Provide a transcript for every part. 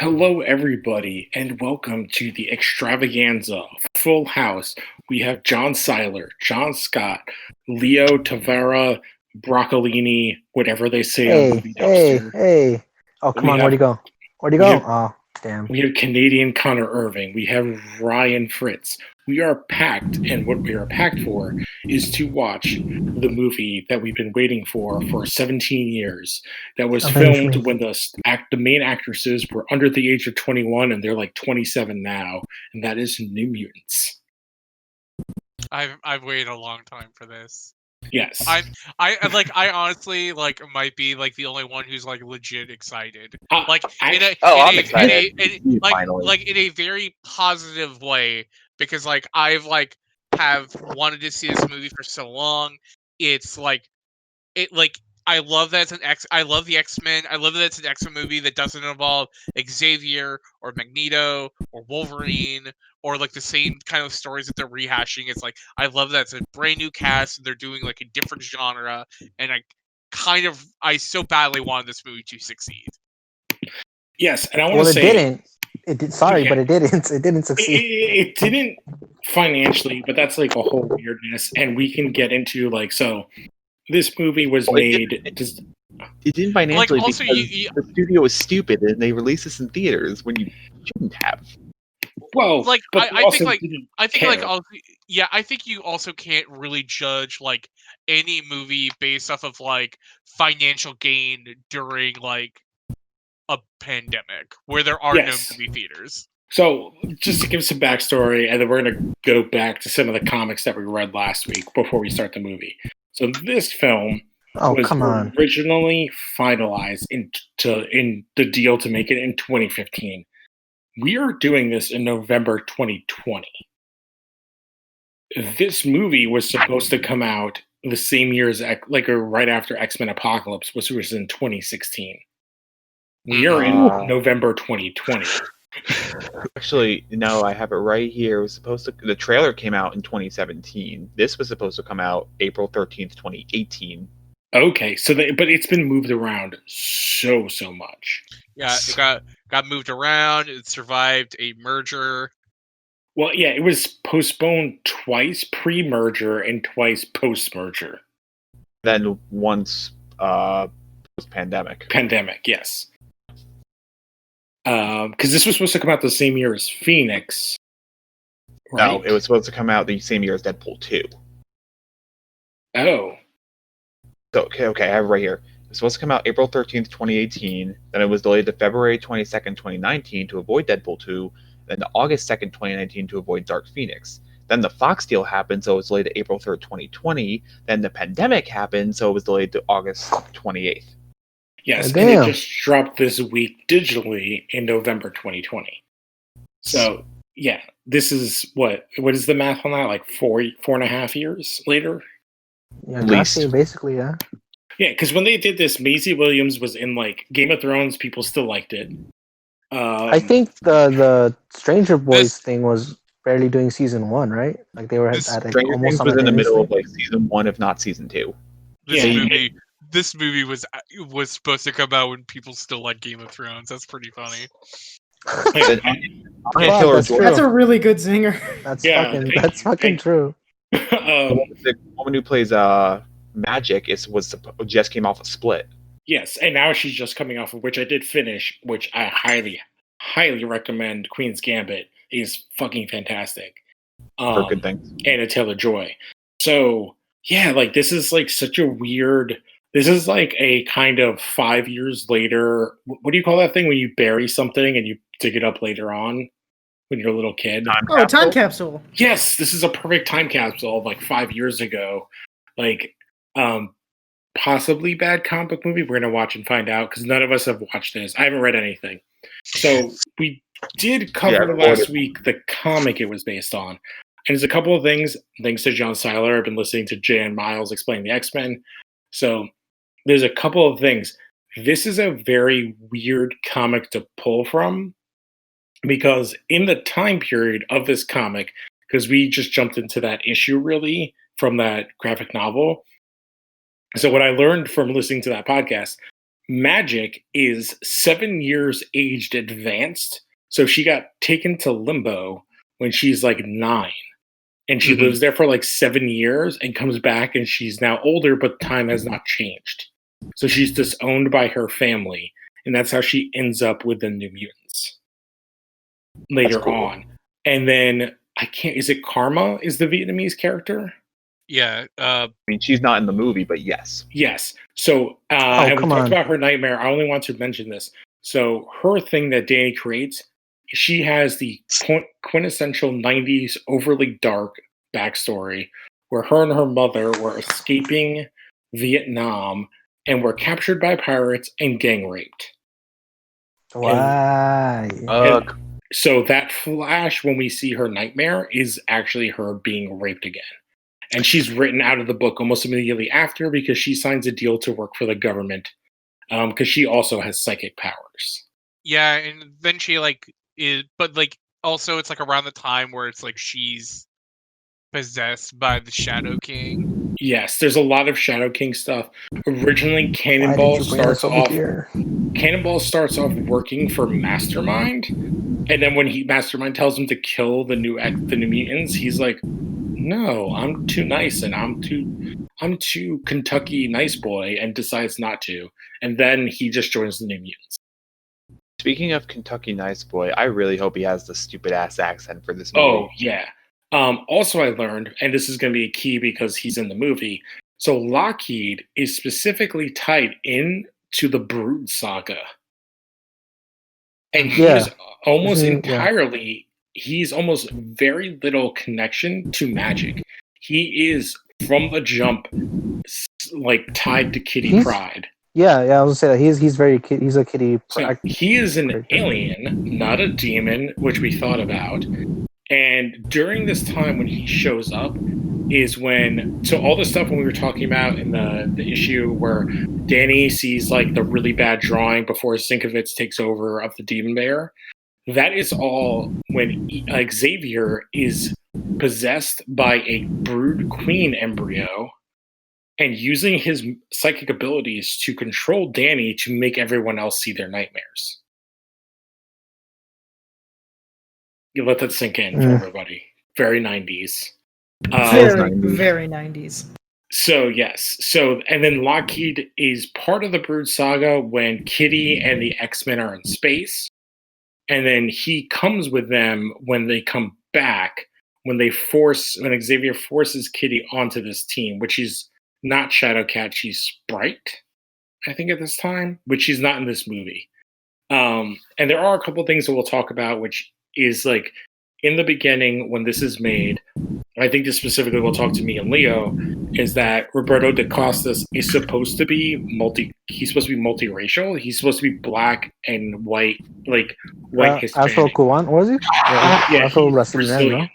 Hello, everybody, and welcome to the extravaganza Full House. We have John Seiler, John Scott, Leo Tavera, Broccolini, whatever they say on Movie Dumpster. Hey. Oh, come on, where'd he go? Oh, damn. We have Canadian Connor Irving. We have Ryan Fritz. We are packed, and what we are packed for is to watch the movie that we've been waiting for 17 years. That was filmed when the main actresses were under the age of 21, and they're like 27 now, and that is New Mutants. I've waited a long time for this. Yes. I honestly might be the only one who's legit excited. I'm excited. In a very positive way, because I've have wanted to see this movie for so long. It's I love that I love the X-Men. I love that it's an X-Men movie that doesn't involve Xavier or Magneto or Wolverine or the same kind of stories that they're rehashing. It's I love that it's a brand new cast and they're doing a different genre, and I so badly wanted this movie to succeed. Yes, and I want to say it didn't. It did. Sorry, but it didn't. It didn't succeed. It didn't financially, but that's a whole weirdness, and we can get into so. This movie was made. It didn't financially also, because the studio was stupid and they released this in theaters when you shouldn't have. Well, I think you also can't really judge any movie based off of financial gain during a pandemic where there are no movie theaters. So, just to give some backstory, and then we're going to go back to some of the comics that we read last week before we start the movie. So this film was originally finalized in the deal to make it in 2015. We are doing this in November 2020. This movie was supposed to come out the same year as right after X-Men Apocalypse, which was in 2016. We are in November 2020. Actually, no, I have it right here. It was supposed to. The trailer came out in 2017. This was supposed to come out April 13th, 2018. Okay, but it's been moved around so much. Yeah, it got moved around. It survived a merger. Well, yeah, it was postponed twice pre-merger and twice post-merger. Then once post-pandemic. Pandemic, yes. Because this was supposed to come out the same year as Phoenix. Right? No, it was supposed to come out the same year as Deadpool 2. Oh. So, okay, I have it right here. It was supposed to come out April 13th, 2018. Then it was delayed to February 22nd, 2019 to avoid Deadpool 2. Then to August 2nd, 2019 to avoid Dark Phoenix. Then the Fox deal happened, so it was delayed to April 3rd, 2020. Then the pandemic happened, so it was delayed to August 28th. Yes, and it just dropped this week digitally in November 2020. So, yeah, this is what is the math on that? 4.5 years later? Yeah, at least. Basically, yeah. Yeah, because when they did this, Maisie Williams was in Game of Thrones. People still liked it. I think the Stranger Boys thing was barely doing season 1, right? They were at Stranger Things was in the middle of season 1, if not season 2. This movie was supposed to come out when people still like Game of Thrones. That's pretty funny. That's a really good zinger. That's fucking true. The woman who plays Magic just came off a Split. Yes, and now she's just coming off of, which I did finish, which I highly recommend. Queen's Gambit is fucking fantastic. For good things. Anna Taylor-Joy. So yeah, this is such a weird. This is a kind of 5 years later. What do you call that thing when you bury something and you dig it up later on when you're a little kid? Time capsule. Yes, this is a perfect time capsule of 5 years ago. Possibly bad comic book movie. We're gonna watch and find out because none of us have watched this. I haven't read anything. So we did cover last week the comic it was based on. And there's a couple of things, thanks to John Seiler. I've been listening to Jay and Miles explain the X-Men. So there's a couple of things. This is a very weird comic to pull from because in the time period of this comic, because we just jumped into that issue really from that graphic novel. So what I learned from listening to that podcast, Magic is 7 years aged advanced, so she got taken to limbo when she's like 9. And she lives there for like 7 years and comes back, and she's now older, but time has not changed. So she's disowned by her family, and that's how she ends up with the New Mutants later on. And then is it Karma is the Vietnamese character? Yeah. I mean, she's not in the movie, but yes. Yes. So and we talked about her nightmare. I only want to mention this. So her thing that Danny creates, she has the quintessential 90s overly dark backstory where her and her mother were escaping Vietnam and were captured by pirates and gang raped. Why? So that flash when we see her nightmare is actually her being raped again. And she's written out of the book almost immediately after because she signs a deal to work for the government because she also has psychic powers. Yeah, and then she but also it's like around the time where it's like she's possessed by the Shadow King. Yes, there's a lot of Shadow King stuff. Originally, Cannonball starts off working for Mastermind, and then when Mastermind tells him to kill the new mutants, he's like, "No, I'm too nice, and I'm too Kentucky nice boy," and decides not to. And then he just joins the New Mutants. Speaking of Kentucky nice boy, I really hope he has the stupid ass accent for this movie. Oh yeah. Also, I learned, and this is going to be a key because he's in the movie. So Lockheed is specifically tied in to the Brood saga, and he's almost entirely. He's almost very little connection to magic. He is from the jump, like tied to Kitty Pryde. Yeah, I was gonna say that he's a Kitty Pryde. So he is an alien, not a demon, which we thought about. And during this time when he shows up is so all the stuff when we were talking about in the issue where Danny sees like the really bad drawing before Sinkovitz takes over of the Demon Bear, that is all when Xavier is possessed by a Brood Queen embryo and using his psychic abilities to control Danny to make everyone else see their nightmares. You let that sink in for everybody. Very 90s. Very 90s. So, yes. And then Lockheed is part of the Brood saga when Kitty and the X-Men are in space. And then he comes with them when they come back, when Xavier forces Kitty onto this team, which is not Shadowcat, she's Sprite, I think, at this time, which she's not in this movie. And there are a couple things that we'll talk about, which is like in the beginning when this is made, I think this specifically will talk to me and Leo, is that Roberto da Costas is supposed to be multiracial. He's supposed to be black and white, like white Hispanic. Afro-Cuban, was he? Yeah, Afro-Brazilian, no?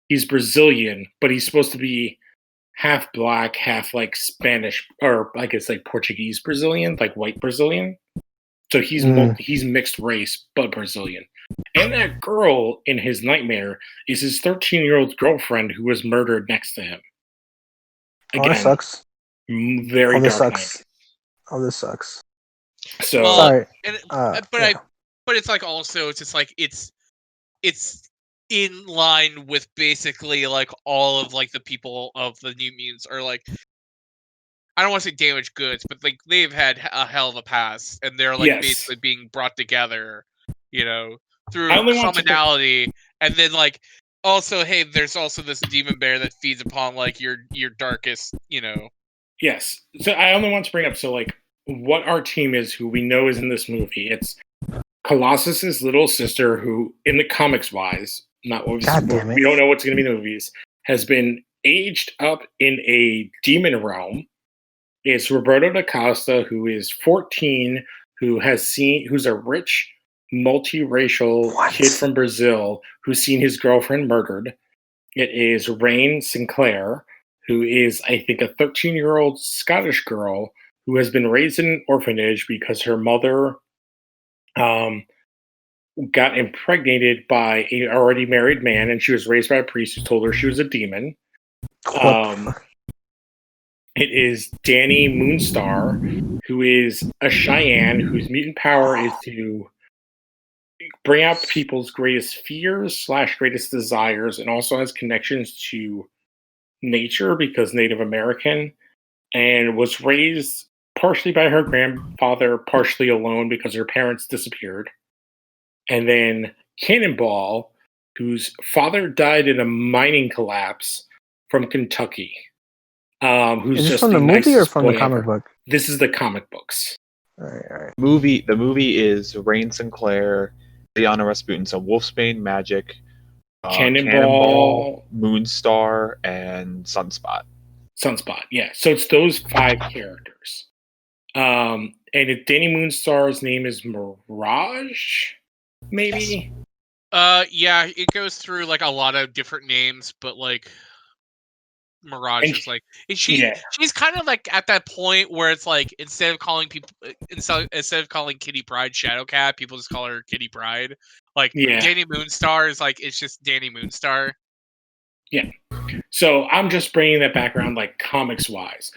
He's Brazilian, but he's supposed to be half black, half like Spanish, or I guess like Portuguese Brazilian, like white Brazilian. So he's mixed race, but Brazilian. And that girl in his nightmare is his 13-year-old girlfriend who was murdered next to him. Again, that sucks. Very dark. Sucks. This sucks. So sorry. But it's like also it's just like it's in line with basically like all of like the people of the New Mutants are like, I don't want to say damaged goods, but like they've had a hell of a past, and they're like basically being brought together, through commonality, and then like also, hey, there's also this demon bear that feeds upon like your darkest, Yes. So I only want to bring up like what our team is, who we know is in this movie. It's Colossus's little sister, who in the comics wise, not what we don't know what's going to be in the movies, has been aged up in a demon realm. It's Roberto da Costa, who is 14, who's a rich, multiracial kid from Brazil who's seen his girlfriend murdered. It is Rain Sinclair, who is, I think, a 13-year-old Scottish girl who has been raised in an orphanage because her mother got impregnated by an already married man, and she was raised by a priest who told her she was a demon. It is Danny Moonstar, who is a Cheyenne whose mutant power is to bring out people's greatest fears / greatest desires, and also has connections to nature because Native American, and was raised partially by her grandfather, partially alone because her parents disappeared. And then Cannonball, whose father died in a mining collapse from Kentucky. Who's is this just from the movie or from the comic book? This is the comic books. All right. The movie is Rain Sinclair, Liana Rasputin, so Wolfsbane, Magic, Cannonball, Moonstar, and Sunspot. Sunspot, yeah. So it's those 5 characters. And Danny Moonstar's name is Mirage, maybe? Yeah, it goes through like a lot of different names, but like Mirage is like she's kind of like at that point where it's like instead of calling Kitty Pryde Shadowcat, people just call her Kitty Pryde. Like Danny Moonstar is like it's just Danny Moonstar. Yeah. So I'm just bringing that background like comics wise.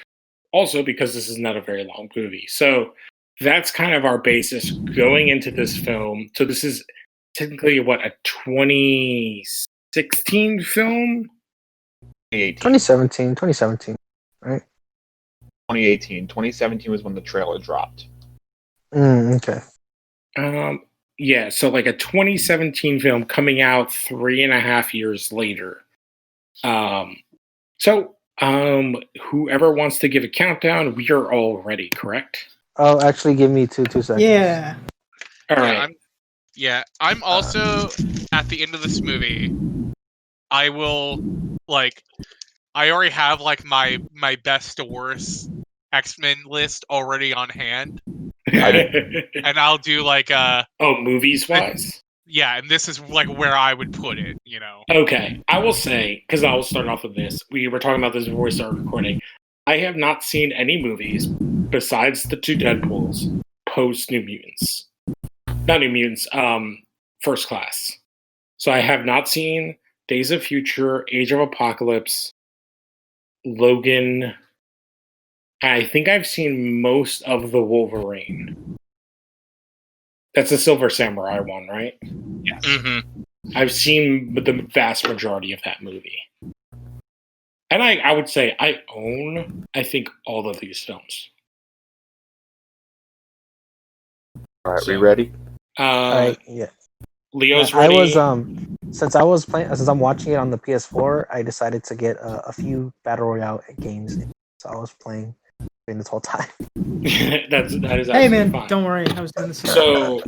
Also because this is not a very long movie. So that's kind of our basis going into this film. So this is technically a 2016 film? 2017, right? 2018. 2017 was when the trailer dropped. Okay. Yeah, so like a 2017 film coming out 3.5 years later. Whoever wants to give a countdown, we are all ready, correct? Oh, actually, give me two seconds. Yeah. All right. I'm also at the end of this movie. I will I already have like my best to worst X-Men list already on hand. And I'll do like movies wise? Yeah, and this is like where I would put it, you know. Okay. I will say, because I will start off with this. We were talking about this before we started recording. I have not seen any movies besides the 2 Deadpools post New Mutants. Not New Mutants, First Class. So I have not seen Days of Future, Age of Apocalypse, Logan. I think I've seen most of the Wolverine. That's the Silver Samurai one, right? Yes. Mm-hmm. I've seen the vast majority of that movie. And I would say I own, I think, all of these films. All right, we ready? Yeah. Leo's ready. Since I'm watching it on the PS4, I decided to get a few Battle Royale games. So I was playing during this whole time. that is hey man, fine. Don't worry, I was doing this. So,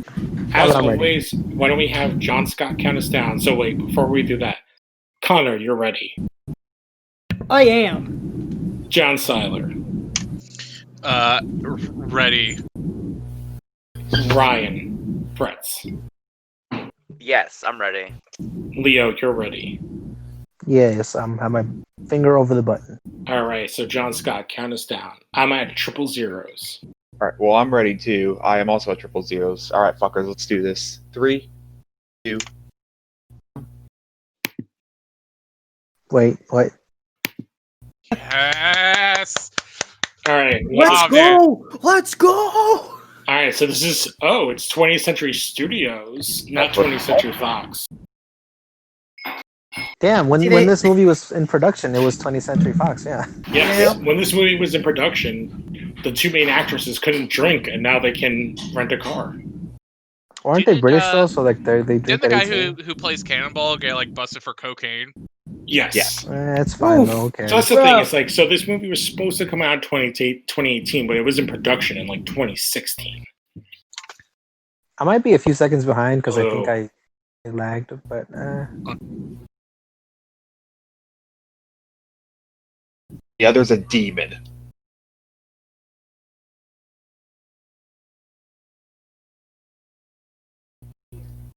as always, why don't we have John Scott count us down? So wait, before we do that, Connor, you're ready. I am. John Seiler. Ready. Ryan. Fretz. Yes, I'm ready. Leo, you're ready. Yes, I have my finger over the button. All right, so John Scott, count us down. I'm at 000. All right, well, I'm ready too. I am also at 000. All right, fuckers, let's do this. 3, 2. Wait, what? Yes. All right, let's go. Let's go. All right, so this is it's 20th Century Studios, not 20th Century Fox. Damn, when this movie was in production, it was 20th Century Fox, yeah. Yes, when this movie was in production, the 2 main actresses couldn't drink, and now they can rent a car. Aren't they British though? So like they drink. Didn't the guy who plays Cannonball get like busted for cocaine? Yes. It's fine though. Okay. So that's the thing. It's like, so this movie was supposed to come out in 2018, but it was in production in like 2016. I might be a few seconds behind because I think I lagged, but. Yeah, there's a demon.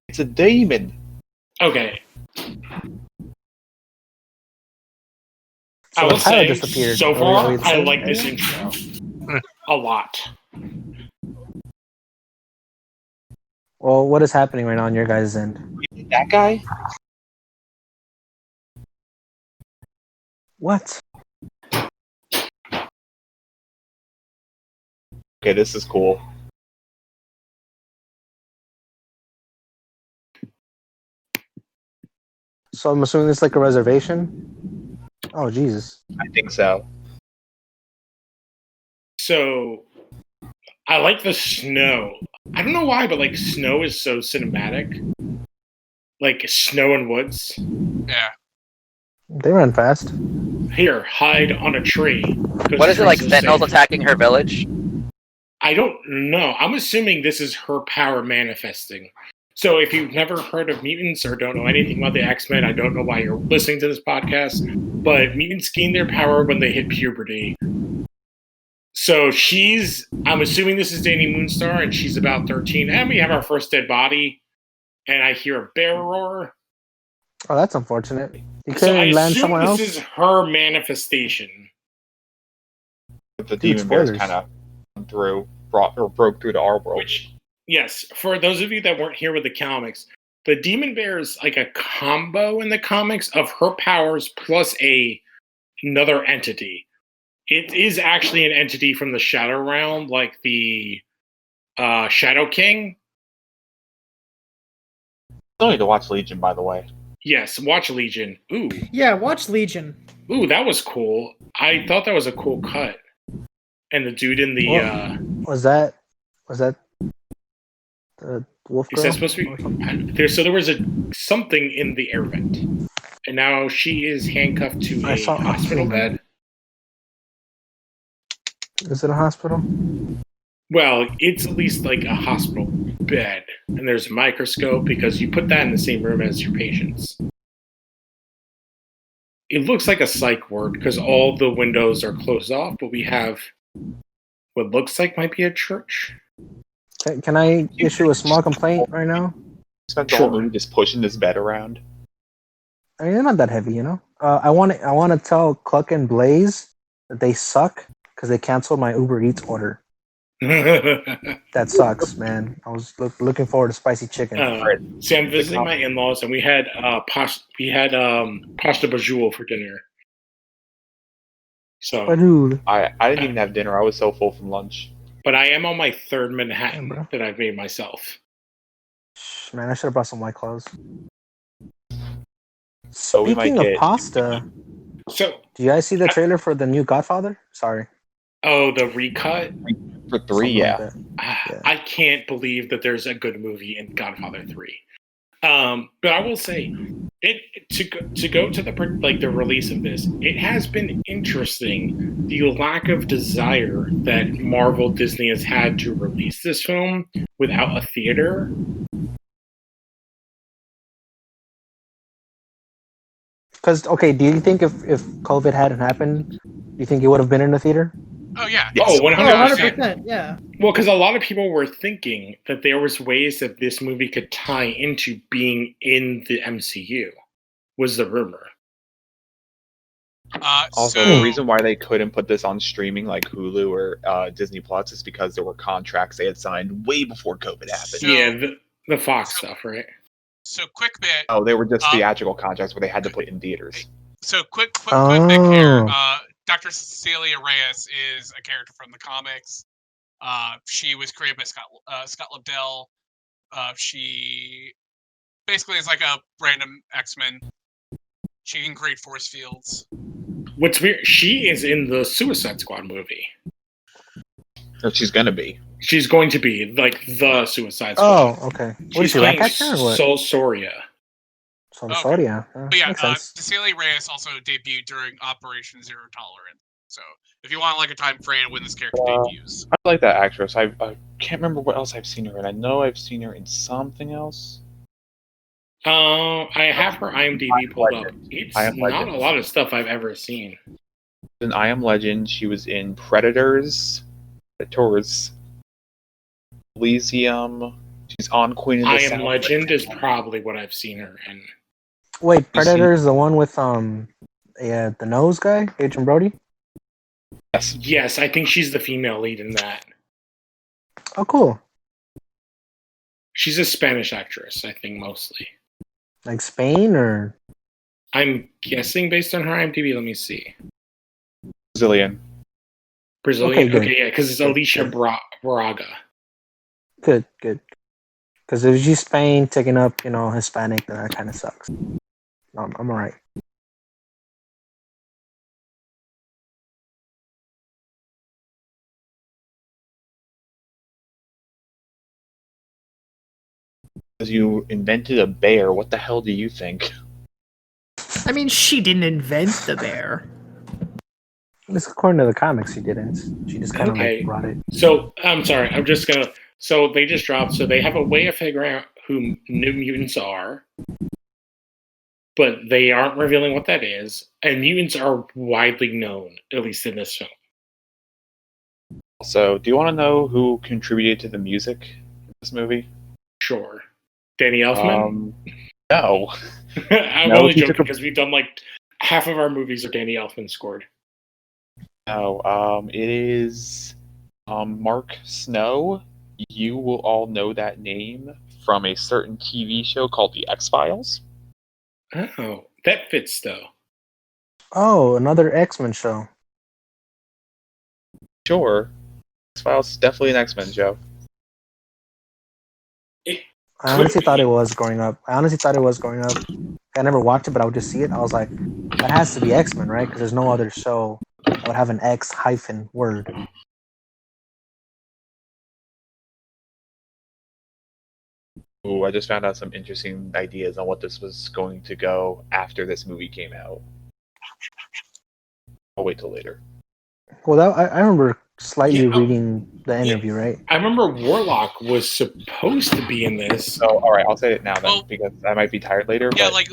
It's a demon. Okay. So I will say, disappeared. so far, I like this intro a lot. Well, what is happening right now on your guys' end? That guy? What? Okay, this is cool. So I'm assuming it's like a reservation. Oh Jesus! I think so. So I like the snow. I don't know why, but like snow is so cinematic. Like snow and woods. Yeah. They ran fast. Here, hide on a tree. What is it, like sentinels attacking her village? I don't know. I'm assuming this is her power manifesting. So if you've never heard of mutants or don't know anything about the X-Men, I don't know why you're listening to this podcast, but mutants gain their power when they hit puberty. So I'm assuming this is Danny Moonstar, and she's about 13. And we have our first dead body, and I hear a bear roar. Oh, that's unfortunate. You So I couldn't land assume somewhere this else. is her manifestation. The demon bears spoilers. kind of broke through to our world. Which, yes, for those of you that weren't here with the comics, the demon bear is like a combo in the comics of her powers plus another entity. It is actually an entity from the Shadow Realm, like the Shadow King. Still need to watch Legion, by the way. Yes, watch Legion. Ooh, Yeah, watch Legion. that was cool. I thought that was a cool cut. And the dude in the Was that the wolf girl? is that supposed to be there was something in the air vent, and now she is handcuffed to I a saw- hospital bed. Is it a hospital? Well, it's at least like a hospital bed, and there's a microscope because you put that in the same room as your patients. It looks like a psych ward because all the windows are closed off, but we have what looks like might be a church. Can I issue a small complaint right now? Spent the whole movie just pushing this bed around. I mean, they're not that heavy, you know. I want to tell Cluck and Blaze that they suck because they canceled my Uber Eats order. That sucks, man. I was looking forward to spicy chicken. See, I'm visiting my in-laws, and we had pasta bajul for dinner. So, But dude, I didn't even have dinner. I was so full from lunch. but I am on my third Manhattan Yeah, bro. that I've made myself. man, I should have brought some White Claws. So we might Speaking of get- pasta, So, do you guys see the trailer for the new Godfather? Sorry. the recut. For 3, Something yeah. like that. Yeah. I can't believe that there's a good movie in Godfather 3. But I will say, to go to the release of this, it has been interesting the lack of desire that Marvel Disney has had to release this film without a theater. Because do you think if COVID hadn't happened, do you think it would have been in the theater? Oh yeah. Yes. Oh, 100%. 100%. Yeah. Well, because a lot of people were thinking that there was ways that this movie could tie into being in the MCU, was the rumor. Also, So the reason why they couldn't put this on streaming like Hulu or Disney Plus is because there were contracts they had signed way before COVID happened. So- Yeah, the Fox stuff, right? so quick bit. Oh, they were just theatrical contracts where they had to put it in theaters. So quick bit here. Oh. Dr. Celia Reyes is a character from the comics. She was created by Scott Lobdell. She basically is like a random X-Men. She can create force fields. What's weird, she is in the Suicide Squad movie. Or she's gonna be. She's going to be like the Suicide Squad. Oh, okay. What is She's she, playing Ratcatcher or what? Sol Soria. Some Okay. sort, yeah. But yeah, Makes sense. Cecilia Reyes also debuted during Operation Zero Tolerance. So if you want like a time frame when this character debuts. I like that actress. I can't remember what else I've seen her in. I know I've seen her in something else. I have her IMDb pulled up. It's I Am not Legend. a lot of stuff I've ever seen. In I Am Legend, she was in Predators, Elysium. She's on Queen of the I South. Am Legend is probably what I've seen her in. Wait, Predator is the one with the nose guy, Adrian Brody? Yes. Yes, I think she's the female lead in that. Oh, cool. She's a Spanish actress, I think, mostly. Like Spain or I'm guessing based on her IMDb. Let me see. Brazilian. Brazilian? Okay, good. Okay, yeah, because it's Alicia Braga. Good. Because if she's Spain taking up, Hispanic, then that kind of sucks. I'm alright. Because you invented a bear, what the hell do you think? I mean, she didn't invent the bear. At least according to the comics, she didn't. She just kind of Okay. brought it. So I'm sorry. I'm just gonna. So they just dropped. So they have a way of figuring out who New Mutants are, but they aren't revealing what that is. And mutants are widely known, at least in this film. So, do you want to know who contributed to the music in this movie? Sure. Danny Elfman. No. I'm No, only he joking took a- because we've done like half of our movies are Danny Elfman scored. No. It is Mark Snow. You will all know that name from a certain TV show called The X-Files. Oh, that fits though. Oh, another X-Men show. Sure. X-Files is definitely an X-Men show. I honestly thought it was growing up. I never watched it, but I would just see it. I was like, that has to be X-Men, right? Because there's no other show that would have an X hyphen word. Ooh, I just found out some interesting ideas on what this was going to go after this movie came out. I'll wait till later. Well, I remember slightly Yeah, reading the interview, right? I remember Warlock was supposed to be in this. So, all right, I'll say it now then, Well, because I might be tired later. Yeah, but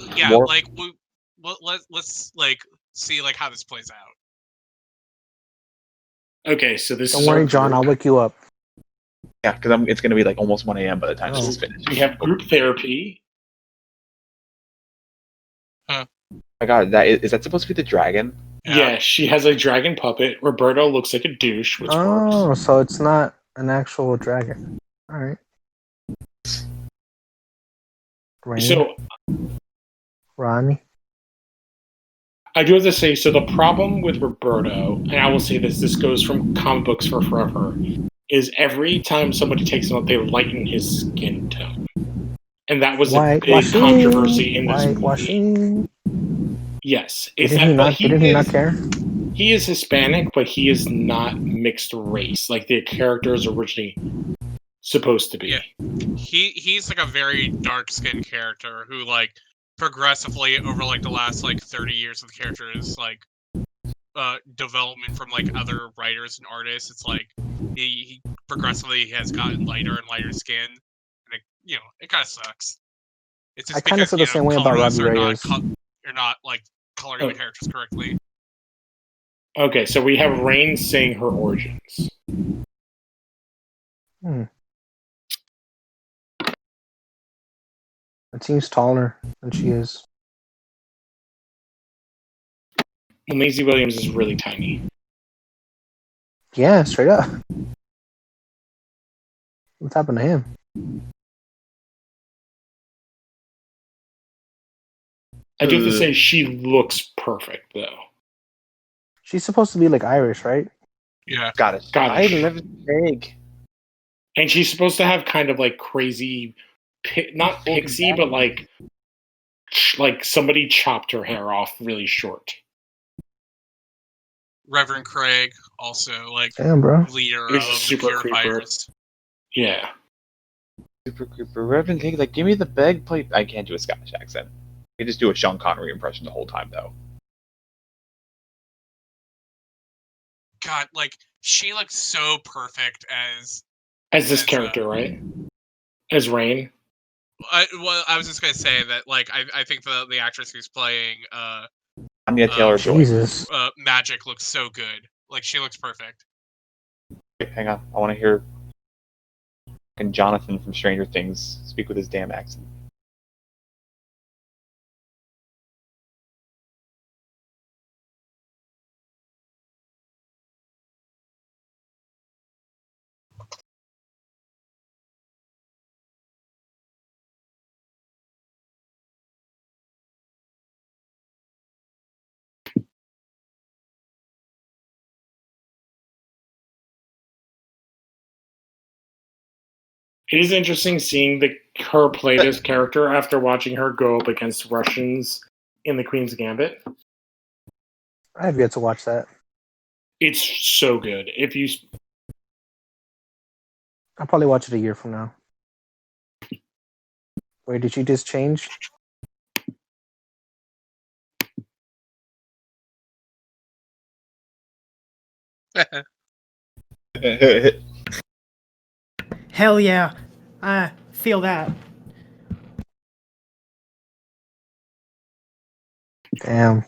let's see like how this plays out. Okay, so this Don't is worry, our John. I'll group. wake you up. yeah, because it's going to be like almost 1 a.m. by the time Oh. this is finished. We have group therapy. My God, is that supposed to be the dragon? Yeah, she has a dragon puppet. Roberto looks like a douche, which Oh, works. so it's not an actual dragon. All right. Rain, So Ronnie. I do have to say, so the problem with Roberto, and I will say this goes from comic books for forever, is every time somebody takes him out, they lighten his skin tone. And that was a big controversy in this movie. Whitewashing. Yes. Didn't he not care? He is Hispanic, but he is not mixed race like the character is originally supposed to be. Yeah. He's like a very dark skinned character who like progressively over like the last like 30 years of the character's like development from like other writers and artists. It's like he progressively has gotten lighter and lighter skin, and it kind of sucks. It's just I kind of feel the same way about Robbie Reyes. You're not like coloring the characters correctly. Okay, so we have Rain saying her origins. It seems taller than she is. Well, Maisie Williams is really tiny. Yeah, straight up. What's happened to him? I do have to say she looks perfect though. She's supposed to be like Irish, right? Yeah. Got it. Scottish. I live big. And she's supposed to have kind of like crazy, not pixie, but like somebody chopped her hair off really short. Reverend Craig also like Damn, bro. leader He's a of the super creeper. Purifiers. Yeah. Super creeper. Reverend King, like, give me the bag plate. I can't do a Scottish accent. I can just do a Sean Connery impression the whole time, though. God, like she looks so perfect as this character, right? As Rain. I was just gonna say that, like, I think the actress who's playing Anya Taylor-Joy. Jesus. Magic looks so good. Like, she looks perfect. Wait, hang on, I want to hear fucking Jonathan from Stranger Things speak with his damn accent. It is interesting seeing her play this character after watching her go up against Russians in the Queen's Gambit. I have yet to watch that. It's so good. If you, I'll probably watch it a year from now. Wait, did you just change? Hell yeah. I feel that. Damn.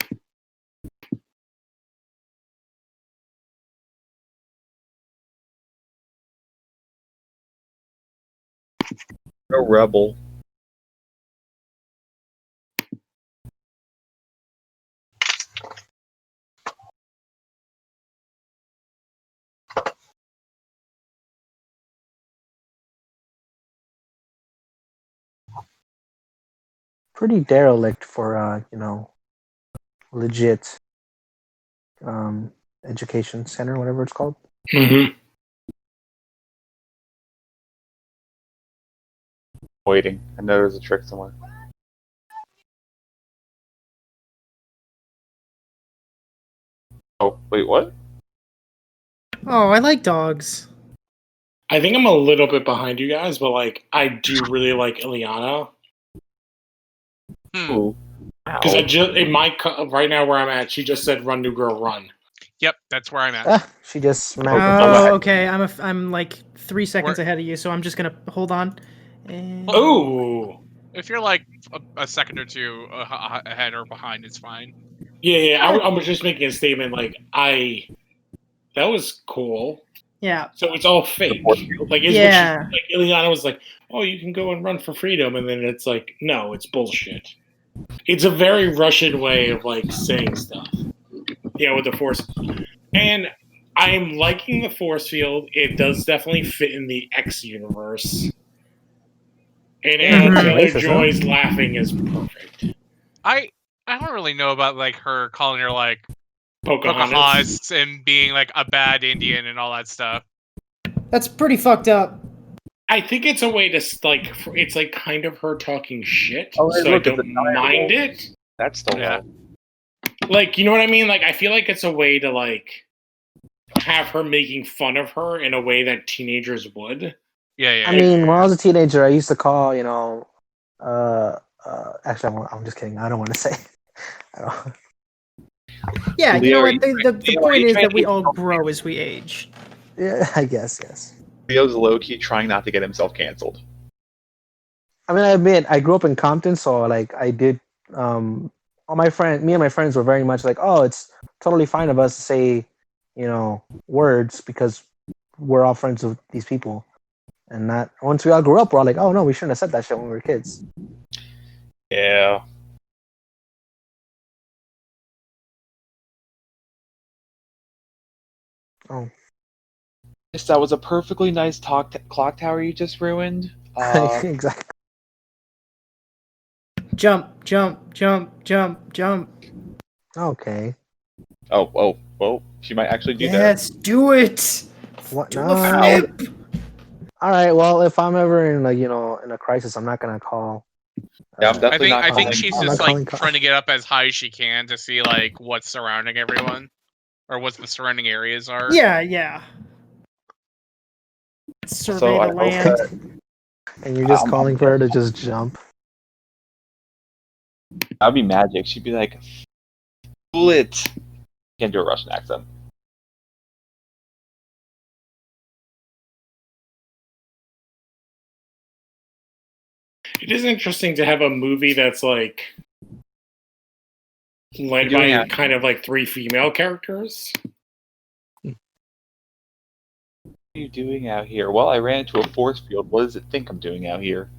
No rebel. Pretty derelict for legit education center, whatever it's called. mm-hmm. Waiting. I know there's a trick somewhere. Oh, wait, what? Oh, I like dogs. I think I'm a little bit behind you guys, but like I do really like Ileana Ooh. because I just right now where I'm at, she just said "Run, new girl, run." Yep, that's where I'm at. Ah, she just smacked. Oh, okay. I'm like 3 seconds We're- ahead of you, so I'm just gonna hold on. And... Oh, If you're like a second or two ahead or behind, it's fine. yeah. I was just making a statement. Like that was cool. Yeah. So it's all fake. Like, Yeah. like Ileana was like, "Oh, you can go and run for freedom," and then it's like, "No, it's bullshit." It's a very Russian way of like saying stuff. Yeah, with the force, and I'm liking the force field. It does definitely fit in the X universe, and Anna Taylor-Joy's laughing is perfect. I don't really know about like her calling her like Pocahontas. Pocahontas and being like a bad Indian and all that stuff. That's pretty fucked up. I think it's a way to like. It's like kind of her talking shit, Oh, so look, I it's don't a dialogue. mind it. That's still Yeah. Like, you know what I mean? Like, I feel like it's a way to like have her making fun of her in a way that teenagers would. Yeah. I mean, when I was a teenager, I used to call, actually, I'm just kidding. I don't want to say. I don't. Yeah, you know what? The Leo, point are you is trying that to we get all yourself grow as we age. Yeah, I guess, yes. Leo's low-key trying not to get himself canceled. I mean, I admit, I grew up in Compton, so like I did. Me and my friends were very much like, oh, it's totally fine of us to say, words because we're all friends with these people, and not once we all grew up, we're all like, oh no, we shouldn't have said that shit when we were kids. Yeah. Oh, Yes, that was a perfectly nice clock tower you just ruined. exactly. Jump, jump, jump, jump, jump. Okay. Oh, she might actually do that. Yes, do it. What? Do No. a flip. All right. Well, if I'm ever in in a crisis, I'm not gonna call. Yeah, I'm definitely not I think calling she's I'm just not calling like trying to get up as high as she can to see like what's surrounding everyone, or what the surrounding areas are. Yeah. Survey I the hope land. And you're just calling for her to just jump. That'd be magic. She'd be like, "Fool it." Can't do a Russian accent. It is interesting to have a movie that's like led by kind of like 3 female characters. What are you doing out here? Well, I ran into a force field. What does it think I'm doing out here?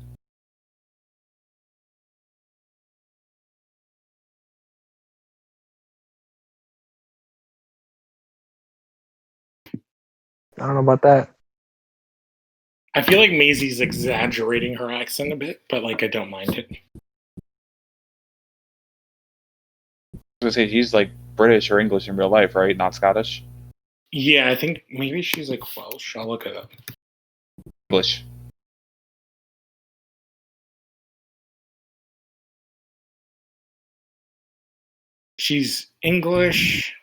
I don't know about that. I feel like Maisie's exaggerating her accent a bit, but like I don't mind it. I was gonna say she's like British or English in real life, right? Not Scottish. Yeah, I think maybe she's like Welsh. I'll look it up. English. She's English.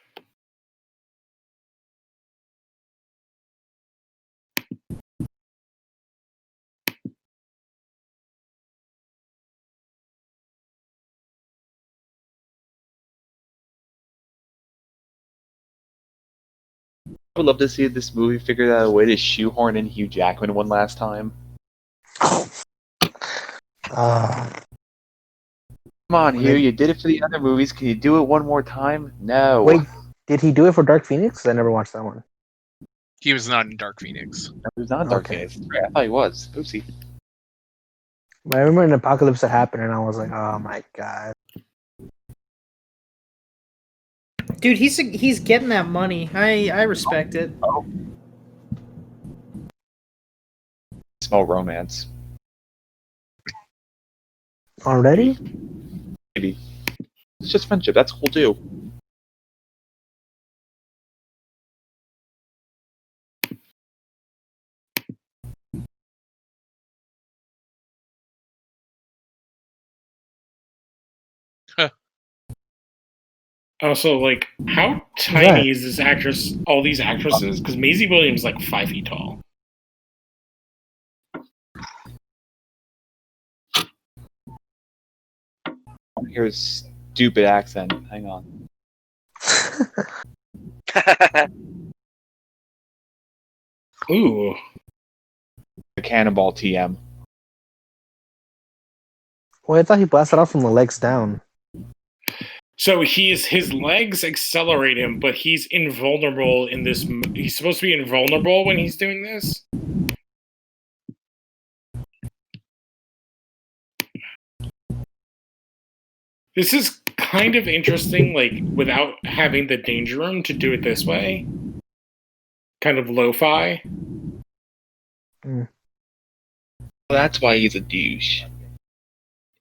I would love to see this movie figure out a way to shoehorn in Hugh Jackman one last time. Uh, Come on, Hugh, you did it for the other movies. Can you do it one more time? No. wait, did he do it for Dark Phoenix? I never watched that one. He was not in Dark Phoenix. He was not in Dark Okay. Phoenix. I thought he was. Oopsie. But I remember an apocalypse that happened, and I was like, oh my god. Dude, he's getting that money. I respect it. Small romance. Already? Maybe. It's just friendship. That's cool too. Also, like, how tiny is this actress? All these actresses? Because Maisie Williams is like 5 feet tall. Here's stupid accent. Hang on. Ooh. The Cannonball TM. Well, I thought he blasted off from the legs down. So his legs accelerate him, but he's invulnerable in this. He's supposed to be invulnerable when he's doing this. This is kind of interesting, like, without having the danger room to do it this way. Kind of lo-fi. Mm. That's why he's a douche.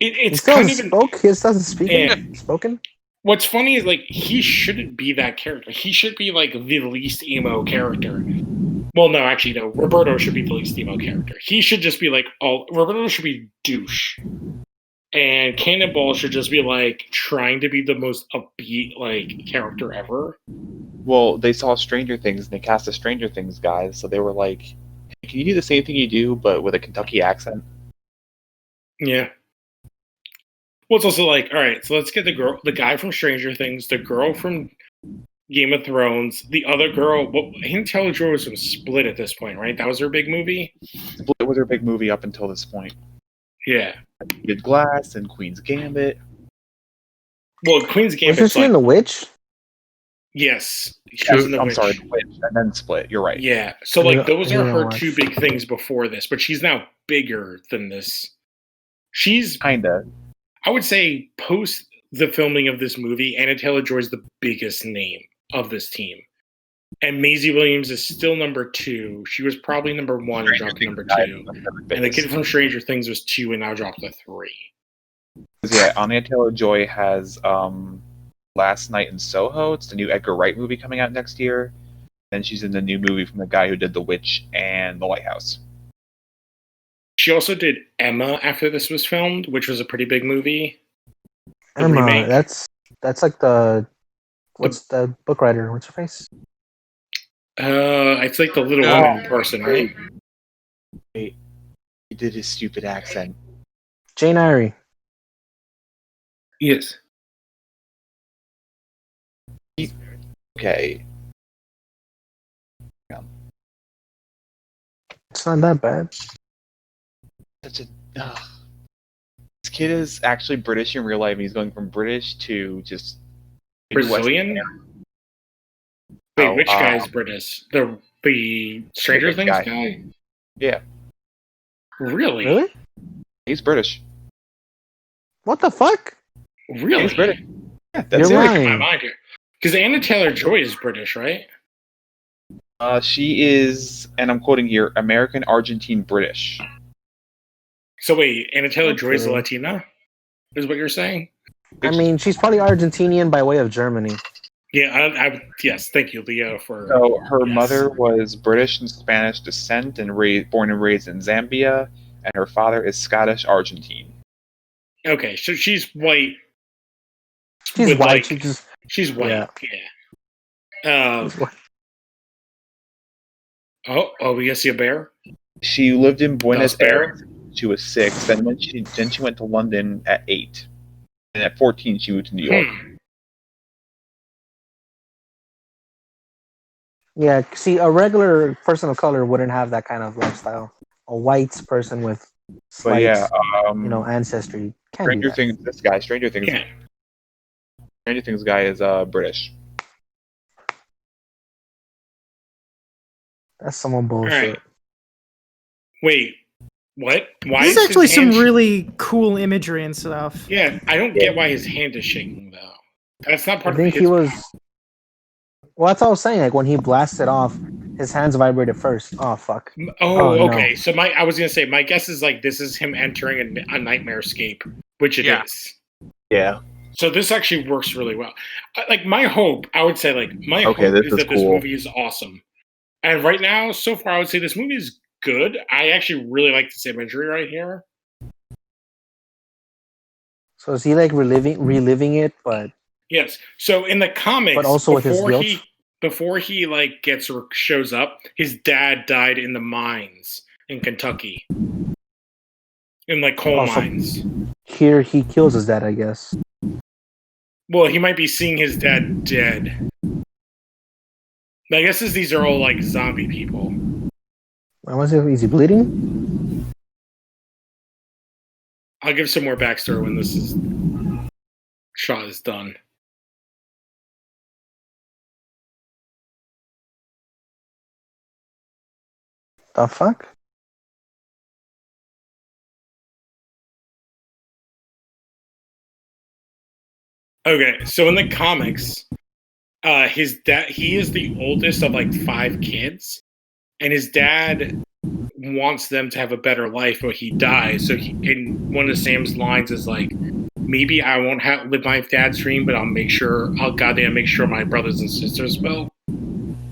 It's He kind of spoke. He doesn't speak. Spoken. What's funny is, like, he shouldn't be that character. He should be, like, the least emo character. Well, no, actually, no. Roberto should be the least emo character. He should just be, like, Roberto should be douche. And Cannonball should just be, like, trying to be the most upbeat, like, character ever. Well, they saw Stranger Things and they cast a Stranger Things guy, so they were like, hey, can you do the same thing you do, but with a Kentucky accent? Yeah. Well, it's also like, all right, so let's get the guy from Stranger Things, the girl from Game of Thrones, the other girl. Well, Hannah Taylor-Joy was from Split at this point, right? That was her big movie. Split was her big movie up until this point. Yeah. Did Glass and Queen's Gambit. Well, Queen's Gambit. Wasn't she in The Witch? Yes, she was in The Witch. Sorry, The Witch, and then Split. You're right. Yeah, so like those are her watch. 2 big things before this, but she's now bigger than this. She's Kinda. I would say post the filming of this movie, Anna Taylor-Joy is the biggest name of this team. And Maisie Williams is still number 2. She was probably number 1 and dropped to number 2. And the kid from Stranger Things was 2 and now dropped to 3. Yeah, Anya Taylor-Joy has Last Night in Soho. It's the new Edgar Wright movie coming out next year. And she's in the new movie from the guy who did The Witch and The Lighthouse. She also did Emma after this was filmed, which was a pretty big movie. Emma. Remake. That's like the book writer? What's her face? It's like the Little Women person, right? He did his stupid accent. Jane Eyre. Yes. Okay. It's not that bad. Such a. This kid is actually British in real life. He's going from British to just Brazilian? Wait, which guy is British? The Stranger Things guy? Yeah. Really? Really? He's British. What the fuck? Really? He's British. Yeah, that's You're it. lying. My mind here. Because Anna Taylor-Joy is British, right? She is, and I'm quoting here, American, Argentine, British. So wait, Anna Taylor-Joy is a Okay. Latina? Is what you're saying? I mean, she's probably Argentinian by way of Germany. Yeah, yes, thank you, Leo, for... So her Yes. mother was British and Spanish descent and born and raised in Zambia, and her father is Scottish Argentine. Okay, so she's white. She's with, white. like- She just She's white. Yeah. She's white. Oh, we gonna see a bear? She lived in Buenos Dust bear? Aires. She was 6. Then she went to London at 8, and at 14 she moved to New York. Yeah, see, a regular person of color wouldn't have that kind of lifestyle. A white person with But slight, yeah, ancestry can't Stranger do that. Things. This guy, Stranger Things. Yeah. Stranger Things guy is British. That's some bullshit. Right. Wait, what? Why This is his actually some hand really cool imagery and stuff. Yeah, I don't get why his hand is shaking though. That's not I part of think his he was. Well, that's what I was saying. Like when he blasted off, his hands vibrated first. Oh fuck. Oh, no. okay. So I was gonna say my guess is like this is him entering a nightmare escape, which it is. Yeah. So this actually works really well. Like my hope, I would say, like my hope this is is that this cool. movie is awesome. And right now, so far, I would say this movie is good. I actually really like this imagery right here. So is he like reliving it, but Yes. So in the comics, but also with his guilt? before he like gets or shows up, his dad died in the mines in Kentucky, in like coal mines. Here he kills his dad, I guess. Well, he might be seeing his dad dead. My guess is these are all like zombie people. Is he bleeding? I'll give some more backstory when this shot is done. The fuck? Okay, so in the comics, his dad, he is the oldest of like 5 kids, and his dad wants them to have a better life, but he dies. So and one of Sam's lines is like, maybe I won't live my dad's dream, but I'll goddamn make sure my brothers and sisters will.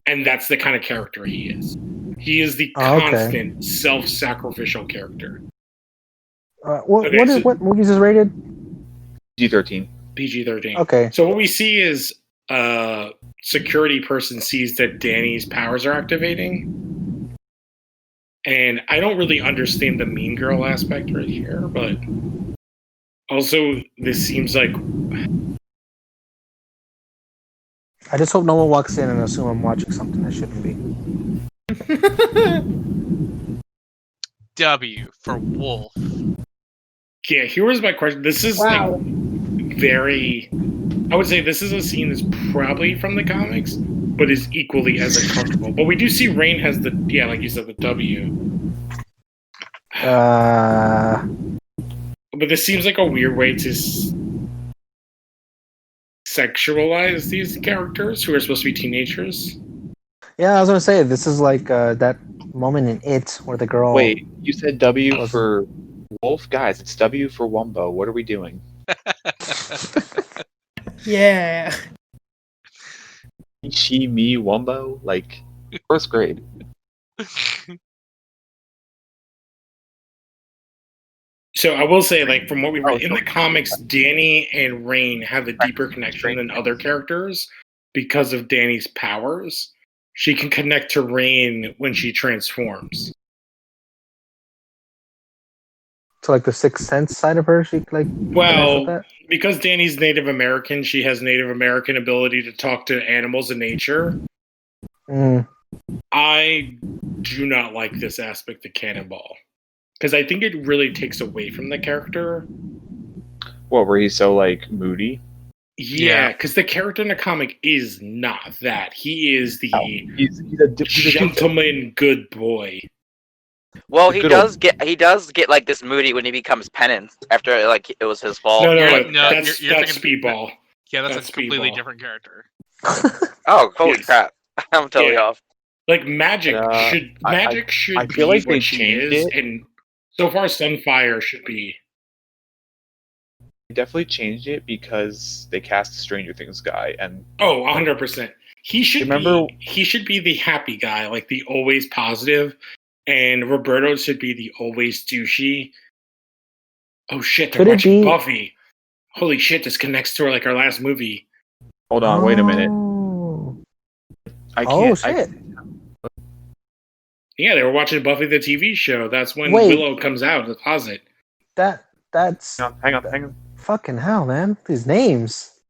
And that's the kind of character he is. He is the constant self-sacrificial character. What movies is rated? PG-13. PG-13. Okay. So what we see is a security person sees that Danny's powers are activating. And I don't really understand the mean girl aspect right here, but also this seems like... I just hope no one walks in and assume I'm watching something that shouldn't be. W for wolf. Yeah, here was my question. This is like very... I would say this is a scene that's probably from the comics, but is equally as uncomfortable. But we do see Rain has the, like you said, the W. But this seems like a weird way to sexualize these characters who are supposed to be teenagers. Yeah, I was gonna say this is like that moment in It where the girl. Wait, you said W for wolf, guys? It's W for Wumbo. What are we doing? Yeah. She, me, Wumbo, like first grade. So I will say, like, from what we read in the comics, Danny and Rain have a deeper connection than other characters because of Danny's powers. She can connect to Rain when she transforms. So, like the Sixth Sense side of her, she like. Well, because Danny's Native American, she has Native American ability to talk to animals in nature. I do not like this aspect of Cannonball. Because I think it really takes away from the character. What, were he so, like, moody? Yeah, because the character in the comic is not that. He is the he's a gentleman good boy. Well, he does get like this moody when he becomes Penance after like it was his fault. No, You're that's Speedball. Yeah, that's a completely Speedball. different character. Oh, holy crap! I'm totally off. Like Magic should I be feel like they what she changed is, it. and so far Sunfire should be. They definitely changed it because they cast a Stranger Things guy, and 100%. He should be the happy guy, like the always positive, and Roberto should be the always douchey. Oh shit, they're watching Buffy. Holy shit, this connects to like our last movie. Hold on, wait a minute. I can't. Shit. Yeah, they were watching Buffy the TV show. That's when Wait. Willow comes out of the closet. That's Hang on. fucking hell, man. These names.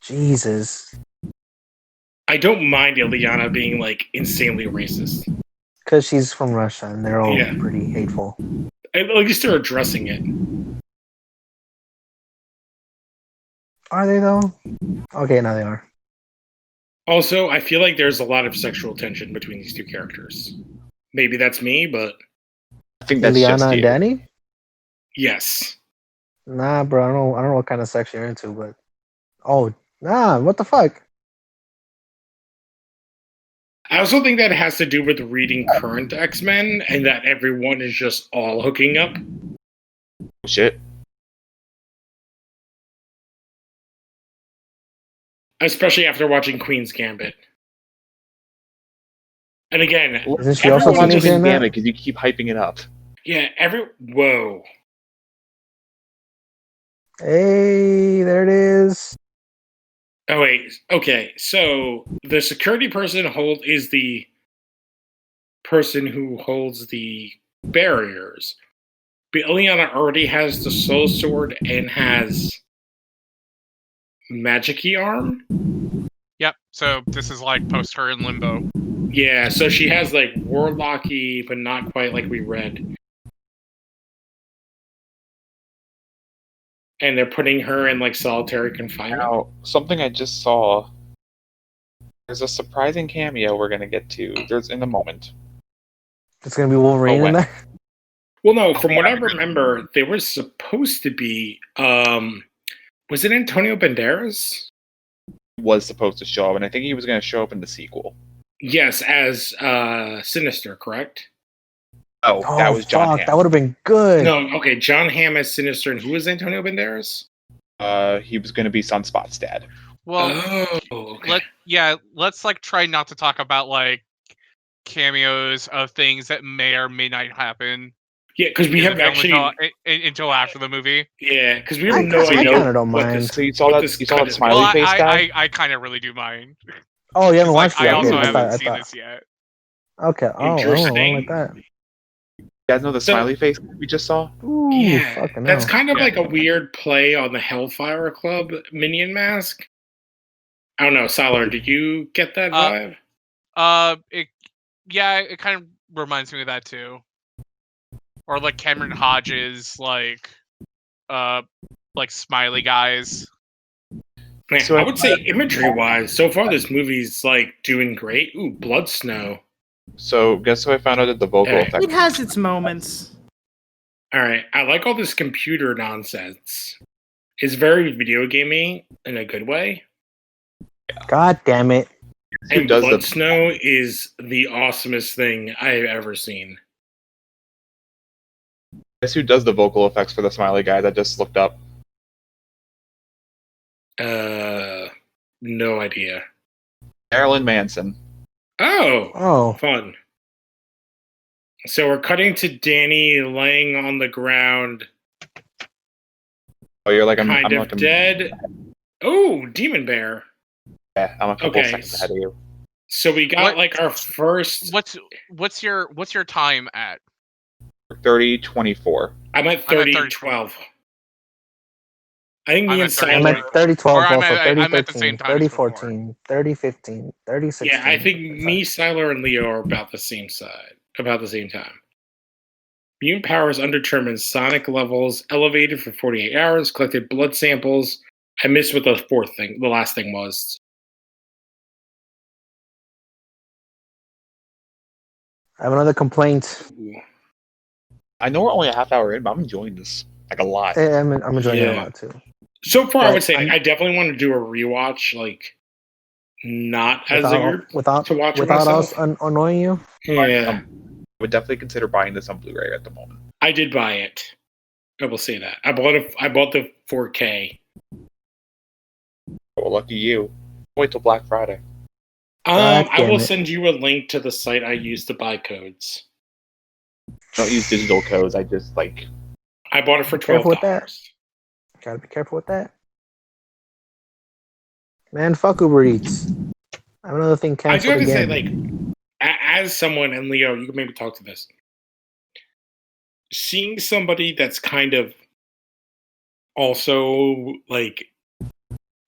Jesus. I don't mind Ileana being like insanely racist. Because she's from Russia and they're all Yeah. pretty hateful. At least they're addressing it. Are they though? Okay, now they are. Also, I feel like there's a lot of sexual tension between these two characters. Maybe that's me, but I think that's just Ileana and you. Danny? yes. Nah, bro. I don't know what kind of sex you're into, but what the fuck? I also think that has to do with reading current X-Men and that everyone is just all hooking up. Shit. Especially after watching Queen's Gambit. And again, Isn't she also everyone teenager in that? because you keep hyping it up. yeah, whoa. Hey, there it is. Oh wait, okay. So the security person is the person who holds the barriers. But Ileana already has the soul sword and has magic-y arm. Yep. So this is like post her in limbo. Yeah, so she has like warlocky, but not quite like we read. And they're putting her in like solitary confinement. Now, something I just saw. There's a surprising cameo we're gonna get to. There's in a moment. It's gonna be Wolverine in there. Well, no, from what I remember, there was supposed to be. Was it Antonio Banderas? Was supposed to show up, and I think he was gonna show up in the sequel. Yes, as Sinister, correct? Oh, that was John Hamm. That would have been good. No, okay, John Hamm as Sinister, and who was Antonio Banderas? He was gonna be Sunspot's dad. Well, okay. let's like try not to talk about like cameos of things that may or may not happen. Yeah, because we have actually until after the movie. Yeah, because we have no I idea. kind of don't mind. So you saw that smiley face guy? I kind of really do mind. Oh, you haven't watched it I yet? also Okay, haven't seen this yet. Okay. Oh, Interesting. like that. You guys know the smiley face we just saw? Ooh, Yeah, fucking that's hell. kind of like a weird play on the Hellfire Club minion mask. I don't know, Salar, did you get that vibe? It kind of reminds me of that too. Or like Cameron Hodges, like smiley guys. Man, so I would say imagery-wise, so far this movie's like doing great. Ooh, Blood Snow. So guess who I found out at the vocal effect? It has its moments. All right, I like all this computer nonsense. It's very video gamey in a good way. God damn it! And Blood Snow is the awesomest thing I've ever seen. Guess who does the vocal effects for the smiley guy that just looked up? No idea. Marilyn Manson. Oh, fun. So we're cutting to Danny laying on the ground. Oh, you're like I'm dead. Oh, Demon Bear. Yeah, I'm a couple seconds ahead of you. So we got like our first. What's your time at? 30:24. I'm at 30:12. I think me and Simon. I'm at 30:12 also. 30:13, 30:14, 30:15, 30:16. Yeah, I think me, Siler, and Leo are about the same side, about the same time. Mutant powers undetermined sonic levels elevated for 48 hours. Collected blood samples. I missed what the last thing was. I have another complaint. I know we're only a half hour in, but I'm enjoying this like a lot. I'm enjoying it a lot too. So far, I would say I definitely want to do a rewatch, like not as a group to watch without myself. us annoying you. Yeah, I would definitely consider buying this on Blu-ray at the moment. I did buy it. I will say that I bought the 4K. Well, lucky you. Wait till Black Friday. I will send you a link to the site I use to buy codes. I don't use digital codes. I just like. I bought it for $12. Gotta be careful with that. Man, fuck Uber Eats. I have another thing I do canceled have to say, again. as someone, and Leo, you can maybe talk to this. Seeing somebody that's kind of also like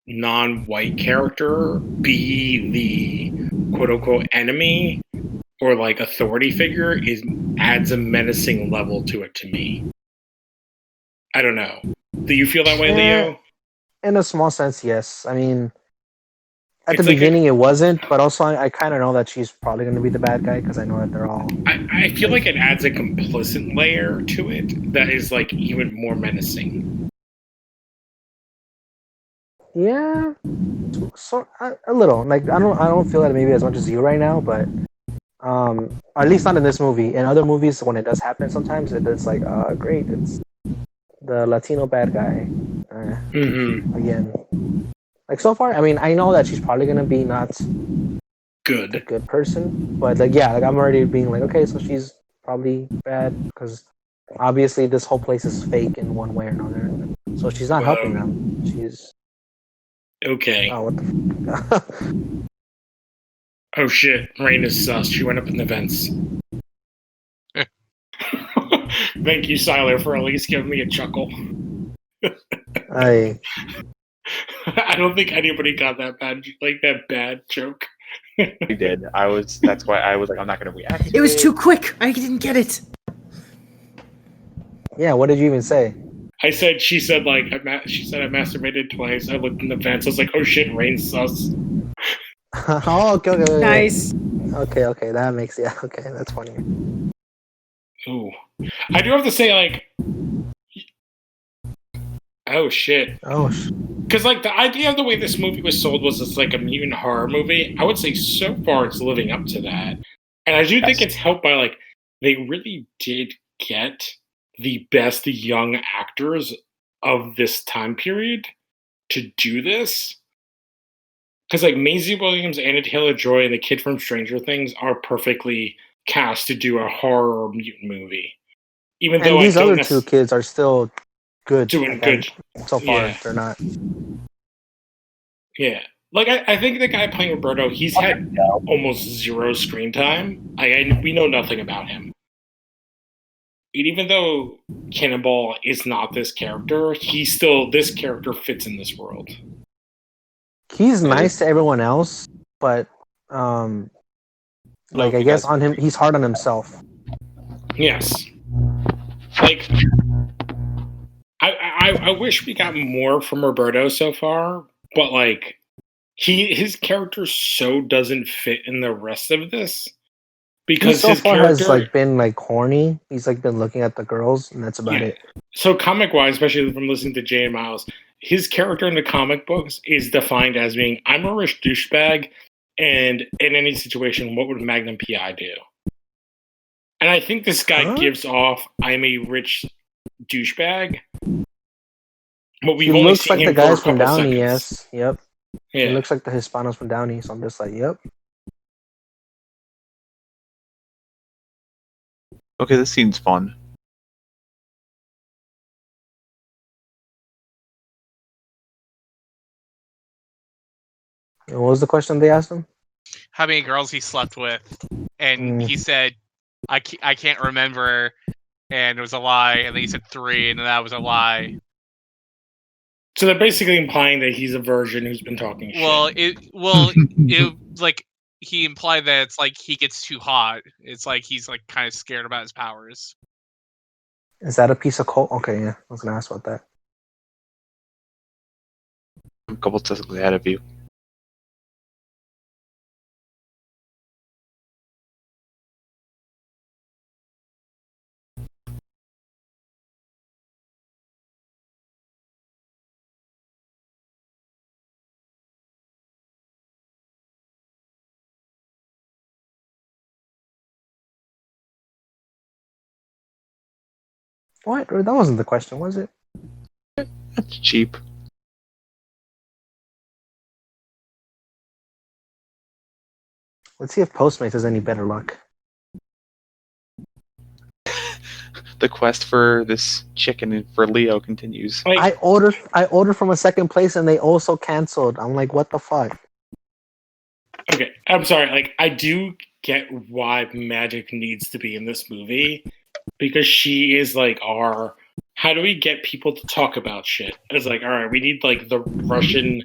non-white character be the quote-unquote enemy or like authority figure adds a menacing level to it to me. I don't know. Do you feel that way, Leo? In a small sense, yes. I mean, at It's the like beginning it wasn't, but also I kind of know that she's probably going to be the bad guy because I know that they're all. I feel like it adds a complicit layer to it that is like even more menacing. Yeah, so a little. Like I don't feel that maybe as much as you right now, but at least not in this movie. In other movies, when it does happen, sometimes it's like, great, it's the Latino bad guy again. Like so far, I mean, I know that she's probably gonna be not a good person, but like yeah, like I'm already being like, okay, so she's probably bad because obviously this whole place is fake in one way or another. So she's not helping them. She's okay. Oh, what the Oh shit, Rain is sus. She went up in the vents. Thank you, Siler, for at least giving me a chuckle. I don't think anybody got that bad joke. We did. That's why I was like, I'm not gonna react to It was too quick. I didn't get it. Yeah, what did you even say? She said I masturbated twice. I looked in the vents. I was like, oh shit, Rain's sus. Oh, okay. Nice. Okay, that makes okay, that's funny. Ooh. I do have to say, like, oh shit. Because like the idea of the way this movie was sold was it's like a mutant horror movie. I would say so far it's living up to that. And I do think it's helped by like they really did get the best young actors of this time period to do this. Because like Maisie Williams, Anna Taylor-Joy, and the kid from Stranger Things are perfectly cast to do a horror mutant movie. Even though these other two kids are still good. Doing good. So far, they're not. Yeah. Like, I think the guy playing Roberto, he's had almost zero screen time. We know nothing about him. And even though Cannonball is not this character, this character fits in this world. He's nice to everyone else, but like I guess on him, he's hard on himself. Yes. Like, I wish we got more from Roberto so far, but like his character so doesn't fit in the rest of this because he his far character has like been like horny. He's like been looking at the girls, and that's about it. So comic wise, especially from listening to Jay and Miles, his character in the comic books is defined as being I'm a rich douchebag, and in any situation, what would Magnum PI do? And I think this guy gives off I'm a rich douchebag. But we've only looks seen like him the guys for a from couple Downey. seconds. Yes, yep. Yeah. He looks like the Hispanos from Downey, so I'm just like, yep. Okay, this scene's fun. What was the question they asked him? How many girls he slept with, and he said, I can't remember, and it was a lie, and then he said 3, and that was a lie. So they're basically implying that he's a virgin who's been talking shit. It like he implied that it's like he gets too hot. It's like he's like kind of scared about his powers. Is that a piece of coal? Okay, yeah, I was gonna ask about that. I'm a couple seconds ahead of you. What? That wasn't the question, was it? That's cheap. Let's see if Postmates has any better luck. the quest for this chicken for Leo continues. Like, I ordered from a second place and they also canceled. I'm like, what the fuck? okay, I'm sorry. Like, I do get why Magic needs to be in this movie because she is like our. How do we get people to talk about shit? It's like, all right, we need like the Russian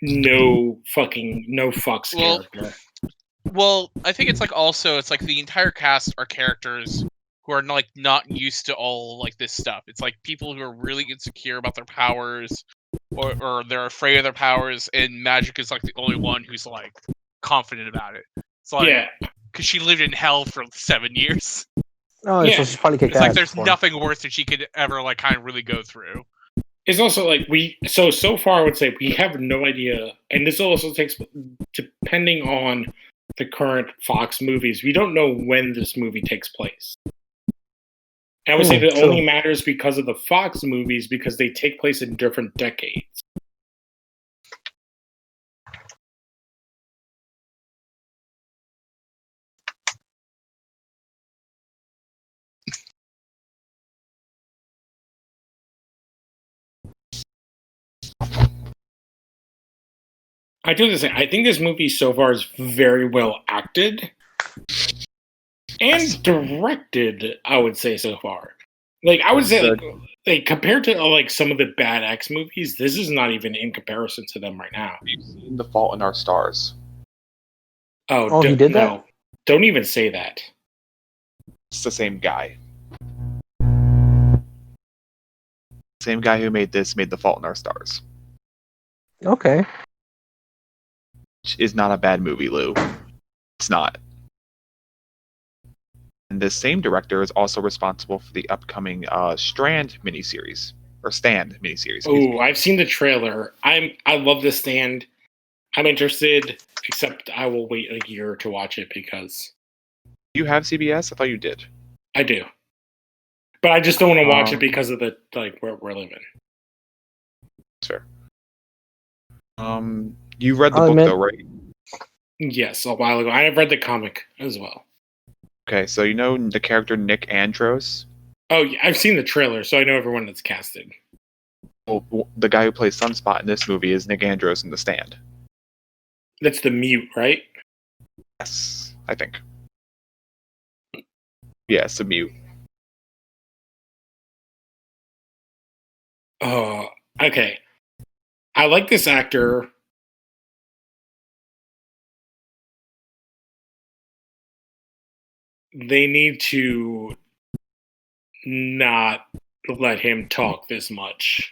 no fucks character. Well, I think it's like also it's like the entire cast are characters who are like not used to all like this stuff. It's like people who are really insecure about their powers, or they're afraid of their powers, and Magic is like the only one who's like confident about it. It's like Yeah, because she lived in hell for 7 years. Oh, Yeah. so she's probably kicked It's like ass there's before. nothing worse that she could ever like kind of really go through. it's also like so far I would say we have no idea, and this also takes depending on the current Fox movies. We don't know when this movie takes place. And I would say that true. only matters because of the Fox movies because they take place in different decades. I do the same. I think this movie so far is very well acted and directed. I would say so far, like I would say, like compared to like some of the bad X movies, this is not even in comparison to them right now. Have you seen The Fault in Our Stars? Oh, he did that? No, don't even say that. It's the same guy. Same guy who made this made The Fault in Our Stars. Okay. Which is not a bad movie, Lou. It's not. And the same director is also responsible for the upcoming Strand miniseries. Or Stand miniseries. Excuse me. Oh, I've seen the trailer. I love the Stand. I'm interested, except I will wait a year to watch it because You have CBS? I thought you did. I do. But I just don't want to watch it because of the like where we're living. Sure. You read the book though, right? Yes, a while ago. I have read the comic as well. Okay, so you know the character Nick Andros? Oh, yeah, I've seen the trailer, so I know everyone that's casted. Well, the guy who plays Sunspot in this movie is Nick Andros in The Stand. That's the mute, right? Yes, I think. Yeah, it's a mute. Oh, okay. I like this actor. They need to not let him talk this much.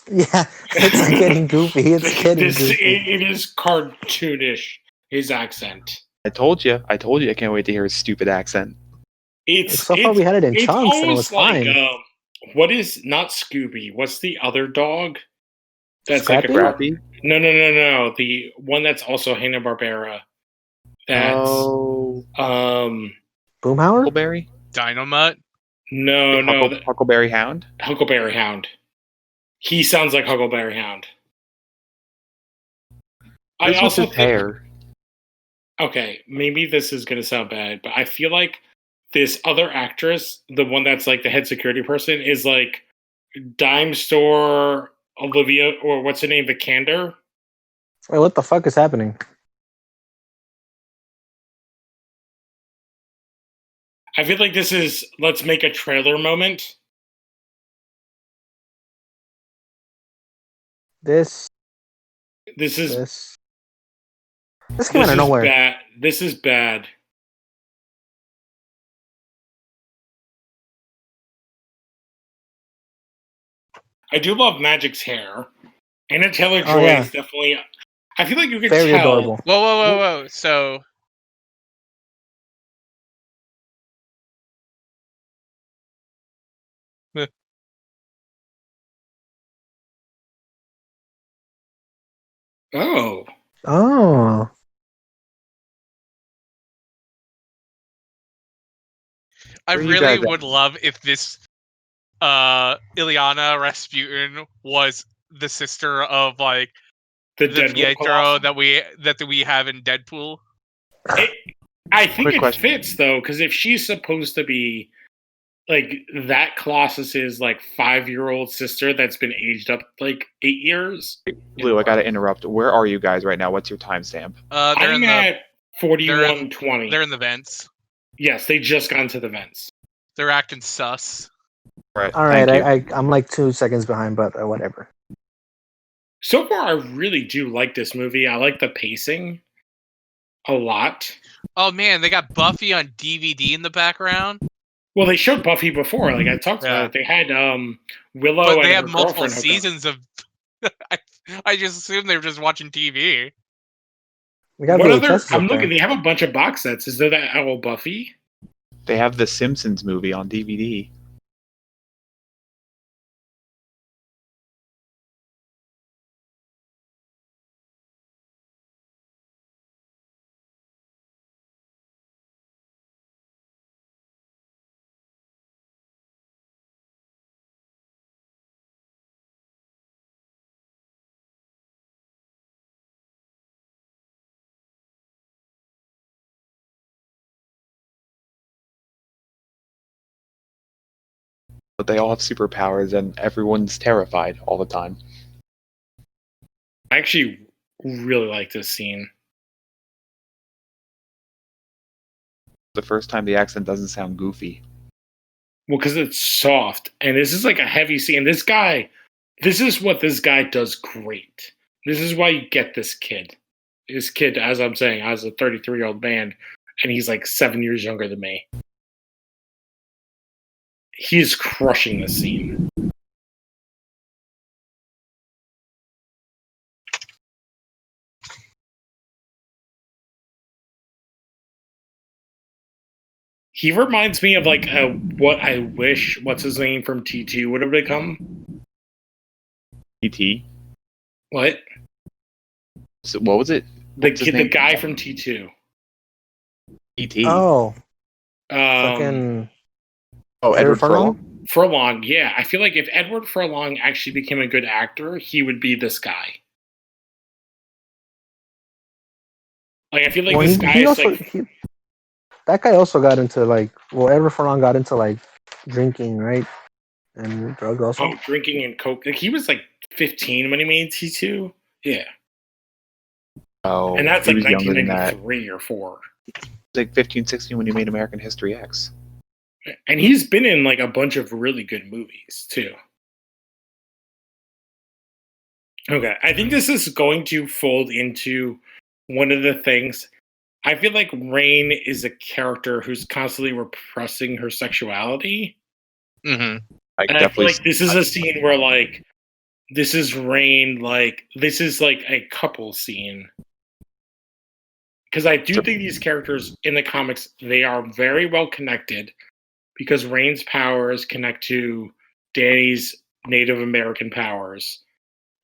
Yeah, it's getting goofy. It's getting goofy. It is cartoonish, his accent. I told you. I can't wait to hear his stupid accent. So far we had it in it's chunks and it was almost like, fine. what is, not Scooby, what's the other dog? That's Scrappy? like a Scrappy? No. The one that's also Hanna-Barbera. That's Boomhauer? Huckleberry? Dynamite. No. Huckleberry Hound? Huckleberry Hound. He sounds like Huckleberry Hound. This was his hair. Okay, maybe this is gonna sound bad, but I feel like this other actress, the one that's like the head security person, is like dime store Olivia, or what's her name, Vikander. Wait, what the fuck is happening? I feel like this is let's make a trailer moment. This came out of nowhere. This is bad. I do love Magic's hair. Anna Taylor-Joy is definitely. I feel like you could very tell. adorable. Whoa! So. Oh. I really would love if this Ilyana Rasputin was the sister of like the Pietro that we have in Deadpool. I think it fits though, because if she's supposed to be like that Colossus's like 5-year-old sister that's been aged up like 8 years. Blue, I gotta interrupt. Where are you guys right now? What's your timestamp? They're in I'm at the 41:20. they're in the vents. Yes, they just got into the vents. They're acting sus. Right. All right, Thank you. I'm like 2 seconds behind, but whatever. So far, I really do like this movie. I like the pacing a lot. Oh man, they got Buffy on DVD in the background. Well, they showed Buffy before. Like I talked about it. They had Willow But and they her have multiple girlfriend hook up. seasons of. I just assumed they were just watching TV. We got What other? VHS I'm up looking. there. They have a bunch of box sets. Is there that old Buffy? They have the Simpsons movie on DVD. But they all have superpowers, and everyone's terrified all the time. I actually really like this scene. The first time the accent doesn't sound goofy. Well, because it's soft, and this is like a heavy scene. This is what this guy does great. This is why you get this kid. This kid, as I'm saying, as a 33-year-old man, and he's like 7 years younger than me. He's crushing the scene. He reminds me of like what I wish what's his name from T2 would have become. E.T. What? So what was it? The What's his kid, the name? guy from T2. E.T. Oh, Um, fucking Edward Furlong. Furlong, yeah. I feel like if Edward Furlong actually became a good actor, he would be this guy. Like I feel like this guy is like that guy also got into like Edward Furlong got into like drinking, right? And drug also. drinking and coke. Like he was like 15 when he made T2. Yeah. Oh, And that's he like was younger than that. 1993 or 4. He was like 15, 16 when he made American History X. And he's been in like a bunch of really good movies too. Okay, I think this is going to fold into one of the things. I feel like Rain is a character who's constantly repressing her sexuality. Mm-hmm. And I feel like this is a scene where like this is Rain, like this is like a couple scene. Because I do think these characters in the comics, they are very well connected because Rain's powers connect to Danny's Native American powers.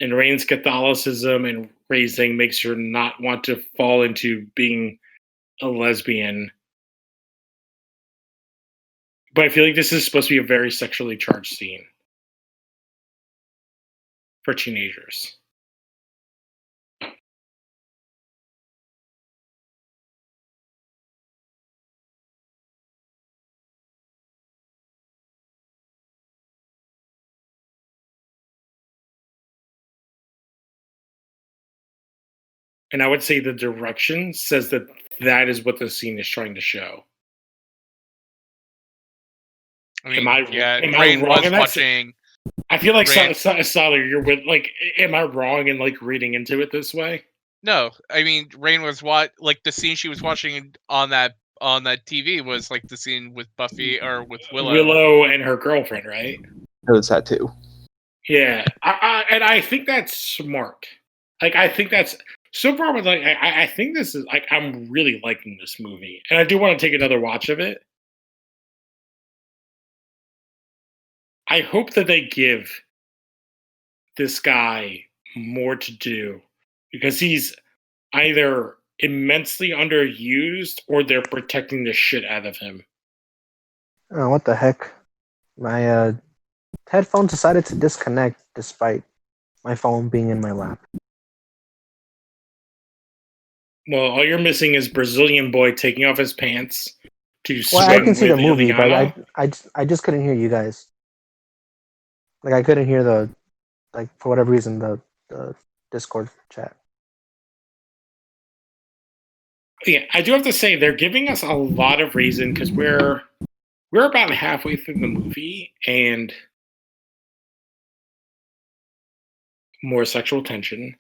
And Rain's Catholicism and raising makes her not want to fall into being a lesbian. But I feel like this is supposed to be a very sexually charged scene for teenagers. And I would say the direction says that that is what the scene is trying to show. I mean, Am I Rain wrong was in that? watching. I feel like Rain- Sally, you're with like. Am I wrong in like reading into it this way? No, I mean Rain was like the scene she was watching on that TV was like the scene with Buffy or with Willow. Willow and her girlfriend, right? Notice that too. Yeah, and I think that's smart. Like, I think that's so far. With like, I think this is like I'm really liking this movie, and I do want to take another watch of it. I hope that they give this guy more to do because he's either immensely underused or they're protecting the shit out of him. Oh, what the heck? My headphones decided to disconnect despite my phone being in my lap. Well, all you're missing is Brazilian boy taking off his pants, to Well, I swim can see the with movie, but Ileana. I just couldn't hear you guys. Like I couldn't hear the like for whatever reason the Discord chat. Yeah, I do have to say they're giving us a lot of reason because we're about halfway through the movie and more sexual tension.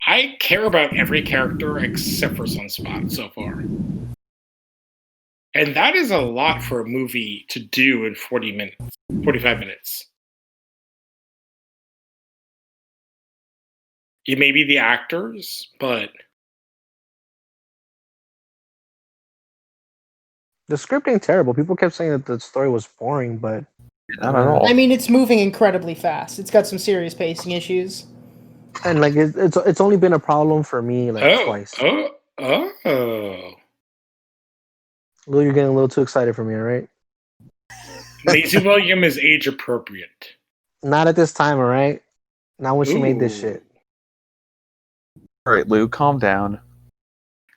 I care about every character except for Sunspot so far. And that is a lot for a movie to do in 45 minutes. It may be the actors, but The script ain't terrible. People kept saying that the story was boring, but Not at all. I mean, it's moving incredibly fast. It's got some serious pacing issues. and like it's only been a problem for me like twice. oh. Lou, you're getting a little too excited for me, all right? Maisie William is age appropriate. Not at this time, all right? Not when she made this Ooh. shit. All right, Lou, calm down.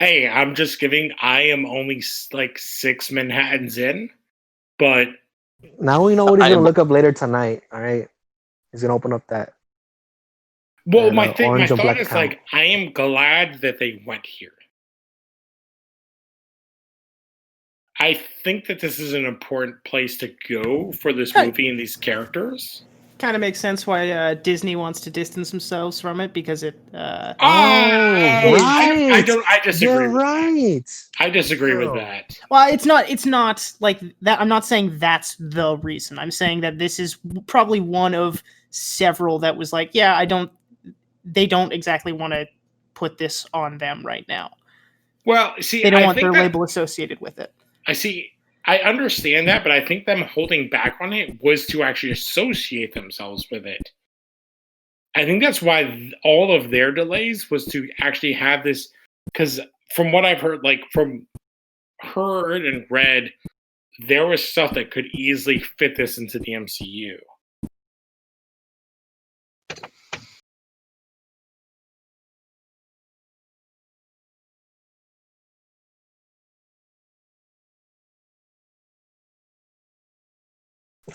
Hey, I'm just giving. I am only like 6 Manhattans in, but Now we know what he's gonna look up later tonight. All right, he's gonna open up that. well, that, my orange and thought black is account. like I am glad that they went here. I think that this is an important place to go for this movie and these characters. Kind of makes sense why Disney wants to distance themselves from it because it. Right. I disagree. You're right. I disagree with that. Well, it's not like that. I'm not saying that's the reason. I'm saying that this is probably one of several that was like, yeah, they don't exactly want to put this on them right now. Well, see, they don't I want think their label associated with it. I understand that, but I think them holding back on it was to actually associate themselves with it. I think that's why all of their delays was to actually have this, because from what I've heard, like from heard and read, there was stuff that could easily fit this into the MCU.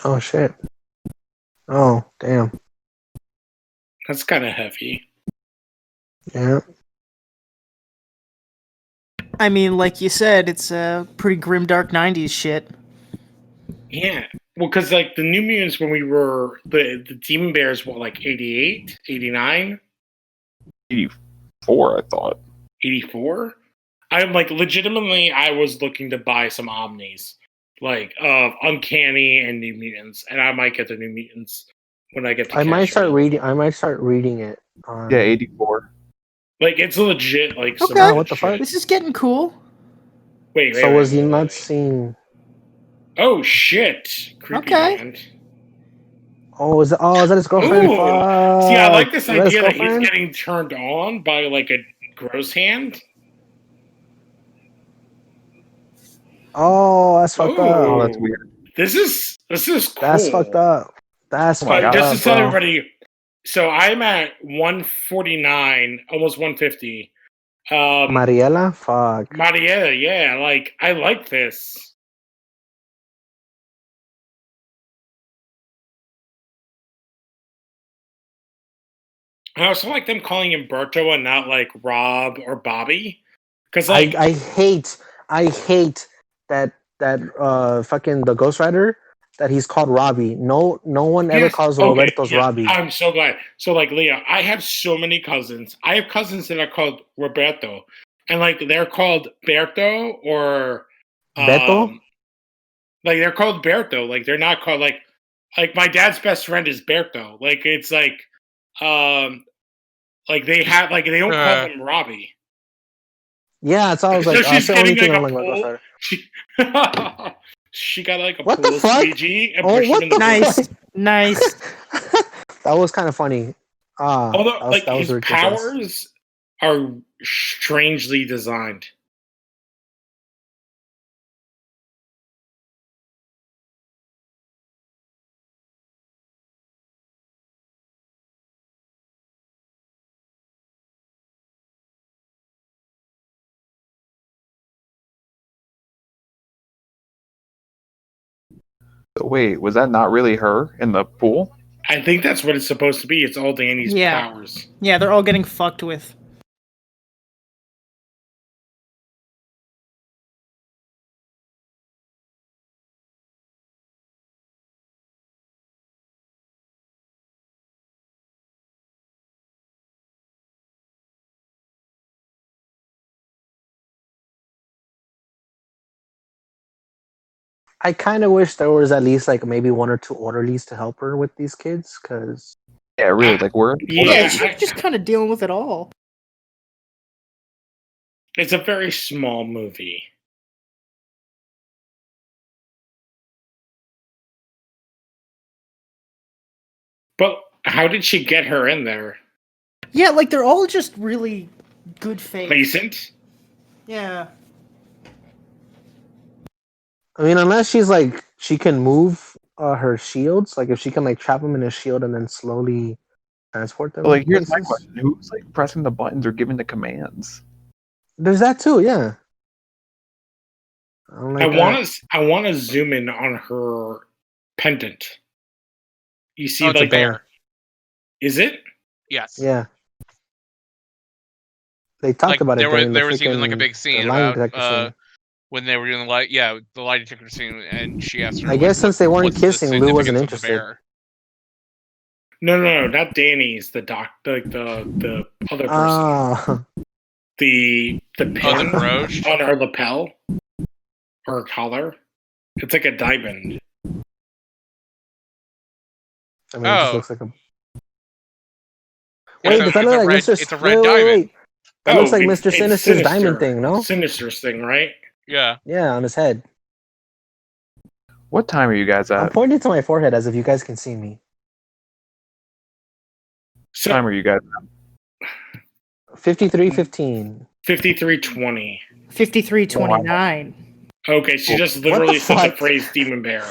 Oh shit. Oh damn. That's kind of heavy. Yeah. I mean, like you said, it's a pretty grim, dark '90s shit. Yeah. Well, because like the New Mutants, when we were the Demon Bears, what, like 88, 89? 84, I thought. 84? I'm like legitimately, I was looking to buy some Omnis, like Uncanny and New Mutants, and I might get the New Mutants when I get. I might start reading it. Yeah, 84. Like it's legit. Like okay, some what the fuck? This is getting cool. Wait. So was he not seeing? Oh shit! Creepy band. Oh, is that his girlfriend? Ooh. See, I like this idea that he's girlfriend? getting turned on by like a gross hand. Oh, that's fucked up. Oh, that's weird. This is cool. That's fucked up. That's fucked up. Just to tell bro. everybody, so I'm at 149, almost 150. Mariela, fuck. Mariela, yeah, like I like this. I also like them calling him Berto and not like Rob or Bobby, because like I hate that fucking the Ghost Rider that he's called Robbie. No one ever calls Roberto's Robbie. I'm so glad. So like Leo, I have so many cousins. I have cousins that are called Roberto, and like they're called Berto or Beto. Like they're called Berto. Like they're not called like my dad's best friend is Berto. Like it's like they have like they don't call him Robbie. Yeah, it's always like So she's getting like a pool. She got like a what pool the fuck? squeegee and pushed him in the nice. That was kind of funny. Although that was his ridiculous. powers are strangely designed. Wait, was that not really her in the pool? I think that's what it's supposed to be. It's all Danny's powers. Yeah, they're all getting fucked with. I kind of wish there was at least like maybe one or two orderlies to help her with these kids, because Yeah, really. Like, we're Yeah, she's just kind of dealing with it all. It's a very small movie. But how did she get her in there? Yeah, like they're all just really good faith. Complacent? Yeah. I mean, unless she's like she can move her shields, like if she can like trap them in a shield and then slowly transport them. Like, here's my places. question: who's like pressing the buttons or giving the commands? There's that too, yeah. I want to zoom in on her pendant. You see, it's like a bear. Is it? Yes. Yeah. They talked Like, about it during there the was even like a freaking- big the scene lie about detector scene. when they were doing the lie detector scene, and she asked her. I guess since they weren't what's the kissing, Lou wasn't significance of the interested. bear? No, not Danny's. The the other person. Ah, The pin the brooch? on her lapel or her collar. It's like a diamond. I mean, it just Oh. looks like a. It's Wait, does that look like Mr. It's a red diamond. Wait. That looks like Mr. it's Sinister's diamond thing, no? Sinister's thing, right? Yeah. Yeah, on his head. What time are you guys I'm at? pointing to my forehead as if you guys can see me. So, What time are you guys at? 53:15. 53:20. 53:29. Okay, she just What the literally said the fuck? phrase demon bear.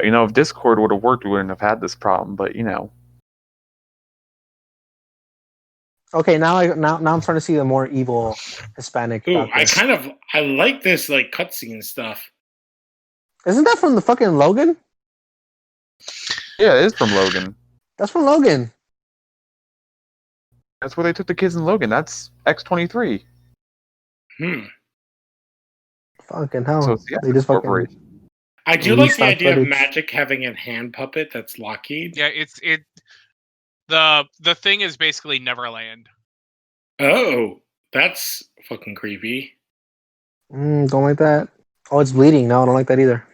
You know, if Discord would have worked, we wouldn't have had this problem. But you know, Okay, now I'm starting to see the more evil Hispanic. Ooh, doctor. I like this like cutscene stuff. Isn't that from the fucking Logan? yeah, it is from Logan. That's from Logan. That's where they took the kids in Logan. That's X-23. Fucking hell. So it's the They just fucking. Corporation. I do released like the that idea of footage. Magic having a hand puppet that's Lockheed. Yeah, the thing is basically Neverland. Oh, that's fucking creepy. Don't like that. Oh, it's bleeding. No, I don't like that either.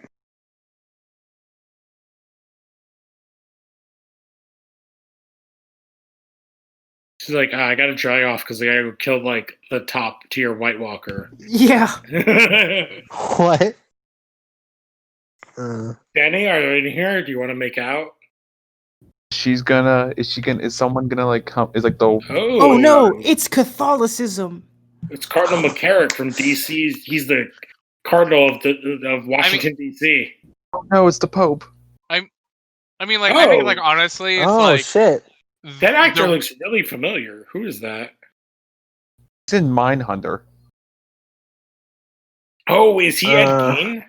She's like, I gotta dry off because I gotta go kill like the top tier White Walker. Yeah. What? Danny, are you in here? Do you want to make out? Is someone gonna like come? Is like the Oh no, it's Catholicism. It's Cardinal McCarrick from DC. He's the Cardinal of Washington DC. oh no, it's the Pope. I mean, like, I think, like, honestly, it's like shit. That actor looks really familiar. Who is that? It's in Mindhunter. Oh, is he Ed Gein?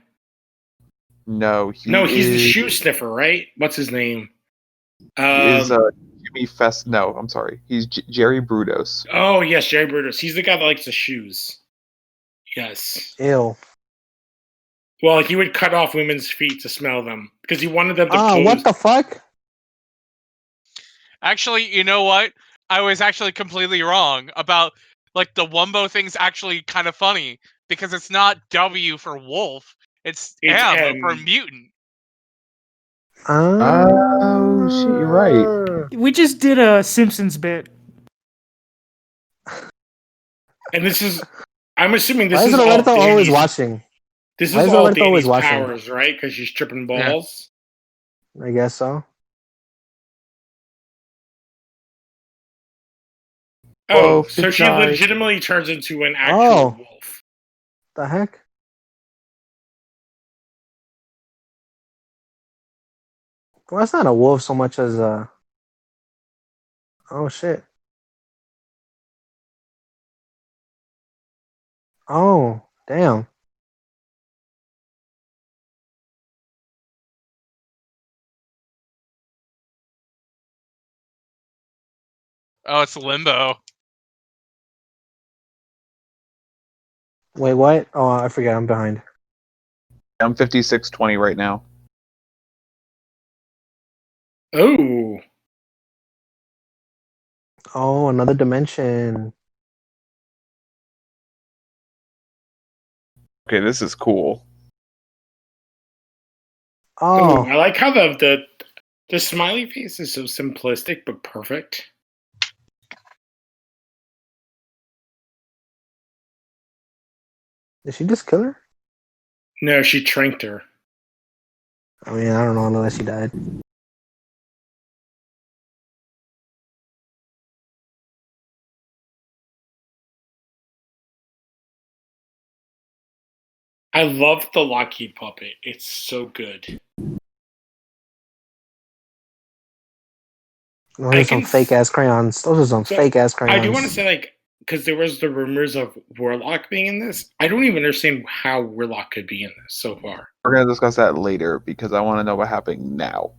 No, he's the shoe sniffer, right? What's his name? He is Jimmy Fest. No, I'm sorry. He's Jerry Brudos. Oh yes, Jerry Brudos. He's the guy that likes the shoes. Yes. Ew. Well, he would cut off women's feet to smell them because he wanted them to. What the fuck? Actually, you know what? I was actually completely wrong about, like, the Wumbo thing's actually kind of funny because it's not W for wolf, it's M for mutant. Oh shit, you're right. We just did a Simpsons bit. And this is, I'm assuming this Why is is all Roberto always Danny's, watching? This Why is is all Roberto always Danny's watching? powers, right? Because she's tripping balls. I guess so. Oh, so she legitimately turns into an actual wolf. The heck? Well, that's not a wolf so much as a. Oh shit. Oh, damn. Oh, it's Limbo. Wait, what? Oh, I forget. I'm behind. I'm 56-20 right now. Oh, Oh, another dimension. Okay, this is cool. Oh, I like how the smiley face is so simplistic but perfect. did she just kill her? No, she tranked her. I mean, I don't know unless she died. I love the Lockheed puppet. It's so good. Those are some fake ass crayons. Those are some fake ass crayons. I do want to say, like, because there was the rumors of Warlock being in this. I don't even understand how Warlock could be in this so far. We're going to discuss that later because I want to know what happened now.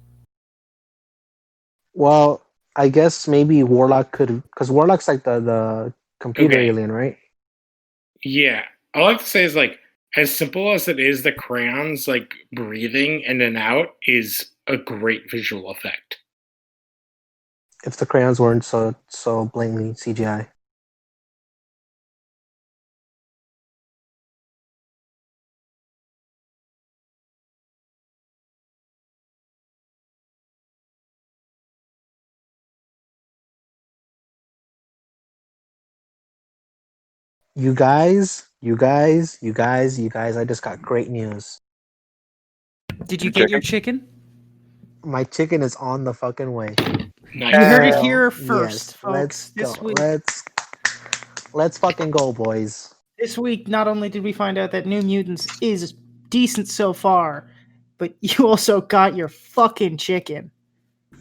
Well, I guess maybe Warlock could, because Warlock's like the computer alien, right? Yeah. All I have to say is, like, as simple as it is, the crayons, like, breathing in and out is a great visual effect. If the crayons weren't so blatantly CGI. You guys, I just got great news. Did you get your chicken? My chicken is on the fucking way. Nice. You heard it here first, Yes, folks. let's go. Let's fucking go, boys. This week, not only did we find out that New Mutants is decent so far, but you also got your fucking chicken.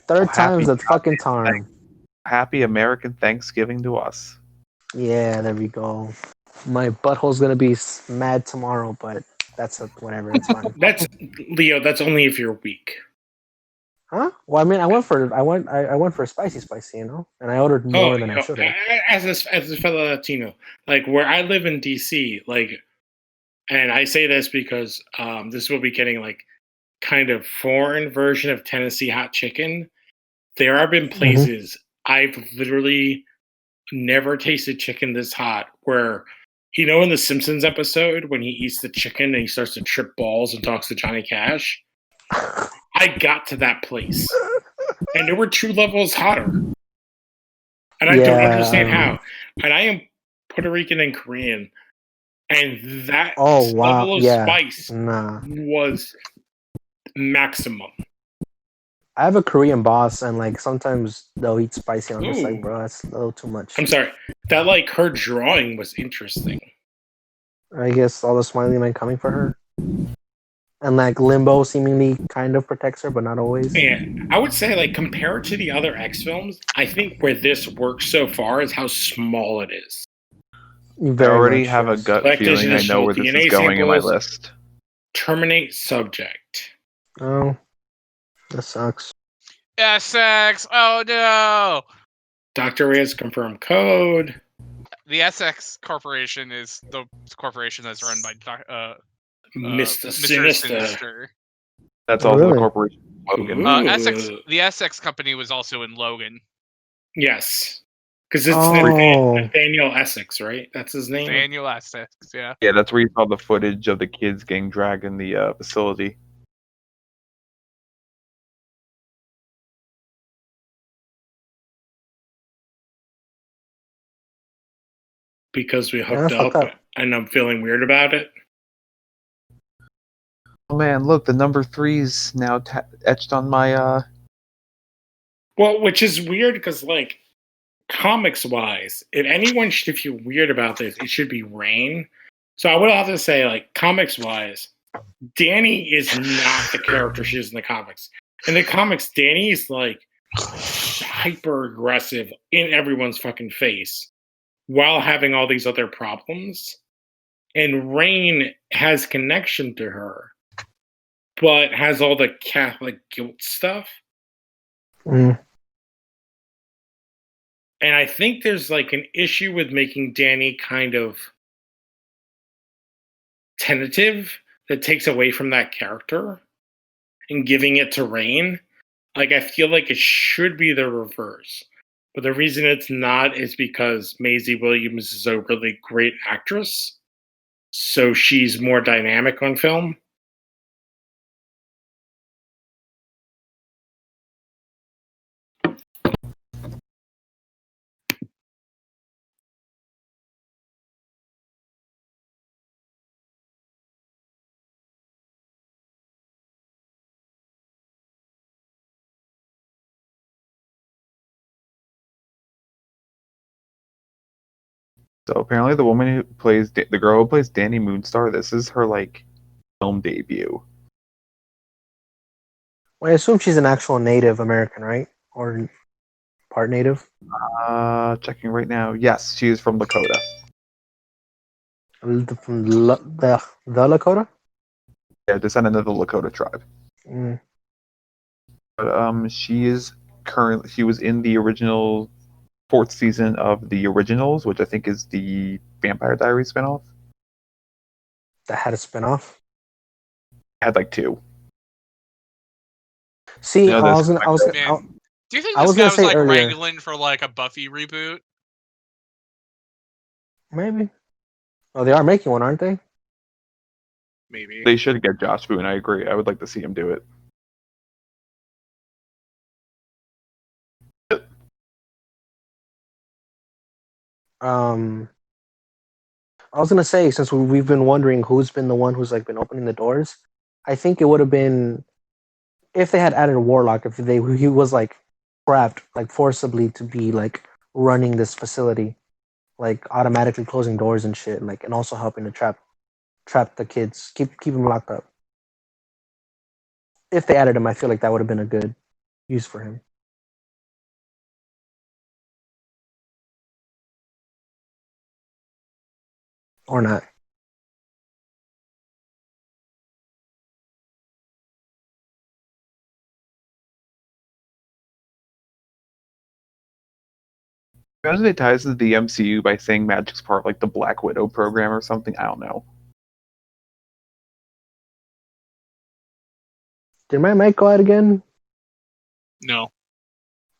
Third time's the fucking charm. Happy American Thanksgiving to us. Yeah, there we go. My butthole's gonna be mad tomorrow, but whatever. It's fine. That's Leo. That's only if you're weak. Huh? Well, I mean, I went for spicy, you know, and I ordered more than I should have. As a fellow Latino, like where I live in DC, like, and I say this because this will be getting like kind of foreign version of Tennessee hot chicken. There have been places I've literally never tasted chicken this hot. Where, you know, in the Simpsons episode when he eats the chicken and he starts to trip balls and talks to Johnny Cash. I got to that place, and there were 2 levels hotter, and I don't understand how. And I am Puerto Rican and Korean, and that level of spice was maximum. I have a Korean boss, and like sometimes they'll eat spicy. I'm just like, bro, that's a little too much. I'm sorry. That like her drawing was interesting. I guess all the smiley men coming for her. And like Limbo seemingly kind of protects her, but not always. Yeah, I would say like compared to the other X films, I think where this works so far is how small it is. I already have a gut feeling I know where this is going in my list. Terminate subject. Oh, that sucks. SX. Oh no. Dr. Ray has confirmed code. The SX Corporation is the corporation that's run by Mr. Sinister. That's also the corporation. Logan. The SX company was also in Logan. Yes. Because it's Nathaniel Essex, right? That's his name? Nathaniel Essex, yeah. Yeah, that's where you saw the footage of the kids getting dragged in the facility. Because we hooked up and I'm feeling weird about it. Oh man, look, the number 3's now etched on my Well, which is weird because, like, comics-wise, if anyone should feel weird about this, it should be Rain. So I would have to say, like, comics-wise, Danny is not the character she is in the comics. In the comics, Danny is, like, hyper-aggressive in everyone's fucking face while having all these other problems. And Rain has connection to her, but has all the Catholic guilt stuff. And I think there's like an issue with making Danny kind of tentative that takes away from that character and giving it to Rain. Like, I feel like it should be the reverse. But the reason it's not is because Maisie Williams is a really great actress. So she's more dynamic on film. So apparently, the woman who plays the girl who plays Danny Moonstar, this is her like film debut. Well, I assume she's an actual Native American, right? Or part Native? Checking right now. Yes, she is from Lakota. From the Lakota? Yeah, descendant of the Lakota tribe. Mm. But she was in the original 4th season of The Originals, which I think is the Vampire Diaries spinoff. That had a spinoff. It had like 2. See, No, I was that's gonna, Man, do you think I this was guy gonna was say like earlier. wrangling for like a Buffy reboot? maybe. Oh, they are making one, aren't they? Maybe. They should get Josh Boone. I agree. I would like to see him do it. I was gonna say, since we've been wondering who's been the one who's like been opening the doors, I think it would have been if they had added a Warlock. If he was like trapped, like forcibly to be like running this facility, like automatically closing doors and shit, like, and also helping to trap the kids, keep them locked up. If they added him, I feel like that would have been a good use for him. Or not. Imagine they ties to the MCU by saying Magic's part of like the Black Widow program or something. I don't know. Did my mic go out again? No.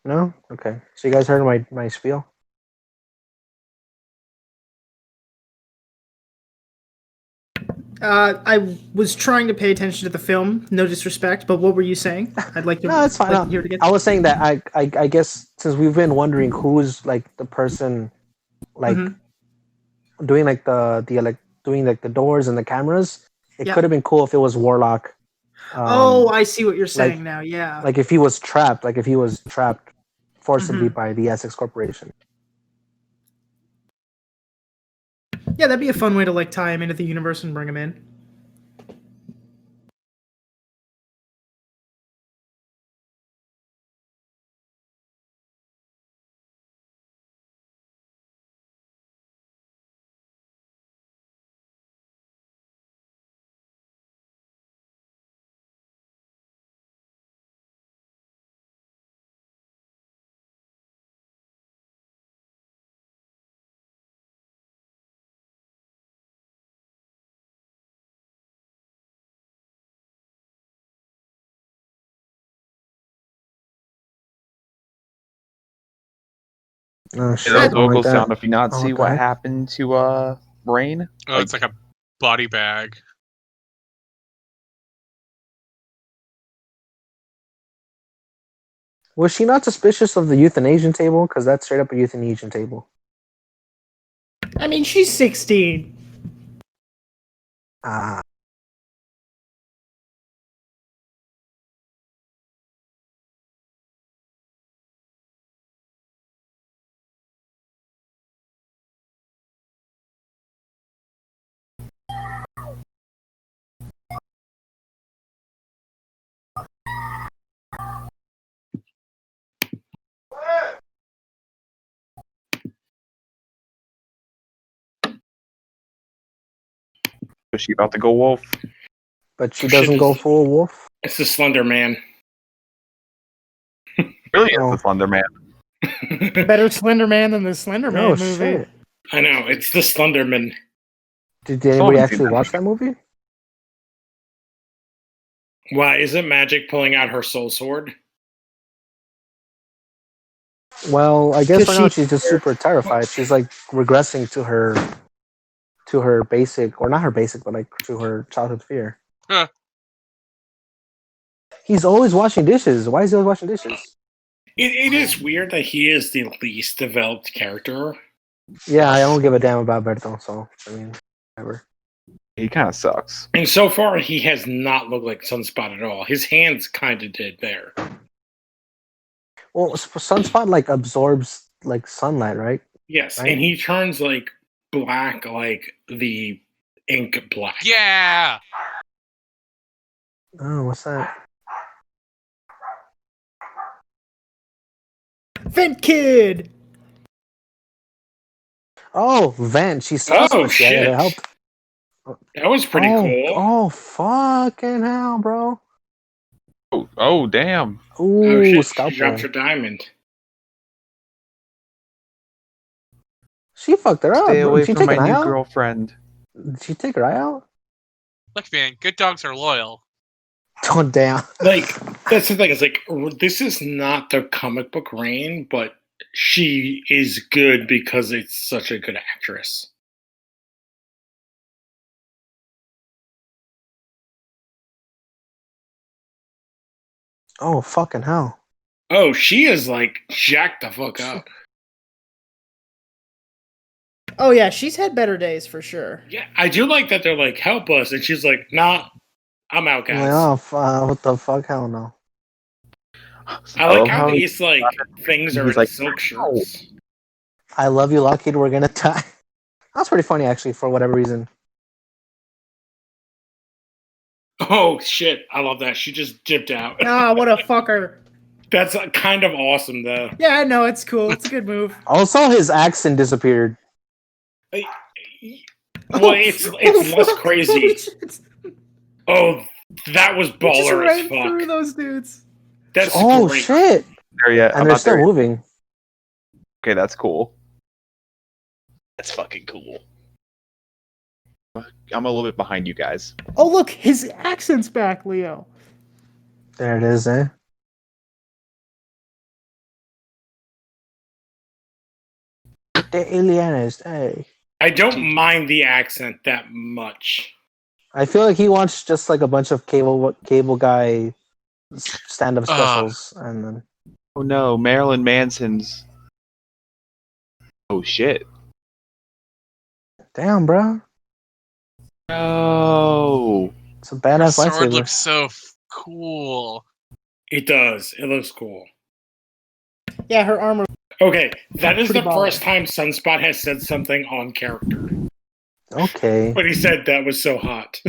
No? Okay. So you guys heard my spiel? I was trying to pay attention to the film. No disrespect, but what were you saying? I'd like to. No, it's fine. Like to hear it again. I was saying that I guess since we've been wondering who's like the person like doing like doing like the doors and the cameras, it Yeah. could have been cool if it was Warlock. I see what you're saying now. Yeah. Like if he was trapped forcibly by the Essex Corporation. Yeah, that'd be a fun way to like tie him into the universe and bring him in. Oh And shit! those I don't like vocals that. sound. If you not Oh, see what what the heck? happened to Rain, Oh, it's like a body bag. Was she not suspicious of the euthanasia table? Because that's straight up a euthanasia table. I mean, she's 16. Ah. was she about to go wolf? But she Oh, shit, doesn't go this- full wolf. It's the Slender Man. Really is Oh. the Slender Man. Better Slender Man than the Slender Man movie. Shit. I know, it's the Slenderman. Did anybody actually watch that movie? Why isn't Magic pulling out her soul sword? Well, I guess right now she's just super terrified. She's like regressing to her basic, or not her basic, but like to her childhood fear. Huh. He's always washing dishes. Why is he always washing dishes? It is weird that he is the least developed character. Yeah, I don't give a damn about Berto, so I mean, whatever. He kind of sucks. And so far, he has not looked like Sunspot at all. His hands kind of did there. Well, Sunspot like absorbs like sunlight, right? Yes, Right? and he turns like black, like the ink black. Yeah. Oh, what's that? Vent Kid. Oh, Vent. She saw Oh, us. Yeah, shit. it helped. That was pretty cool. Oh, fucking hell, bro. Oh, damn. Ooh, Shit, scalpel. she dropped her diamond. She fucked her up. Stay away Did she from take my an eye new out? girlfriend. Did she take her eye out? Look, man, good dogs are loyal. Oh, damn. Like, that's the thing. It's like, this is not the comic book Rain, but she is good because it's such a good actress. Oh, fucking hell. Oh, she is like jacked the fuck up. Oh yeah, she's had better days for sure. Yeah, I do like that they're like, help us. And she's like, nah, I'm out, I'm guys. like, oh, what the fuck? Hell no. I like how these like things are he's in like, silk shirts. I love you, Lockheed. We're gonna die. That's pretty funny, actually, for whatever reason. Oh shit, I love that. She just dipped out. Ah, what a fucker. That's kind of awesome, though. Yeah, I know, it's cool. It's a good move. Also, his accent disappeared. Well, it's less crazy. Oh, that was Just baller ran as through fuck. those dudes. That's Oh, great. shit. There yet. And they're still moving. Okay, that's cool. That's fucking cool. I'm a little bit behind you guys. Oh, look, his accent's back, Leo. There it is, eh? The alienist, hey. I don't mind the accent that much. I feel like he wants just like a bunch of cable guy stand-up specials, and then Oh no, Marilyn Manson's. Oh shit. damn, bro, No. it's a badass Sword lightsaber. looks so cool. It does. It looks cool. Yeah, her armor. Okay, that is the Pretty baller. first time Sunspot has said something on character. Okay, But he said that was so hot.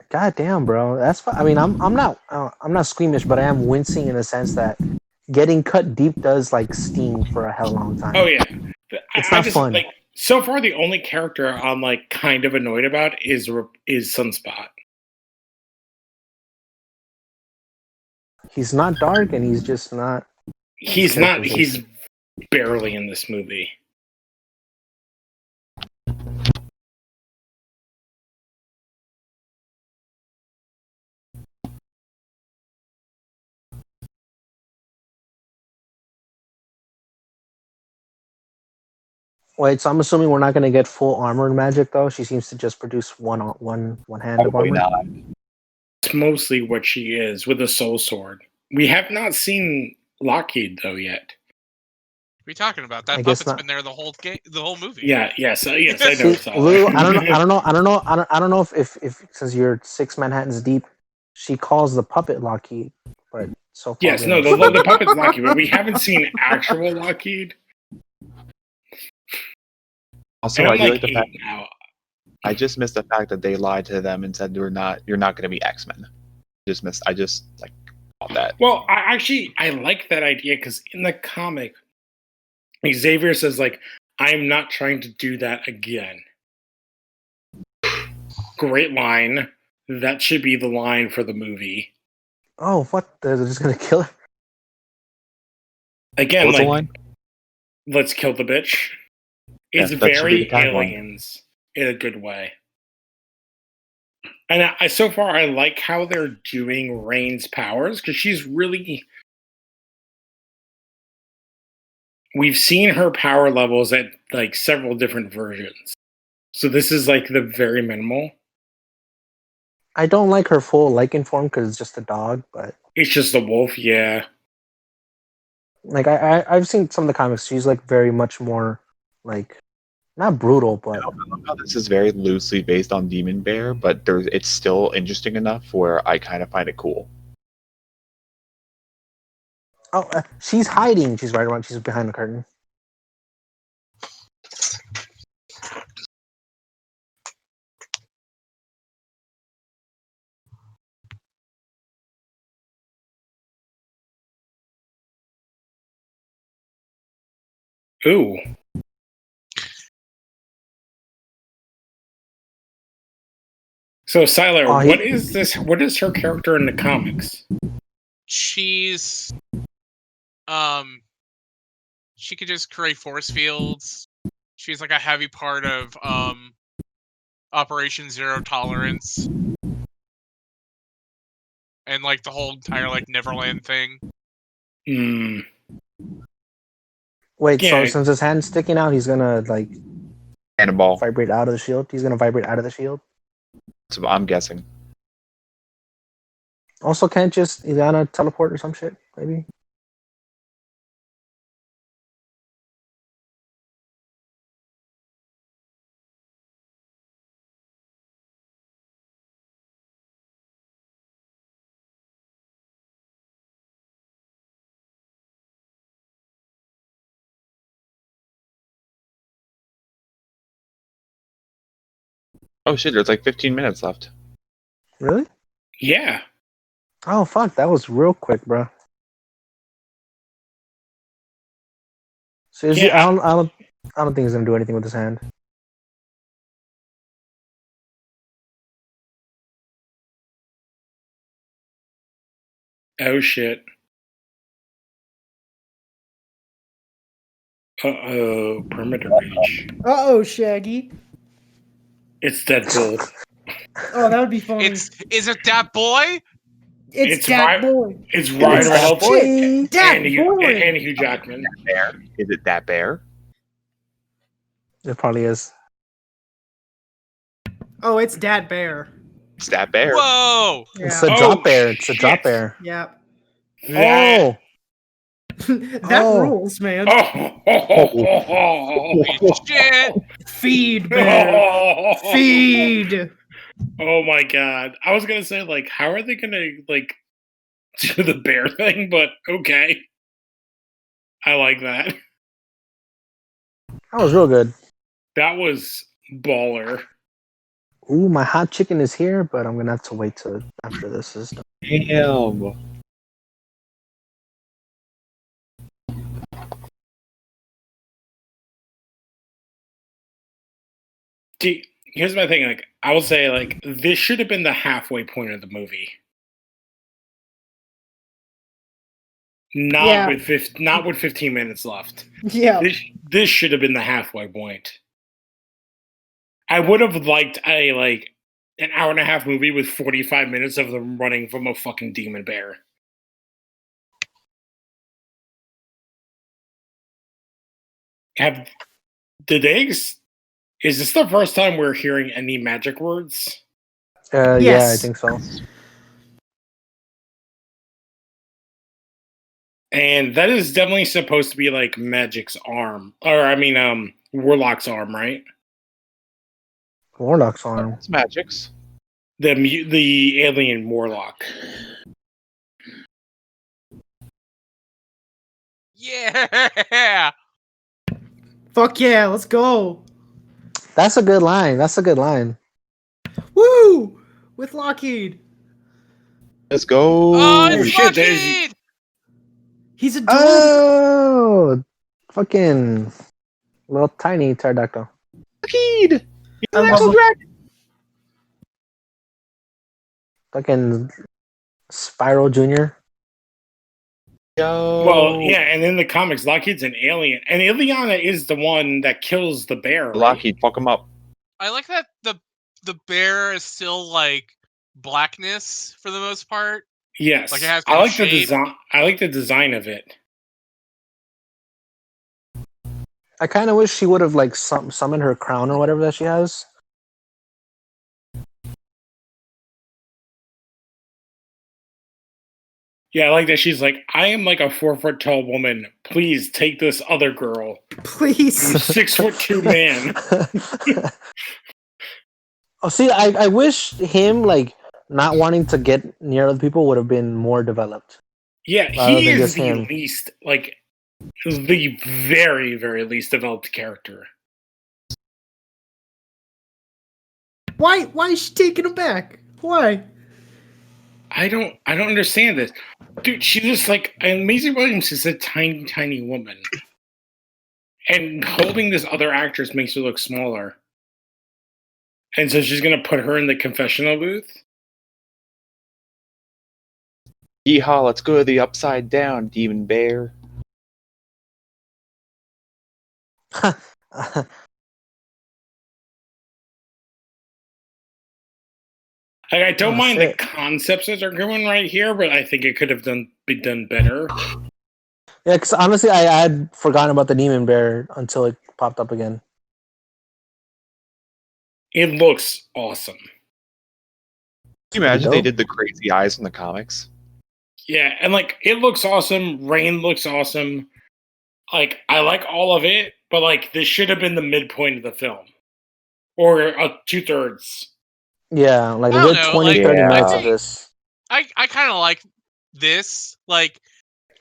god damn, bro, that's. I mean, I'm not squeamish, but I am wincing in the sense that getting cut deep does like sting for a hell long time. Oh yeah, It's not fun. Like, so far, the only character I'm like kind of annoyed about is Sunspot. He's not dark, and he's just not. He's not. He's barely in this movie. Wait, so I'm assuming we're not going to get full armored Magic though. She seems to just produce one hand of Probably armor. not. It's mostly what she is with a soul sword. We have not seen Lockheed though yet. What are you talking about? I That guess puppet's not. been there the whole movie. Yeah. Yes. Yes. I know. See, Lou, I don't know if since you're 6 Manhattans deep, she calls the puppet Lockheed, but so far. Yes. No. The puppet's Lockheed, but we haven't seen actual Lockheed. Also, And I I'm do like like the fact. 8 now. I just missed the fact that they lied to them and said you're not going to be X-Men. I just like caught that. Well, I like that idea because in the comic, Xavier says like, "I'm not trying to do that again." Great line. That should be the line for the movie. Oh, what? They're just gonna kill her? Again, What's the like, line? let's kill the bitch. It's Yeah, that should be very the tagline. Aliens in a good way. And so far, I like how they're doing Rain's powers, because she's really... We've seen her power levels at, like, several different versions. So this is, like, the very minimal. I don't like her full lichen form because it's just a dog, but It's just a wolf, yeah. like I've seen some of the comics. She's like very much more like not brutal, but This is very loosely based on Demon Bear, but it's still interesting enough where I kind of find it cool. she's hiding. She's right around. She's behind the curtain. Ooh. So, Siler, what is this? What is her character in the comics? She's she could just create force fields. She's like a heavy part of Operation Zero Tolerance. And like the whole entire like Neverland thing. Hmm. Wait, so since his hand's sticking out, he's gonna like Cannonball. Vibrate out of the shield. He's gonna vibrate out of the shield. That's what I'm guessing. Also, can't just Ileana teleport or some shit? Maybe. Oh shit, there's like 15 minutes left. Really? Yeah. Oh fuck, that was real quick, bro. Seriously, Yeah. I don't think he's gonna do anything with his hand. Oh shit. Uh-oh, perimeter breach. Uh-oh, Shaggy. It's Deadpool. Oh, that would be funny. Is it that boy? It's that boy. It's Ryan Reynolds That and boy. Hugh Jackman. Bear? Is it that bear? It probably is. Oh, it's Dad Bear. It's that bear. Whoa! Yeah. It's a drop bear. It's a drop bear. Yeah. That, That rules, man. Shit! Feed, bear. Feed. Oh my god. I was gonna say, like, how are they gonna, like, do the bear thing, but okay. I like that. That was real good. That was baller. Ooh, my hot chicken is here, but I'm gonna have to wait till after this is done. Damn. See, here's my thing. Like, I will say, like, this should have been the halfway point of the movie. Not with 15 minutes left. Yeah. This should have been the halfway point. I would have liked an hour and a half movie with 45 minutes of them running from a fucking demon bear. Is this the first time we're hearing any magic words? Yes. Yeah, I think so. And that is definitely supposed to be like Magic's arm. Or, I mean, Warlock's arm, right? Warlock's arm. It's Magic's. The alien Warlock. Yeah! Fuck yeah, let's go. That's a good line. That's a good line. Woo! With Lockheed. Let's go. Oh, it's shit, Lockheed! He's a dog. Oh, fucking little tiny pterodactyl. Lockheed! He's I an love actual him. dragon! Fucking Spyro Jr. Yo. Well, yeah, and in the comics, Lockheed's an alien, and Ileana is the one that kills the bear. Right? Lockheed, fuck him up. I like that the bear is still like blackness for the most part. Yes, Like it has I no like shape. the design. I like the design of it. I kind of wish she would have like summoned her crown or whatever that she has. Yeah, I like that she's like, I am like a 4 foot tall woman. Please take this other girl. Please. I'm 6'2" man. Oh, see, I wish him like not wanting to get near other people would have been more developed. Yeah, Rather he than is just the him. least, like, the very, very least developed character. Why is she taking him back? Why? I don't understand this. Dude, she's just like, and Maisie Williams is a tiny, tiny woman. And holding this other actress makes her look smaller. And so she's going to put her in the confessional booth? Yeehaw, let's go to the upside down, demon bear. I don't Oh, mind shit. the concepts that are going right here, but I think it could have been done better. Yeah, because honestly, I had forgotten about the demon bear until it popped up again. It looks awesome. Can you imagine if they dope. did the crazy eyes in the comics? Yeah, and like it looks awesome. Rain looks awesome. Like I like all of it, but like this should have been the midpoint of the film, or 2/3. Yeah, like I a don't good know, 20, like, 30 Yeah. minutes I of think- this. I kind of like this. Like,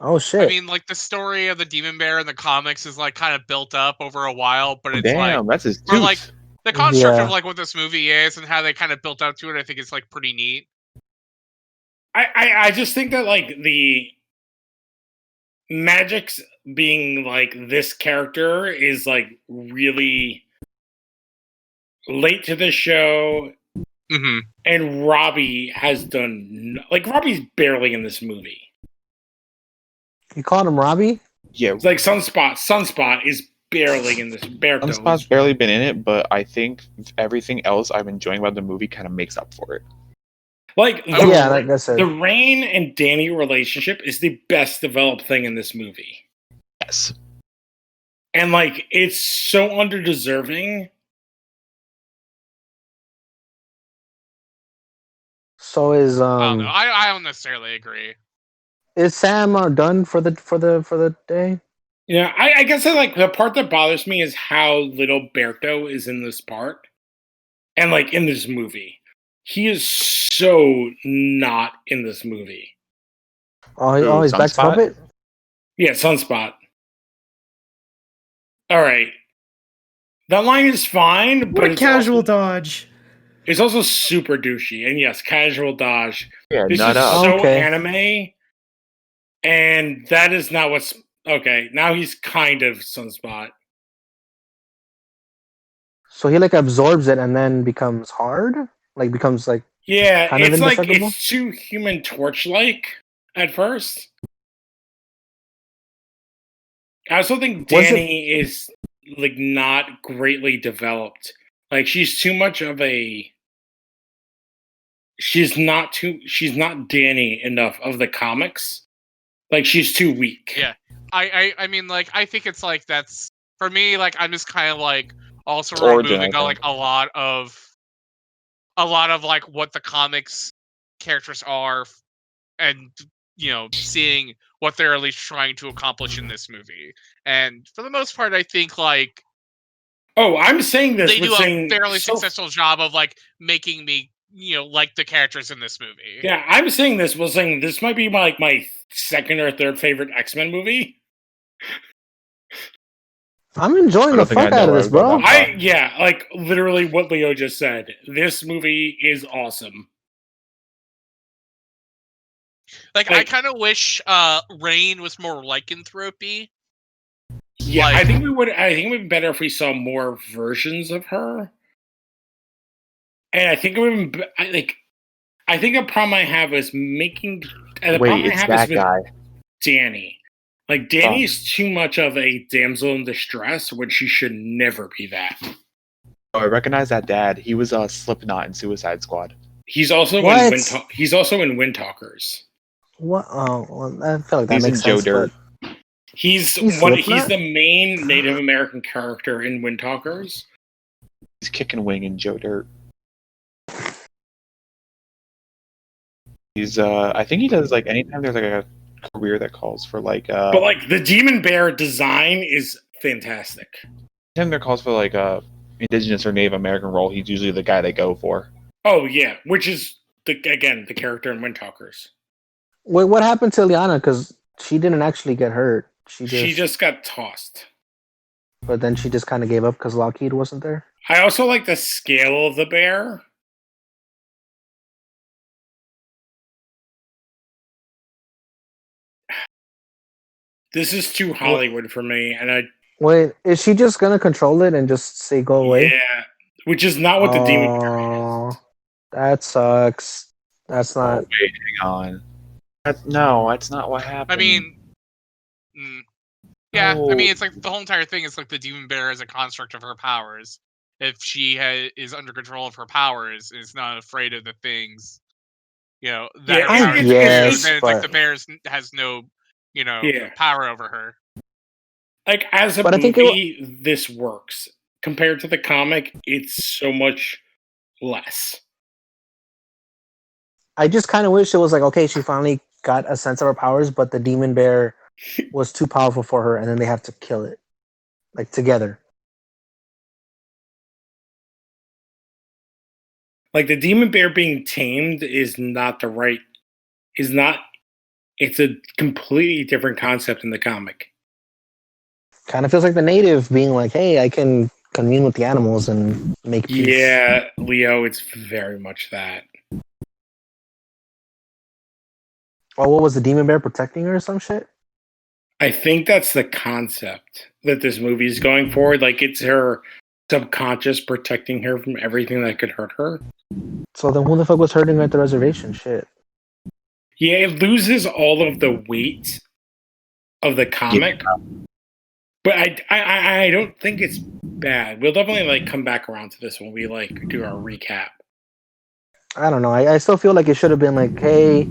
Oh shit! I mean, like the story of the demon bear in the comics is like kind of built up over a while, but it's like Damn, that's his or tooth. like the construct Yeah. of like what this movie is and how they kind of built up to it. I think it's like pretty neat. I just think that like the Magic's being like this character is like really late to the show, Mm-hmm. and Robbie has done like Robbie's barely in this movie. You called him Robbie? Yeah, It's like Sunspot is barely in this. Sunspot's barely been in it, but I think everything else I'm enjoying about the movie kind of makes up for it. Like Oh, Yeah, like I said. the Rain and Danny relationship is the best developed thing in this movie. Yes. And like it's so underdeserving. So is I don't know. I don't necessarily agree. is Sam done for the day? Yeah, I guess like the part that bothers me is how little Berto is in this part. And like in this movie. He is so not in this movie. Oh, he's back to Sunspot? puppet. Yeah, Sunspot. Alright. That line is fine, What but a casual dodge. it's also super douchey. And yes, casual dodge. Yeah, This nut is up. so Okay. anime, and that is not what's okay. Now he's kind of Sunspot. So he like absorbs it and then becomes hard, like becomes like Yeah, Kind of it's like indestructible? it's too Human Torch like at first. I also think Was it- Danny is like not greatly developed. Like she's too much of a. She's not Danny enough of the comics. Like she's too weak. Yeah. I mean, like, I think it's like that's for me. Like, I'm just kind of like also Origin, removing I like a lot of like what the comics characters are, and seeing what they're at least trying to accomplish in this movie. And for the most part, I think like Oh, I'm saying this. they do saying a fairly so- successful job of like making me like the characters in this movie. Yeah, I'm saying this. Saying this might be my second or third favorite X-Men movie. I'm enjoying I the don't think I fuck know out of where this, I was going bro. with that. Yeah, like literally what Leo just said. This movie is awesome. Like I Like- kind of wish Rain was more lycanthropy. Yeah, Like- I think it would be better if we saw more versions of her. And I think it would be like I think a problem I have is making. Wait, it's that guy. Danny. Like, Danny's too much of a damsel in distress when she should never be that. Oh, I recognize that dad. He was Slipknot in Suicide Squad. He's also in Wind Talkers. What? Oh, well, I feel like that He's makes in Joe sense. Dirt. He's the main Native American character in Wind Talkers. He's kicking wing in Joe Dirt. He's I think he does like anytime there's like a career that calls for like But like the Demon Bear design is fantastic. Anytime there calls for like indigenous or Native American role, he's usually the guy they go for. Oh yeah, which is the character in Wind Talkers. Wait, what happened to Liana? Because she didn't actually get hurt. She just got tossed. But then she just kind of gave up because Lockheed wasn't there. I also like the scale of the bear. This is too Hollywood for me, and I. Wait, is she just gonna control it and just say go away? Yeah, which is not what the Demon Bear is. That sucks. That's not. Oh, wait, hang on. That's not what happened. I mean, yeah. I mean, it's like the whole entire thing is like the Demon Bear is a construct of her powers. If she is under control of her powers, is not afraid of the things, that her powers then it's like the bear has no, power over her. Like, as a movie, this works. Compared to the comic, it's so much less. I just kind of wish it was like, okay, she finally got a sense of her powers, but the Demon Bear was too powerful for her, and then they have to kill it, like, together. Like, the Demon Bear being tamed is not the right... It's a completely different concept in the comic. Kind of feels like the native being like, hey, I can commune with the animals and make peace. Yeah, Leo, it's very much that. Oh, what was the Demon Bear protecting her or some shit? I think that's the concept that this movie is going for. Like, it's her subconscious protecting her from everything that could hurt her. So then who the fuck was hurting her at the reservation? Shit. Yeah, it loses all of the weight of the comic. Yeah. But I don't think it's bad. We'll definitely come back around to this when we do our recap. I don't know. I still feel like it should have been like, hey,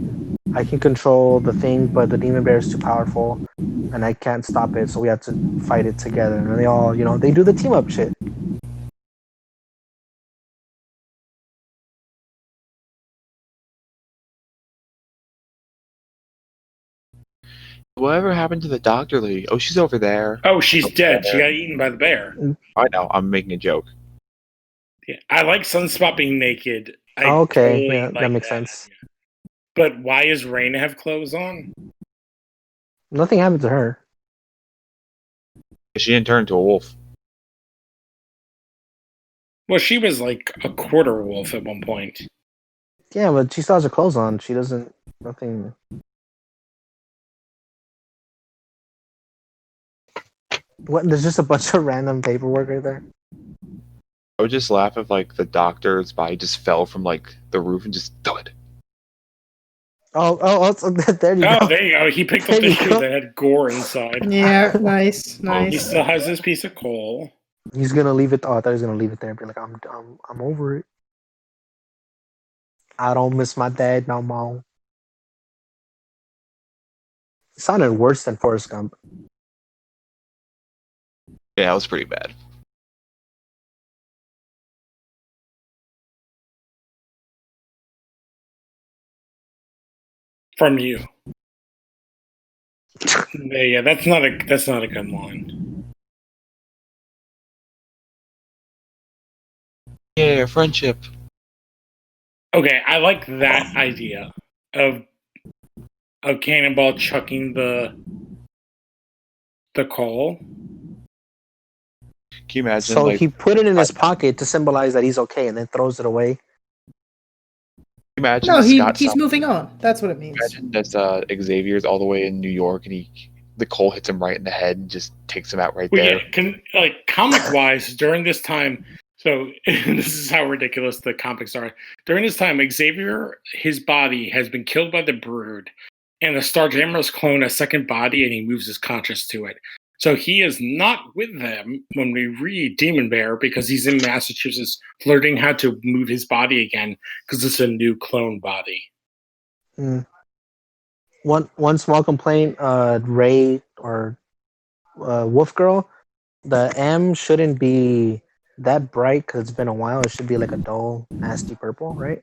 I can control the thing, but the Demon Bear is too powerful, and I can't stop it, so we have to fight it together. And they all, they do the team up shit. Whatever happened to the doctor lady? Oh, she's over there. Oh, she's dead. She got eaten by the bear. I know. I'm making a joke. Yeah, I like Sunspot being naked. Okay, yeah, that makes sense. But why does Raina have clothes on? Nothing happened to her. She didn't turn into a wolf. Well, she was like a quarter wolf at one point. Yeah, but she still has her clothes on. She doesn't... Nothing... What? There's just a bunch of random paperwork right there. I would just laugh if the doctor's body just fell from the roof and just thud. Oh, there you go. Oh, there you go. He picked up the shoe that had gore inside. Yeah, nice. He still has this piece of coal. He's gonna leave it. Oh, I thought he was gonna leave it there and be like, I'm over it. I don't miss my dad no more. It sounded worse than Forrest Gump. Yeah, it was pretty bad. From you. Yeah, that's not a good line. Yeah, friendship. Okay, I like that idea of Cannonball chucking the coal. Can you imagine? So he put it in his pocket to symbolize that he's okay, and then throws it away. Imagine no, he's moving on. That's what it means. Imagine that Xavier's all the way in New York, and the coal hits him right in the head and just takes him out right there. Yeah, comic-wise, during this time, So this is how ridiculous the comics are. During this time, Xavier, his body has been killed by the Brood, and the Starjammers clone a second body, and he moves his conscience to it. So he is not with them when we read Demon Bear because he's in Massachusetts learning how to move his body again because it's a new clone body. One small complaint, Ray or Wolf Girl, the M shouldn't be that bright because it's been a while. It should be like a dull, nasty purple, right?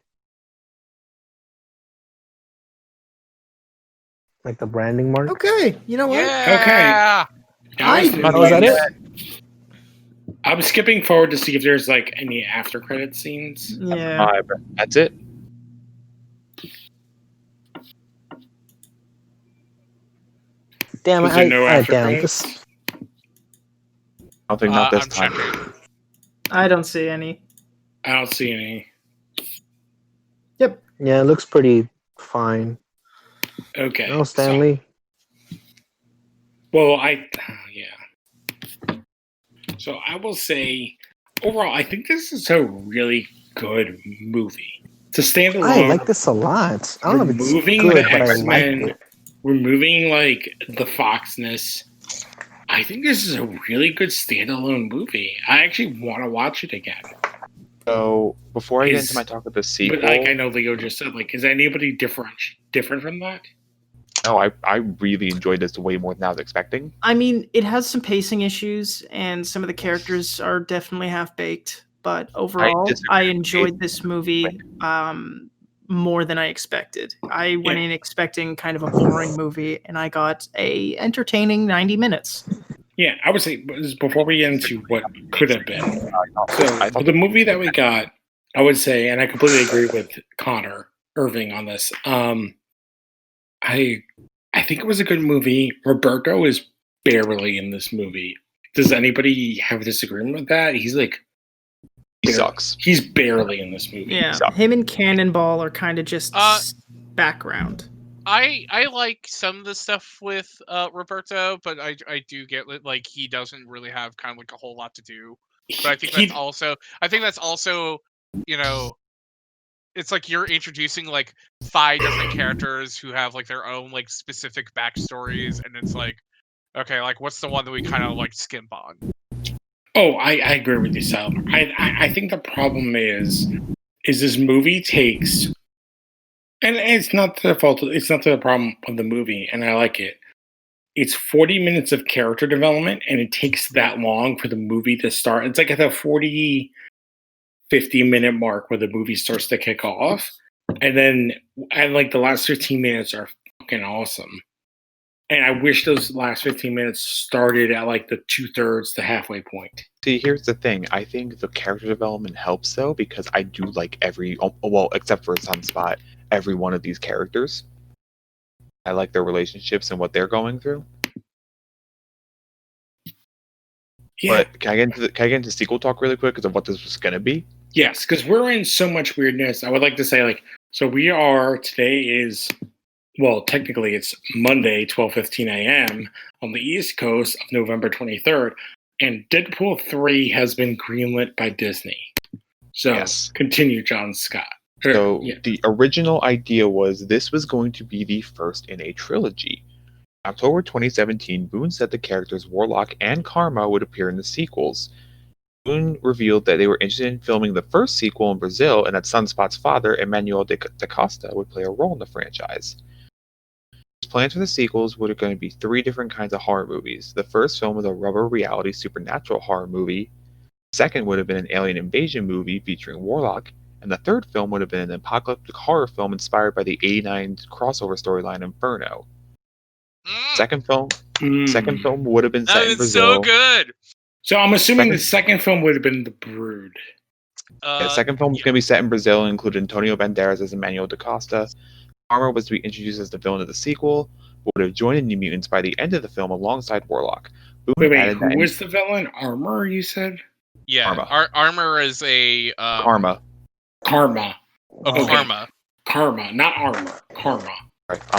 Like the branding mark. Okay, you know what? Yeah. Was that it? I'm skipping forward to see if there's like any after credit scenes. Yeah. That's it. Damn, Is there no after damn. credits? I don't think not this I'm time. checking. I don't see any. I don't see any. Yep. Yeah, it looks pretty fine. Okay. No, Stanley. Well, yeah. So I will say, overall, I think this is a really good movie. To stand alone, I like this a lot. I don't know if it's removing good, the but I X-Men, like it. removing like the Foxness. I think this is a really good standalone movie. I actually want to watch it again. So before I get into my talk of the sequel, But like I know Leo just said, like, is anybody different from that? no, I really enjoyed this way more than I was expecting. I mean, it has some pacing issues, and some of the characters are definitely half baked. But overall, I enjoyed this movie more than I expected. I went in expecting kind of a boring movie, and I got a entertaining 90 minutes. Yeah, I would say before we get into what could have been. So for the movie that we got, I would say, and I completely agree with Connor Irving on this. I think it was a good movie. Roberto is barely in this movie. Does anybody have a disagreement with that? He's like, he sucks. He's barely in this movie. Yeah, him and Cannonball are kind of just background. I like some of the stuff with Roberto, but I do get like he doesn't really have kind of like a whole lot to do. But I think that's also you know, it's like you're introducing like 5 different characters who have like their own like specific backstories, and it's like, okay, like what's the one that we kind of like skimp on? Oh, I agree with you, Sal. I think the problem is this movie takes, and it's not the fault. It's not the problem of the movie, and I like it. It's 40 minutes of character development, and it takes that long for the movie to start. It's like at the 40, 50-minute mark where the movie starts to kick off, and like the last 15 minutes are fucking awesome. And I wish those last 15 minutes started at like the 2/3, the halfway point. See, here's the thing. I think the character development helps though, because I do like except for Sunspot, every one of these characters. I like their relationships and what they're going through. Yeah. But can I get into sequel talk really quick because of what this was going to be? Yes, because we're in so much weirdness. I would like to say, like, so today is, well, technically it's Monday, 12:15 a.m. on the East Coast of November 23rd, and Deadpool 3 has been greenlit by Disney. So yes. Continue, John Scott. So the original idea was this was going to be the first in a trilogy. In October 2017, Boone said the characters Warlock and Karma would appear in the sequels. Boone revealed that they were interested in filming the first sequel in Brazil and that Sunspot's father, Emmanuel da Costa, would play a role in the franchise. His plans for the sequels were going to be 3 different kinds of horror movies. The first film was a rubber reality supernatural horror movie. The second would have been an alien invasion movie featuring Warlock. And the third film would have been an apocalyptic horror film inspired by the '89 crossover storyline Inferno. Second film would have been set in Brazil. So good. So I'm assuming the second film would have been The Brood. The second film was going to be set in Brazil and include Antonio Banderas as Emmanuel da Costa. Armor was to be introduced as the villain of the sequel, but would have joined the New Mutants by the end of the film alongside Warlock. Wait, who was the villain? Armor, you said? Yeah, Armor is a Karma. Karma. Oh, okay. Karma, not Armor. Karma.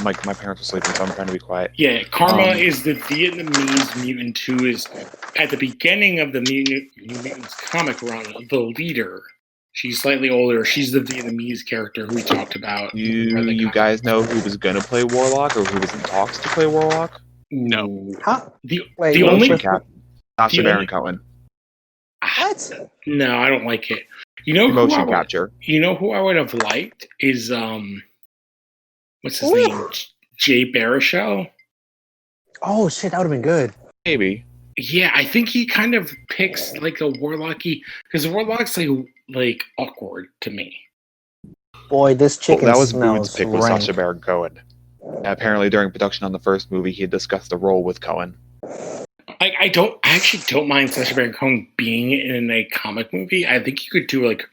My parents are sleeping, so I'm trying to be quiet. Yeah, Karma is the Vietnamese mutant who is at the beginning of the New Mutants comic run the leader. She's slightly older. She's the Vietnamese character who we talked about. You guys know who was gonna play Warlock or who was in talks to play Warlock? No. Huh? The Wait, only Motion cap. Sacha the Baron only- Cohen. What? No, I don't like it. You know who Motion capture. You know who I would have liked is what's his name? Jay Baruchel. Oh shit, that would have been good. Maybe. Yeah, I think he kind of picks like a Warlocky because Warlock's like awkward to me. Boy, this chicken That was smells Boone's pick with rank. Sacha Baron Cohen. Apparently, during production on the first movie, he had discussed the role with Cohen. I actually don't mind Sacha Baron Cohen being in a comic movie. I think you could do like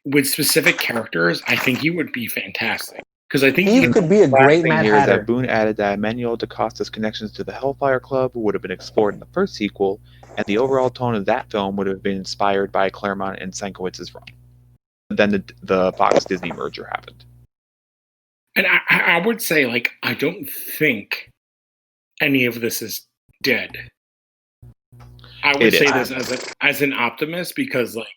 with specific characters. I think he would be fantastic because I think He could be a great thing Mad here is Hatter. that Boone added that Manuel DaCosta's connections to the Hellfire Club would have been explored in the first sequel, and the overall tone of that film would have been inspired by Claremont and Sienkiewicz's run. Then the Fox Disney merger happened. And I would say like I don't think any of this is dead. I would say this as an optimist because like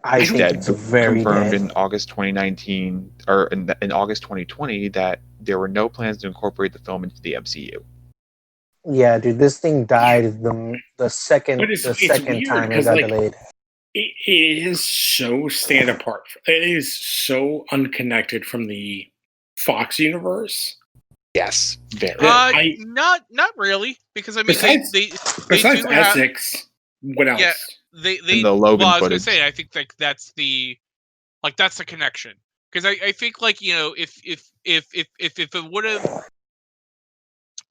I think dead. it's very Confirmed dead. in August 2019 or in August 2020 that there were no plans to incorporate the film into the MCU. Yeah, dude, this thing died the second But it's weird time it 'cause, got like, delayed. it is so stand apart. It is so unconnected from the Fox universe. Yes, very. Not really, because I mean Besides they Besides do have, Essex, what else? Yeah. they And the Logan well, I was gonna footage. say I think like that's the connection, because I think like if it would have,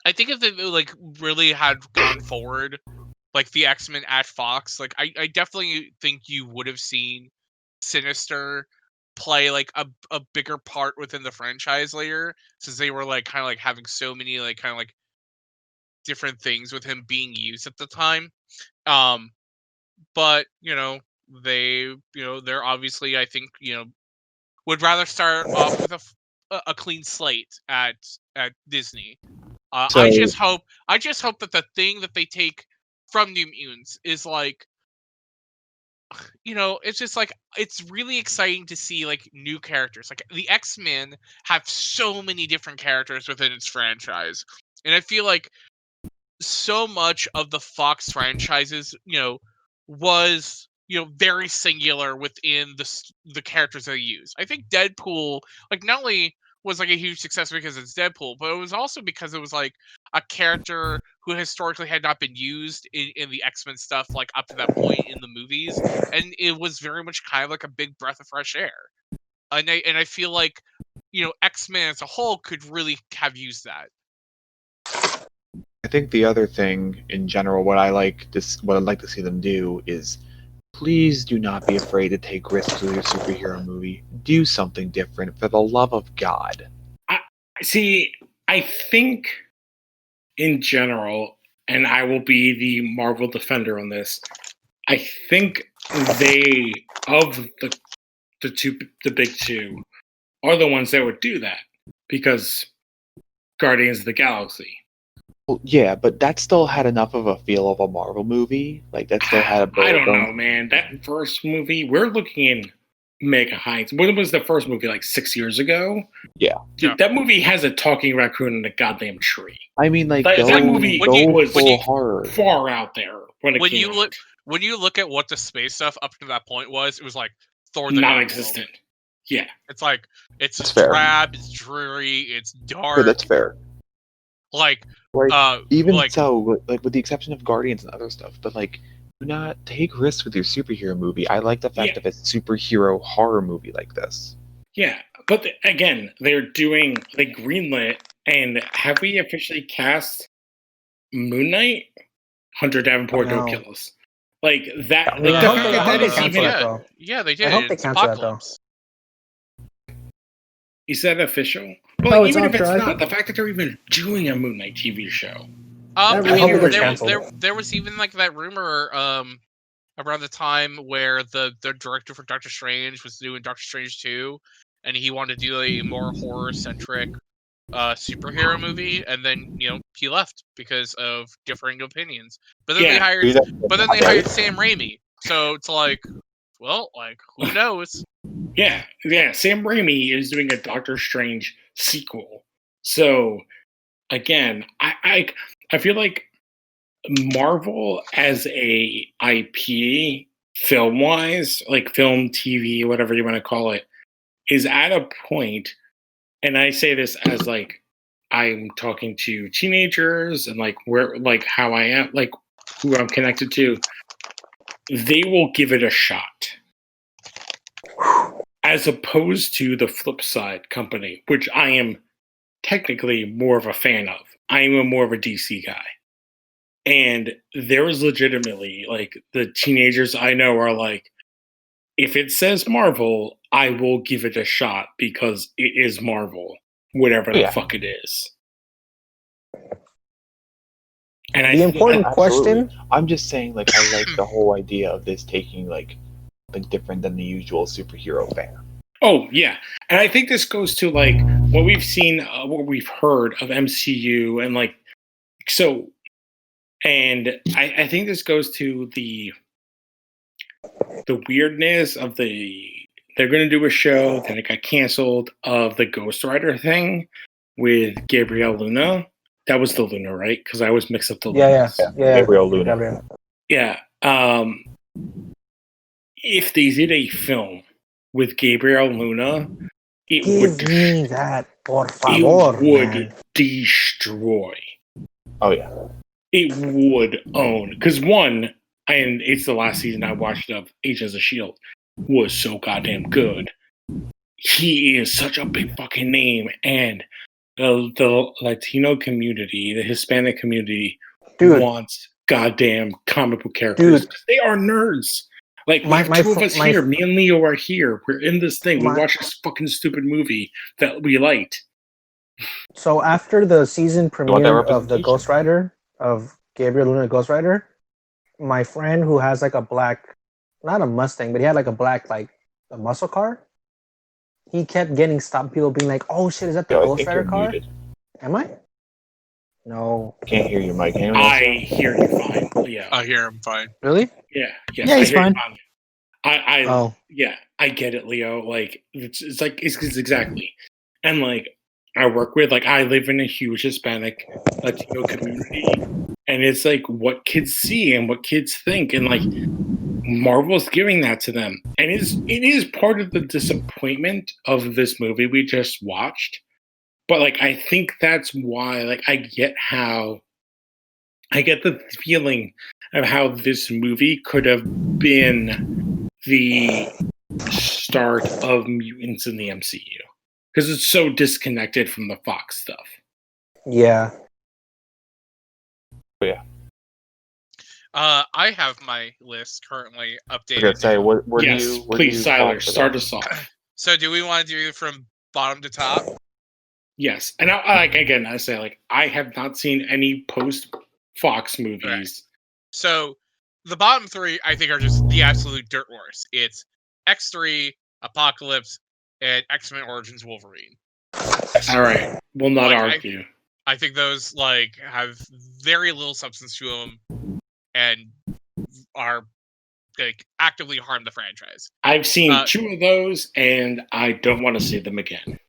I think if it like really had gone forward like the X-Men at Fox, like I definitely think you would have seen Sinister play like a bigger part within the franchise later, since they were like kind of like having so many like kind of like different things with him being used at the time. But they're obviously, I think, would rather start off with a clean slate at Disney. I just hope that the thing that they take from New Mutants is like, it's just like it's really exciting to see like new characters. Like the X-Men have so many different characters within its franchise, and I feel like so much of the Fox franchises, was very singular within the characters they use. I think Deadpool, like, not only was like a huge success because it's Deadpool, but it was also because it was like a character who historically had not been used in the X-Men stuff like up to that point in the movies, and it was very much kind of like a big breath of fresh air. And I feel like X-Men as a whole could really have used that. I think the other thing in general, what I'd like to see them do is, please do not be afraid to take risks with your superhero movie. Do something different, for the love of God. I think in general, and I will be the Marvel defender on this. I think they of the big two are the ones that would do that because Guardians of the Galaxy. Well, yeah, but that still had enough of a feel of a Marvel movie. Like that still had a. I don't know, man. That first movie, we're looking in mega heights. When was the first movie? Like 6 years ago? Yeah. Dude, that movie has a talking raccoon in a goddamn tree. I mean, like that movie was full horror. Far out there when it came out. When you look at what the space stuff up to that point was, it was like Thor: The non-existent. Yeah, it's like it's drab, it's dreary, it's dark. Yeah, that's fair. Like even so, like with the exception of Guardians and other stuff, but like, do not take risks with your superhero movie. I like the fact of a superhero horror movie like this. Yeah, but again, they greenlit, and have we officially cast Moon Knight? Hunter Davenport, don't kill us. Like that. I hope they cancel that, though. Yeah, they did. I hope they cancel that, though. Is that official? Well, even if it's not, the fact that they're even doing a Moon Knight TV show. There was even like that rumor around the time where the director for Doctor Strange was doing Doctor Strange 2, and he wanted to do a more horror-centric superhero movie, and then he left because of differing opinions. But then they hired Sam Raimi, so it's like, well, like, who knows? Yeah. Sam Raimi is doing a Doctor Strange sequel, so again, I feel like Marvel as a IP, film wise, like film, TV, whatever you want to call it, is at a point, and I say this as like I'm talking to teenagers and like where, like how I am, like who I'm connected to, they will give it a shot. As opposed to the flip side company, which I am technically more of a fan of. I am more of a DC guy. And there is legitimately, like, the teenagers I know are like, if it says Marvel, I will give it a shot because it is Marvel, whatever the fuck it is. And the important question. I'm just saying, like, I like the whole idea of this taking like something different than the usual superhero fare. Oh yeah, and I think this goes to like what we've seen, what we've heard of MCU, and like so. And I think this goes to the weirdness of they're going to do a show, then it got canceled, of the Ghost Rider thing with Gabriel Luna. That was the Luna, right? Because I always mix up the Lunas. Yeah. Gabriel Luna. Yeah. If they did a film with Gabriel Luna, Give me that, por favor, it would man. destroy. Oh yeah. It would own, because one, and it's the last season I watched of Agents of S.H.I.E.L.D., was so goddamn good. He is such a big fucking name, and the Latino community, the Hispanic community, wants goddamn comic book characters. Dude, they are nerds. Like, two of us here, me and Leo are here. We're in this thing. We watched this fucking stupid movie that we liked. So after the season premiere of the Ghost Rider, of Gabriel Luna Ghost Rider, my friend who has like a black, not a Mustang, but he had like a black, like a muscle car, he kept getting stopped, people being like, oh shit, is that the Ghost Rider car? Muted. Am I? No. I can't hear you, Mike. I hear you fine. Yeah. I hear him fine. Really? Yeah. Yes, yeah, he's fine. I get it, Leo. Like, it's exactly. And like, I work with, like, I live in a huge Hispanic Latino community, and it's like what kids see and what kids think, and like Marvel's giving that to them, and it is part of the disappointment of this movie we just watched. But like, I think that's why, like, I get the feeling of how this movie could have been the start of Mutants in the MCU. Because it's so disconnected from the Fox stuff. Yeah. Yeah. I have my list currently updated. Okay, say, where please, Siler, start us off. So, do we want to do from bottom to top? Yes, and I say, like, I have not seen any post Fox movies. Right. So, the bottom three, I think, are just the absolute dirt worst. It's X3, Apocalypse, and X-Men Origins Wolverine. All right, we'll not argue. I think those like have very little substance to them, and are like actively harm the franchise. I've seen two of those, and I don't want to see them again.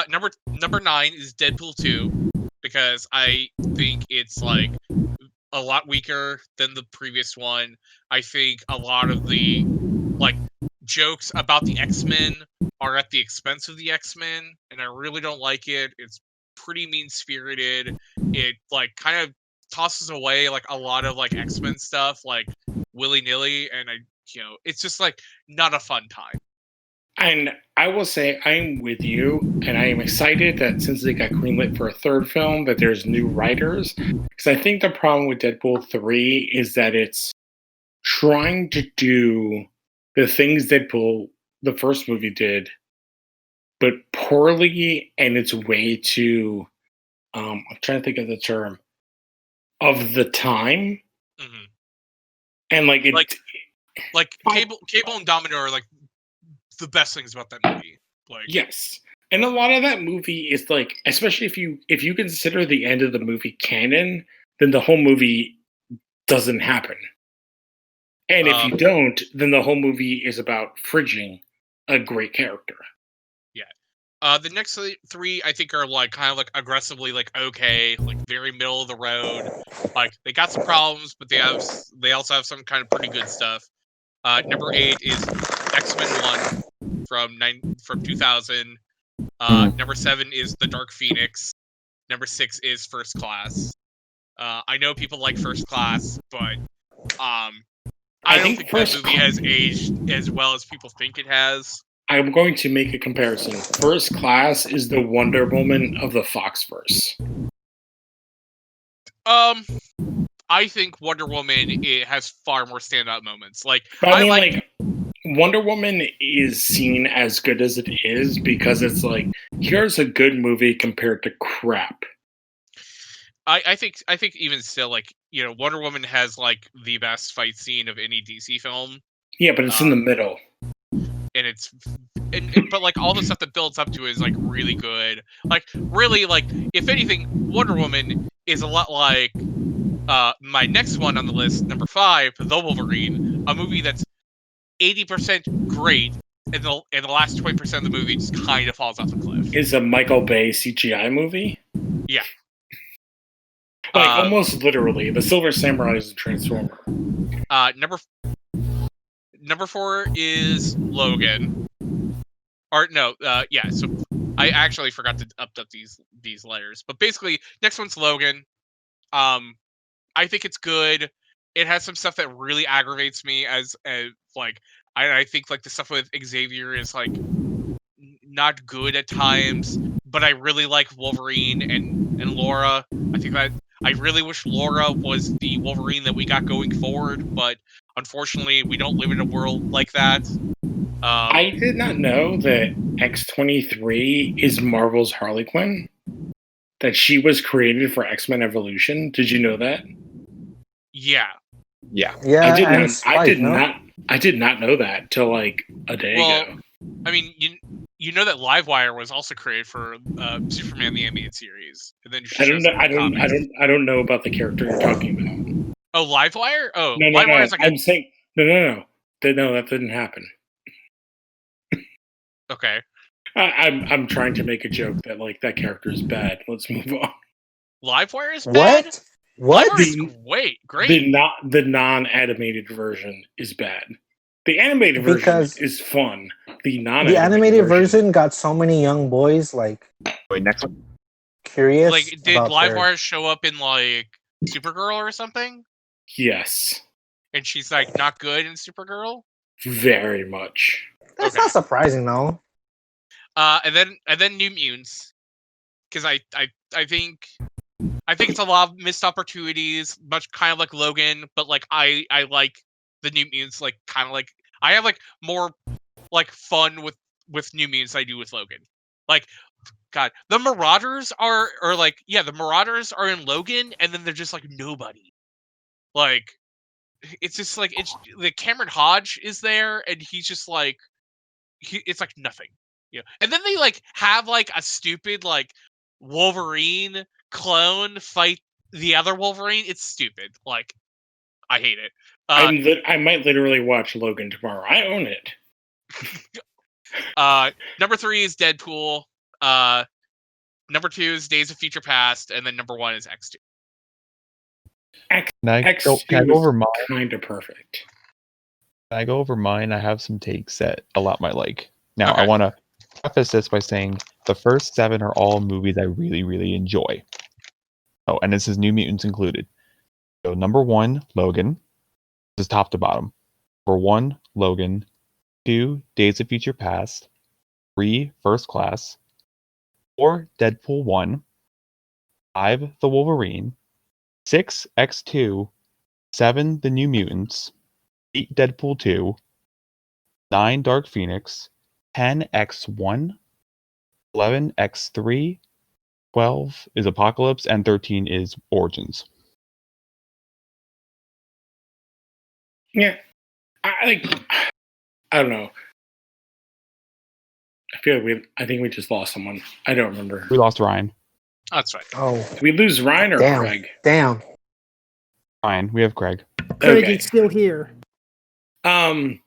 Number 9 is Deadpool 2, because I think it's like a lot weaker than the previous one. I think a lot of the like jokes about the X-Men are at the expense of the X-Men, and I really don't like it. It's pretty mean-spirited. It like kind of tosses away like a lot of like X-Men stuff like willy-nilly, and it's just like not a fun time. And I will say I'm with you, and I am excited that since they got greenlit for a third film, that there's new writers. Because I think the problem with Deadpool 3 is that it's trying to do the things Deadpool, the first movie, did, but poorly, and it's way too, I'm trying to think of the term, of the time. Mm-hmm. And like it, like Cable and Domino are like the best things about that movie. Like, yes, and a lot of that movie is like, especially if you consider the end of the movie canon, then the whole movie doesn't happen. And if you don't, then the whole movie is about fridging a great character. Yeah. The next three I think are like kind of like aggressively like okay, like very middle of the road. Like they got some problems, but they also have some kind of pretty good stuff. Number 8 is X-Men 1 from 2000. Number 7 is The Dark Phoenix. Number 6 is First Class. I know people like First Class, but I don't think that movie has aged as well as people think it has. I'm going to make a comparison. First Class is the Wonder Woman of the Foxverse. I think Wonder Woman it has far more standout moments. Like, but I mean, like Wonder Woman is seen as good as it is because it's like, here's a good movie compared to crap. I think even still, like, you know, Wonder Woman has like the best fight scene of any DC film. Yeah, but it's in the middle. And but like all the stuff that builds up to it is like really good. Like really, like if anything, Wonder Woman is a lot like my next one on the list, number 5, The Wolverine, a movie that's 80% great, and the last 20% of the movie just kind of falls off the cliff. Is a Michael Bay CGI movie? Yeah. Like almost literally, the Silver Samurai is a Transformer. Number 4 is Logan. Or no, yeah. So I actually forgot to update these letters, but basically, next one's Logan. I think it's good. It has some stuff that really aggravates me as like I think like the stuff with Xavier is like not good at times, but I really like Wolverine and Laura. I think that I really wish Laura was the Wolverine that we got going forward, but unfortunately, we don't live in a world like that. I did not know that X-23 is Marvel's Harley Quinn. That she was created for X-Men Evolution. Did you know that? Yeah. Yeah. I did not know that till like a day ago. I mean, you know that Livewire was also created for Superman the Animated Series, and then I don't know about the character you're talking about. Oh, Livewire? Oh, no. Livewire is like I'm saying no. No, that didn't happen. Okay. I'm trying to make a joke that like that character is bad. Let's move on. Livewire is bad. What? Great. The non-animated version is bad. The animated version is fun. The animated version got so many young boys like. Wait, next one. Curious. Like, did Livewire show up in like Supergirl or something? Yes. And she's like not good in Supergirl. Very much. That's not surprising though. And then New Mutants, because I think it's a lot of missed opportunities, much kind of like Logan, but like I like the New Mutants, like kind of like I have like more like fun with New Mutants I do with Logan. Like, God, the Marauders are in Logan, and then they're just like nobody. Like, it's just like it's like Cameron Hodge is there, and he's just like it's like nothing. Yeah, and then they like have like a stupid like Wolverine clone fight the other Wolverine. It's stupid. Like, I hate it. I might literally watch Logan tomorrow. I own it. Number 3 is Deadpool. Number 2 is Days of Future Past, and then number 1 is X2. X2 can I go over mine? Kind of perfect. Can I go over mine? I have some takes that a lot might like. Now, I want to preface this by saying the first 7 are all movies I really, really enjoy. Oh, and this is New Mutants included. So number 1, Logan. This is top to bottom. Number 1, Logan. 2, Days of Future Past. 3, First Class. 4, Deadpool 1. 5, The Wolverine. 6, X2. 7, The New Mutants. 8, Deadpool 2. 9, Dark Phoenix. 10, X1. 11, X3. 12 is Apocalypse, and 13 is Origins. Yeah. I don't know. I think we just lost someone. I don't remember. We lost Ryan. That's right. Oh, Did we lose Ryan or damn. Craig? Damn. Ryan, we have Craig. Craig Okay. is still here. I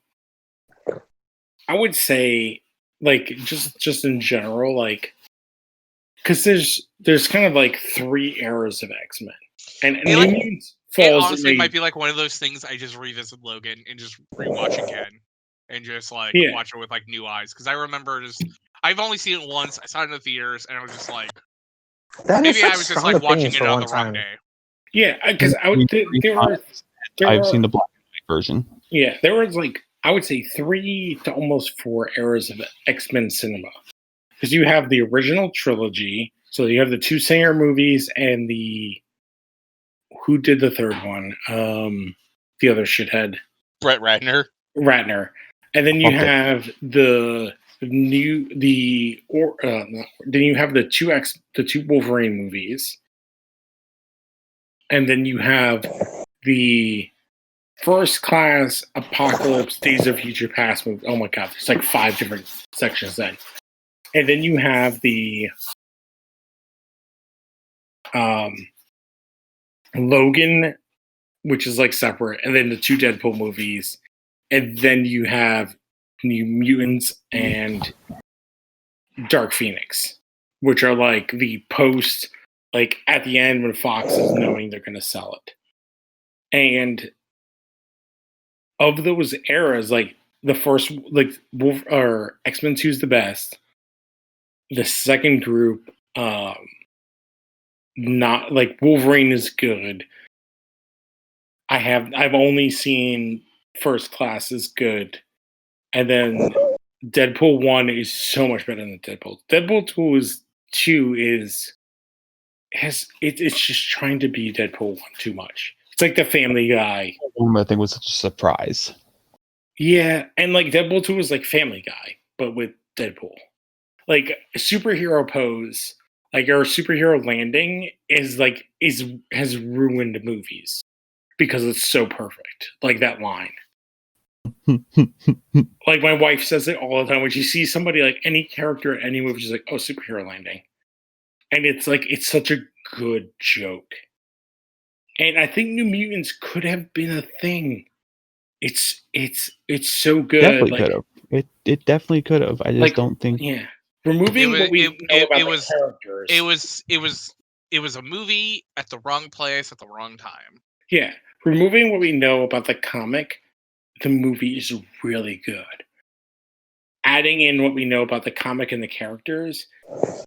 would say, like, just in general, like, because there's kind of like 3 eras of X-Men, and Yeah, like, Mutants It falls honestly in might be like one of those things I just revisit Logan and just rewatch again, and just like Yeah. watch it with like new eyes. Because I remember I've only seen it once. I saw it in the theaters, and I was just like, That maybe is I such was just strong like watching opinions it for on one the wrong time. day. Yeah, because I've seen the black and white version. Yeah, there was like, I would say 3 to almost 4 eras of X-Men cinema. Because you have the original trilogy, so you have the 2 Singer movies and who did the third one? The other shithead, Brett Ratner. and then you Okay. have then you have the 2 Wolverine movies, and then you have the First Class, Apocalypse, Days of Future Past movie. Oh my god, there's like 5 different sections then. And then you have the Logan, which is like separate, and then the 2 Deadpool movies, and then you have New Mutants and Dark Phoenix, which are like the post, like at the end when Fox is knowing they're going to sell it. And of those eras, like the first, like X-Men 2 is the best. The second group, not like Wolverine is good. I've only seen First Class is good, and then Deadpool 1 is so much better than Deadpool. Deadpool 2 it's just trying to be Deadpool 1 too much. It's like the Family Guy. I think was such a surprise. Yeah, and like Deadpool 2 was like Family Guy, but with Deadpool. Like superhero pose, like our superhero landing has ruined movies because it's so perfect. Like that line. Like my wife says it all the time when she sees somebody, like any character in any movie, she's like, "Oh, superhero landing," and it's like it's such a good joke. And I think New Mutants could have been a thing. It's so good. Definitely like, could have. It definitely could have. I just like, don't think. Yeah, removing what we know about the characters. It was a movie at the wrong place at the wrong time. Yeah, removing what we know about the comic, the movie is really good. Adding in what we know about the comic and the characters,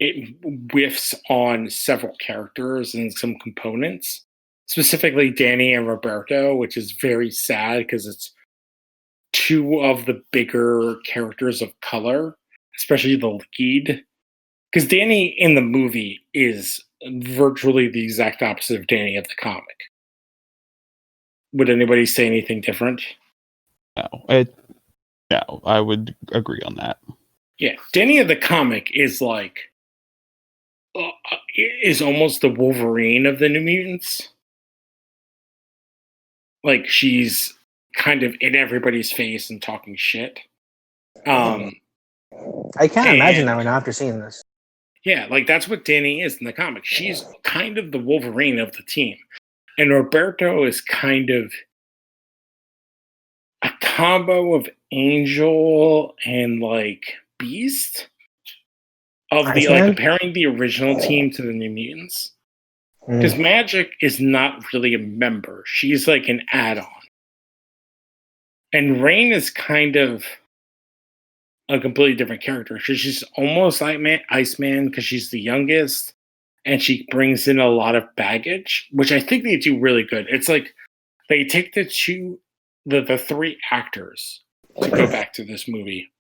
it whiffs on several characters and some components, specifically Danny and Roberto, which is very sad because it's 2 of the bigger characters of color, especially the lead. Because Danny in the movie is virtually the exact opposite of Danny of the comic. Would anybody say anything different? No, I would agree on that. Yeah, Danny of the comic is like is almost the Wolverine of the New Mutants. Like she's kind of in everybody's face and talking shit. I can't imagine that right now after seeing this. Yeah, like that's what Danny is in the comic. She's kind of the Wolverine of the team. And Roberto is kind of a combo of Angel and like Beast of the like comparing the original team to the New Mutants. Because Magic is not really a member. She's like an add-on. And Rain is kind of a completely different character. She's almost like Iceman because she's the youngest. And she brings in a lot of baggage, which I think they do really good. It's like they take the 3 actors, to go back to this movie.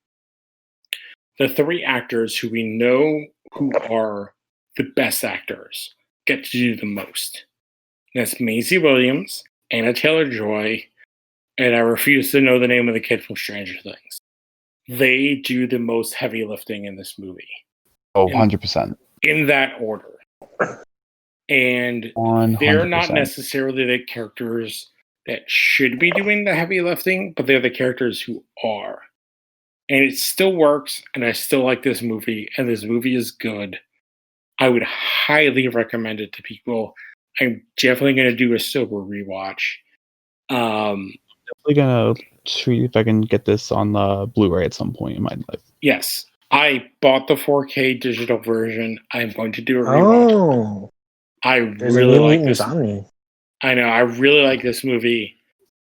The 3 actors who we know who are the best actors get to do the most. And that's Maisie Williams, Anna Taylor-Joy, and I refuse to know the name of the kid from Stranger Things. They do the most heavy lifting in this movie. Oh, 100%. In that order. And 100%. they're not necessarily the characters that should be doing the heavy lifting, but they're the characters who are. and it still works, and I still like this movie, and this movie is good. I would highly recommend it to people. I'm definitely going to do a sober rewatch. Definitely gonna see if I can get this on the Blu-ray at some point in my life. Yes, I bought the 4K digital version. I'm going to do a rewatch. Oh, I there's really a new like Mutants this. Omni. I know. I really like this movie.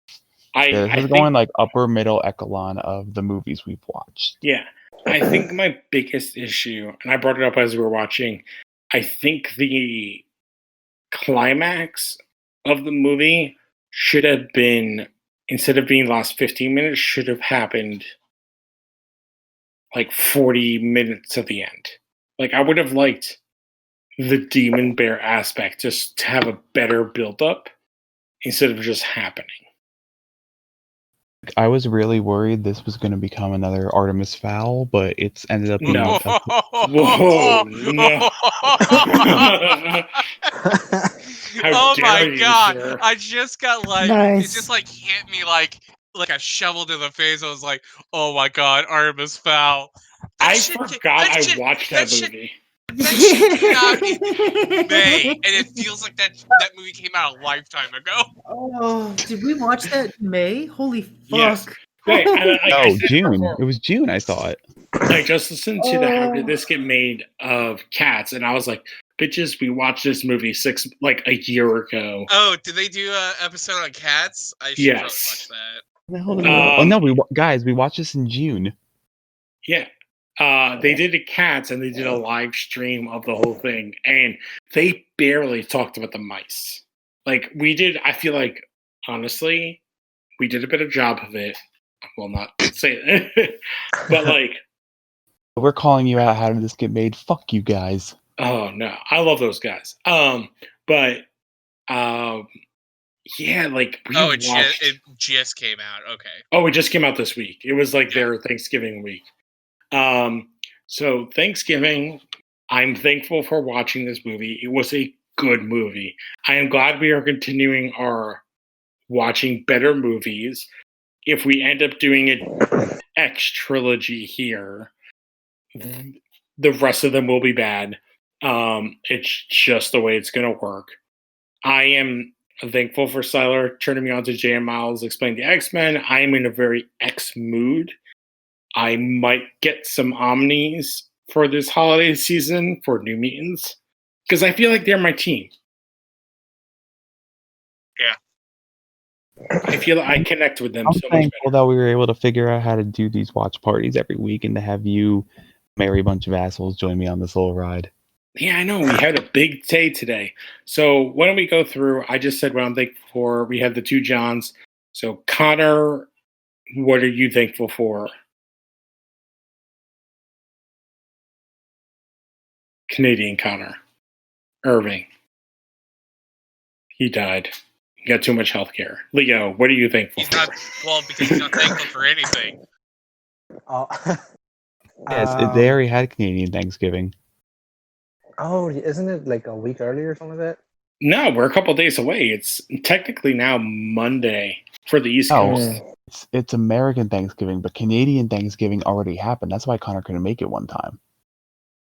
This I is think, going like upper middle echelon of the movies we've watched. yeah. I think my biggest issue, and I brought it up as we were watching, I think the climax of the movie should have been, instead of being the last 15 minutes, should have happened like 40 minutes at the end. Like, I would have liked the demon bear aspect just to have a better build up instead of just happening. I was really worried this was going to become another Artemis Fowl, but it's ended up being No. a Whoa, no. How Oh dare my you, god! sir. I just got like Nice. it just like hit me like a shovel to the face. I was like, oh my god, Artemis Fowl. That I shit ca- forgot that I shit- watched that that shit- movie. That shit came out in May, and it feels like that movie came out a lifetime ago. Oh, did we watch that in May? Holy fuck! Yes. Right, I no said June. before, It was June. I thought. I just listened to the How Did This Get Made of Cats, and I was like, bitches, we watched this movie a year ago. Oh, did they do an episode on cats? I should probably watch that. Oh no, we watched this in June. Yeah. They did the cats, and they did a live stream of the whole thing, and they barely talked about the mice. Like, we did, I feel like, honestly, we did a better job of it. I will not say it. But, like, We're calling you out. How did this get made? Fuck you guys. oh, no. I love those guys. Yeah, like, we Oh, watched... it just came out. Okay. Oh, it just came out this week. It was, like, their Thanksgiving week. So Thanksgiving, I'm thankful for watching this movie. It was a good movie. I am glad we are continuing our watching better movies. If we end up doing an X trilogy here, the rest of them will be bad. It's just the way it's going to work. I am thankful for Siler turning me on to J.M. Miles Explain the X-Men. I am in a very X mood. I might get some Omnis for this holiday season for New Mutants because I feel like they're my team. Yeah. I feel like I connect with them I'm so much thankful better. that we were able to figure out how to do these watch parties every week and to have you, merry bunch of assholes, join me on this little ride. Yeah, I know. We had a big day today. So why don't we go through? I just said what I'm thankful for. We have the two Johns. So Connor, what are you thankful for? Canadian Connor. Irving. He died. He got too much health care. Leo, what are you thankful He's for? not because he's not thankful for anything. Oh, Yes, they already had Canadian Thanksgiving. oh, isn't it like a week earlier or something like that? No, we're a couple days away. It's technically now Monday for the East No, Coast. it's American Thanksgiving, but Canadian Thanksgiving already happened. That's why Connor couldn't make it one time.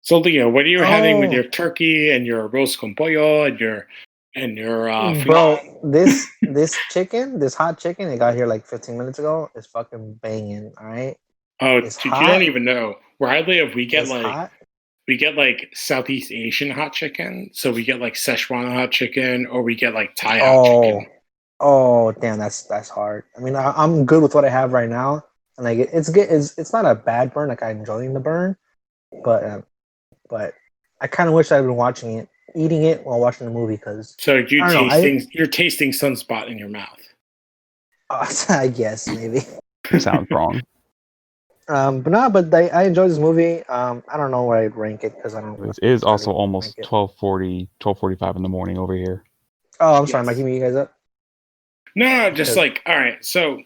So Leo, what are you having with your turkey and your roast con pollo and your bro, this chicken, this hot chicken, it got here like 15 minutes ago. Is fucking banging. All right. Oh, It's dude, hot. you don't even know. Where I live, we get It's hot. Southeast Asian hot chicken. So we get like Szechuan hot chicken, or we get like Thai hot chicken. Oh, damn, that's hard. I mean, I'm good with what I have right now, and like it's good. It's not a bad burn. Like I'm enjoying the burn, but I kind of wish I'd been eating it while watching the movie because. So you're tasting Sunspot in your mouth. I guess maybe. Sounds wrong. But I enjoyed this movie. I don't know where I'd rank it because I don't. It is also really almost 12:45 in the morning over here. Oh, I'm sorry. Am I keeping you guys up? No, just like, all right. So,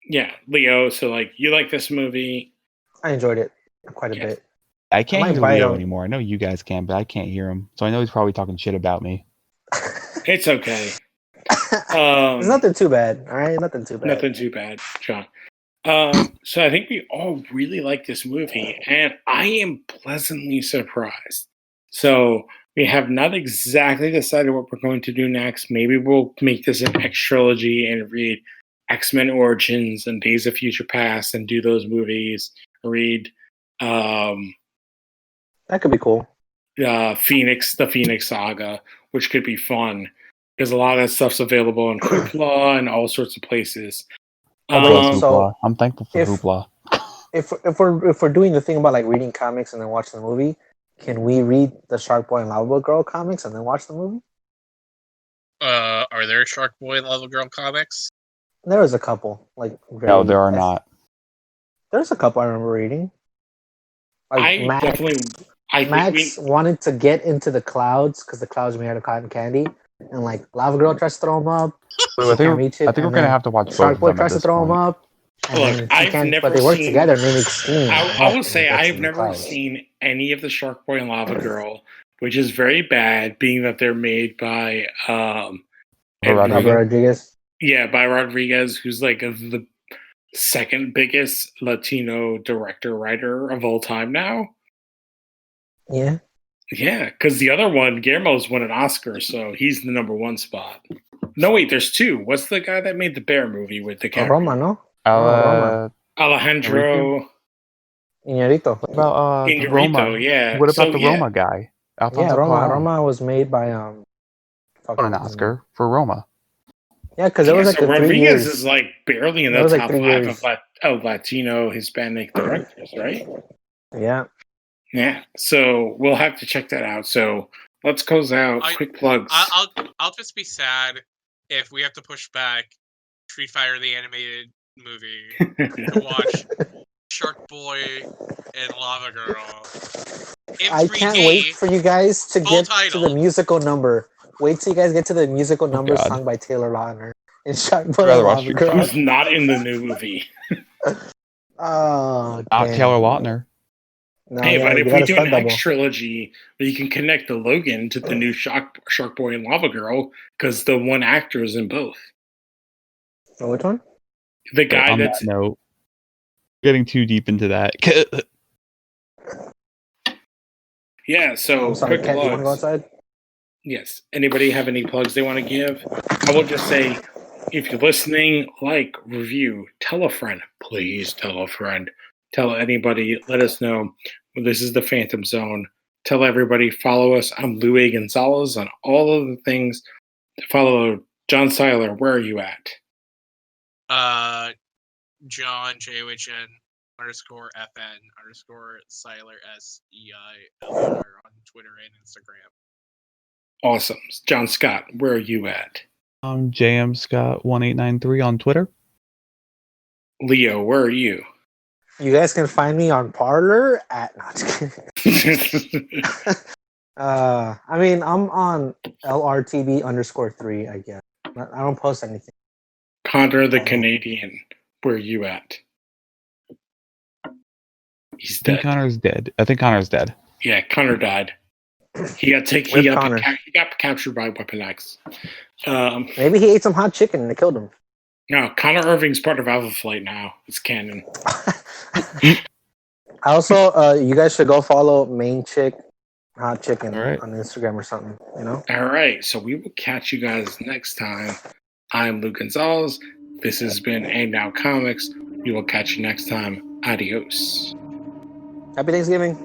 yeah, Leo. So, like, you like this movie? I enjoyed it quite a bit. I can't might hear buy it Leo on- anymore. I know you guys can, but I can't hear him. So I know he's probably talking shit about me. It's okay. It's nothing too bad. All right, nothing too bad. Nothing too bad, John. So I think we all really like this movie, and I am pleasantly surprised. So we have not exactly decided what we're going to do next. Maybe we'll make this an X trilogy and read X-Men Origins and Days of Future Past and do those movies. Read That could be cool. the Phoenix Saga, which could be fun because a lot of that stuff's available in Hoopla and all sorts of places. So I'm thankful for Hoopla. If we're doing the thing about like reading comics and then watching the movie, can we read the Shark Boy and Lava Girl comics and then watch the movie? Are there Shark Boy and Lava Girl comics? There was a couple. No, there are not. There's a couple I remember reading. Max wanted to get into the clouds because the clouds made out of cotton candy, and like Lava Girl tries to throw him up. I think we're gonna have to watch Shark both Boy of them tries to throw him up. Look, but they work together and they make steam. I will say I've never seen any of the Shark Boy and Lava Girl, which is very bad, being that they're made by Rodriguez. Yeah, by Rodriguez, who's like the second biggest Latino director writer of all time now. Yeah. Yeah, because the other one, Guillermo's won an Oscar, so he's the number one spot. No, wait, there's two. What's the guy that made the Bear movie with DiCaprio? Roma, no? Roma. Alejandro Iñárritu. What about the Roma? Yeah. What about the Roma guy? Alfonso Roma was made by won an Oscar for Roma. Yeah, because it was like Rodriguez 3 years. is like barely in the top 5 of Latino Hispanic directors, right? Yeah. Yeah. So we'll have to check that out. So let's close out. Quick plugs. I'll just be sad if we have to push back Street Fighter the animated movie to watch Shark Boy and Lava Girl. I can't wait for you guys to get to the musical number. Wait till you guys get to the musical number sung by Taylor Lautner in Shark Boy and Lava Girl. Who's not in the new movie. Oh, not Taylor Lautner. No, hey, but if we do an X trilogy, we can connect the Logan to the new Shark Boy and Lava Girl because the one actor is in both. Oh, which one? The guy that's getting too deep into that. Yeah, so I'm sorry, quick Ken, plugs. you want to go outside? Yes. Anybody have any plugs they want to give? I will just say, if you're listening, like, review, tell a friend. Please tell a friend. Tell anybody. Let us know. This is the Phantom Zone. Tell everybody. Follow us. I'm Louis Gonzalez on all of the things. Follow John Seiler. Where are you at? John JHN _FN _Seiler SEILR on Twitter and Instagram. Awesome. John Scott, where are you at? I'm JM Scott 1893 on Twitter. Leo, where are you? You guys can find me on Parler at I mean, I'm on LRTB _3, I guess. I don't post anything. Connor the Canadian, where are you at? He's dead. I think Connor's dead. Yeah, Connor died. He got captured by Weapon X. Maybe he ate some hot chicken and it killed him. No, Connor Irving's part of Alpha Flight now. It's canon. Also, you guys should go follow Main Chick Hot Chicken on Instagram or something, you know? All right, so we will catch you guys next time. I'm Luke Gonzalez. This has been And Now Comics. We will catch you next time. Adios. Happy Thanksgiving.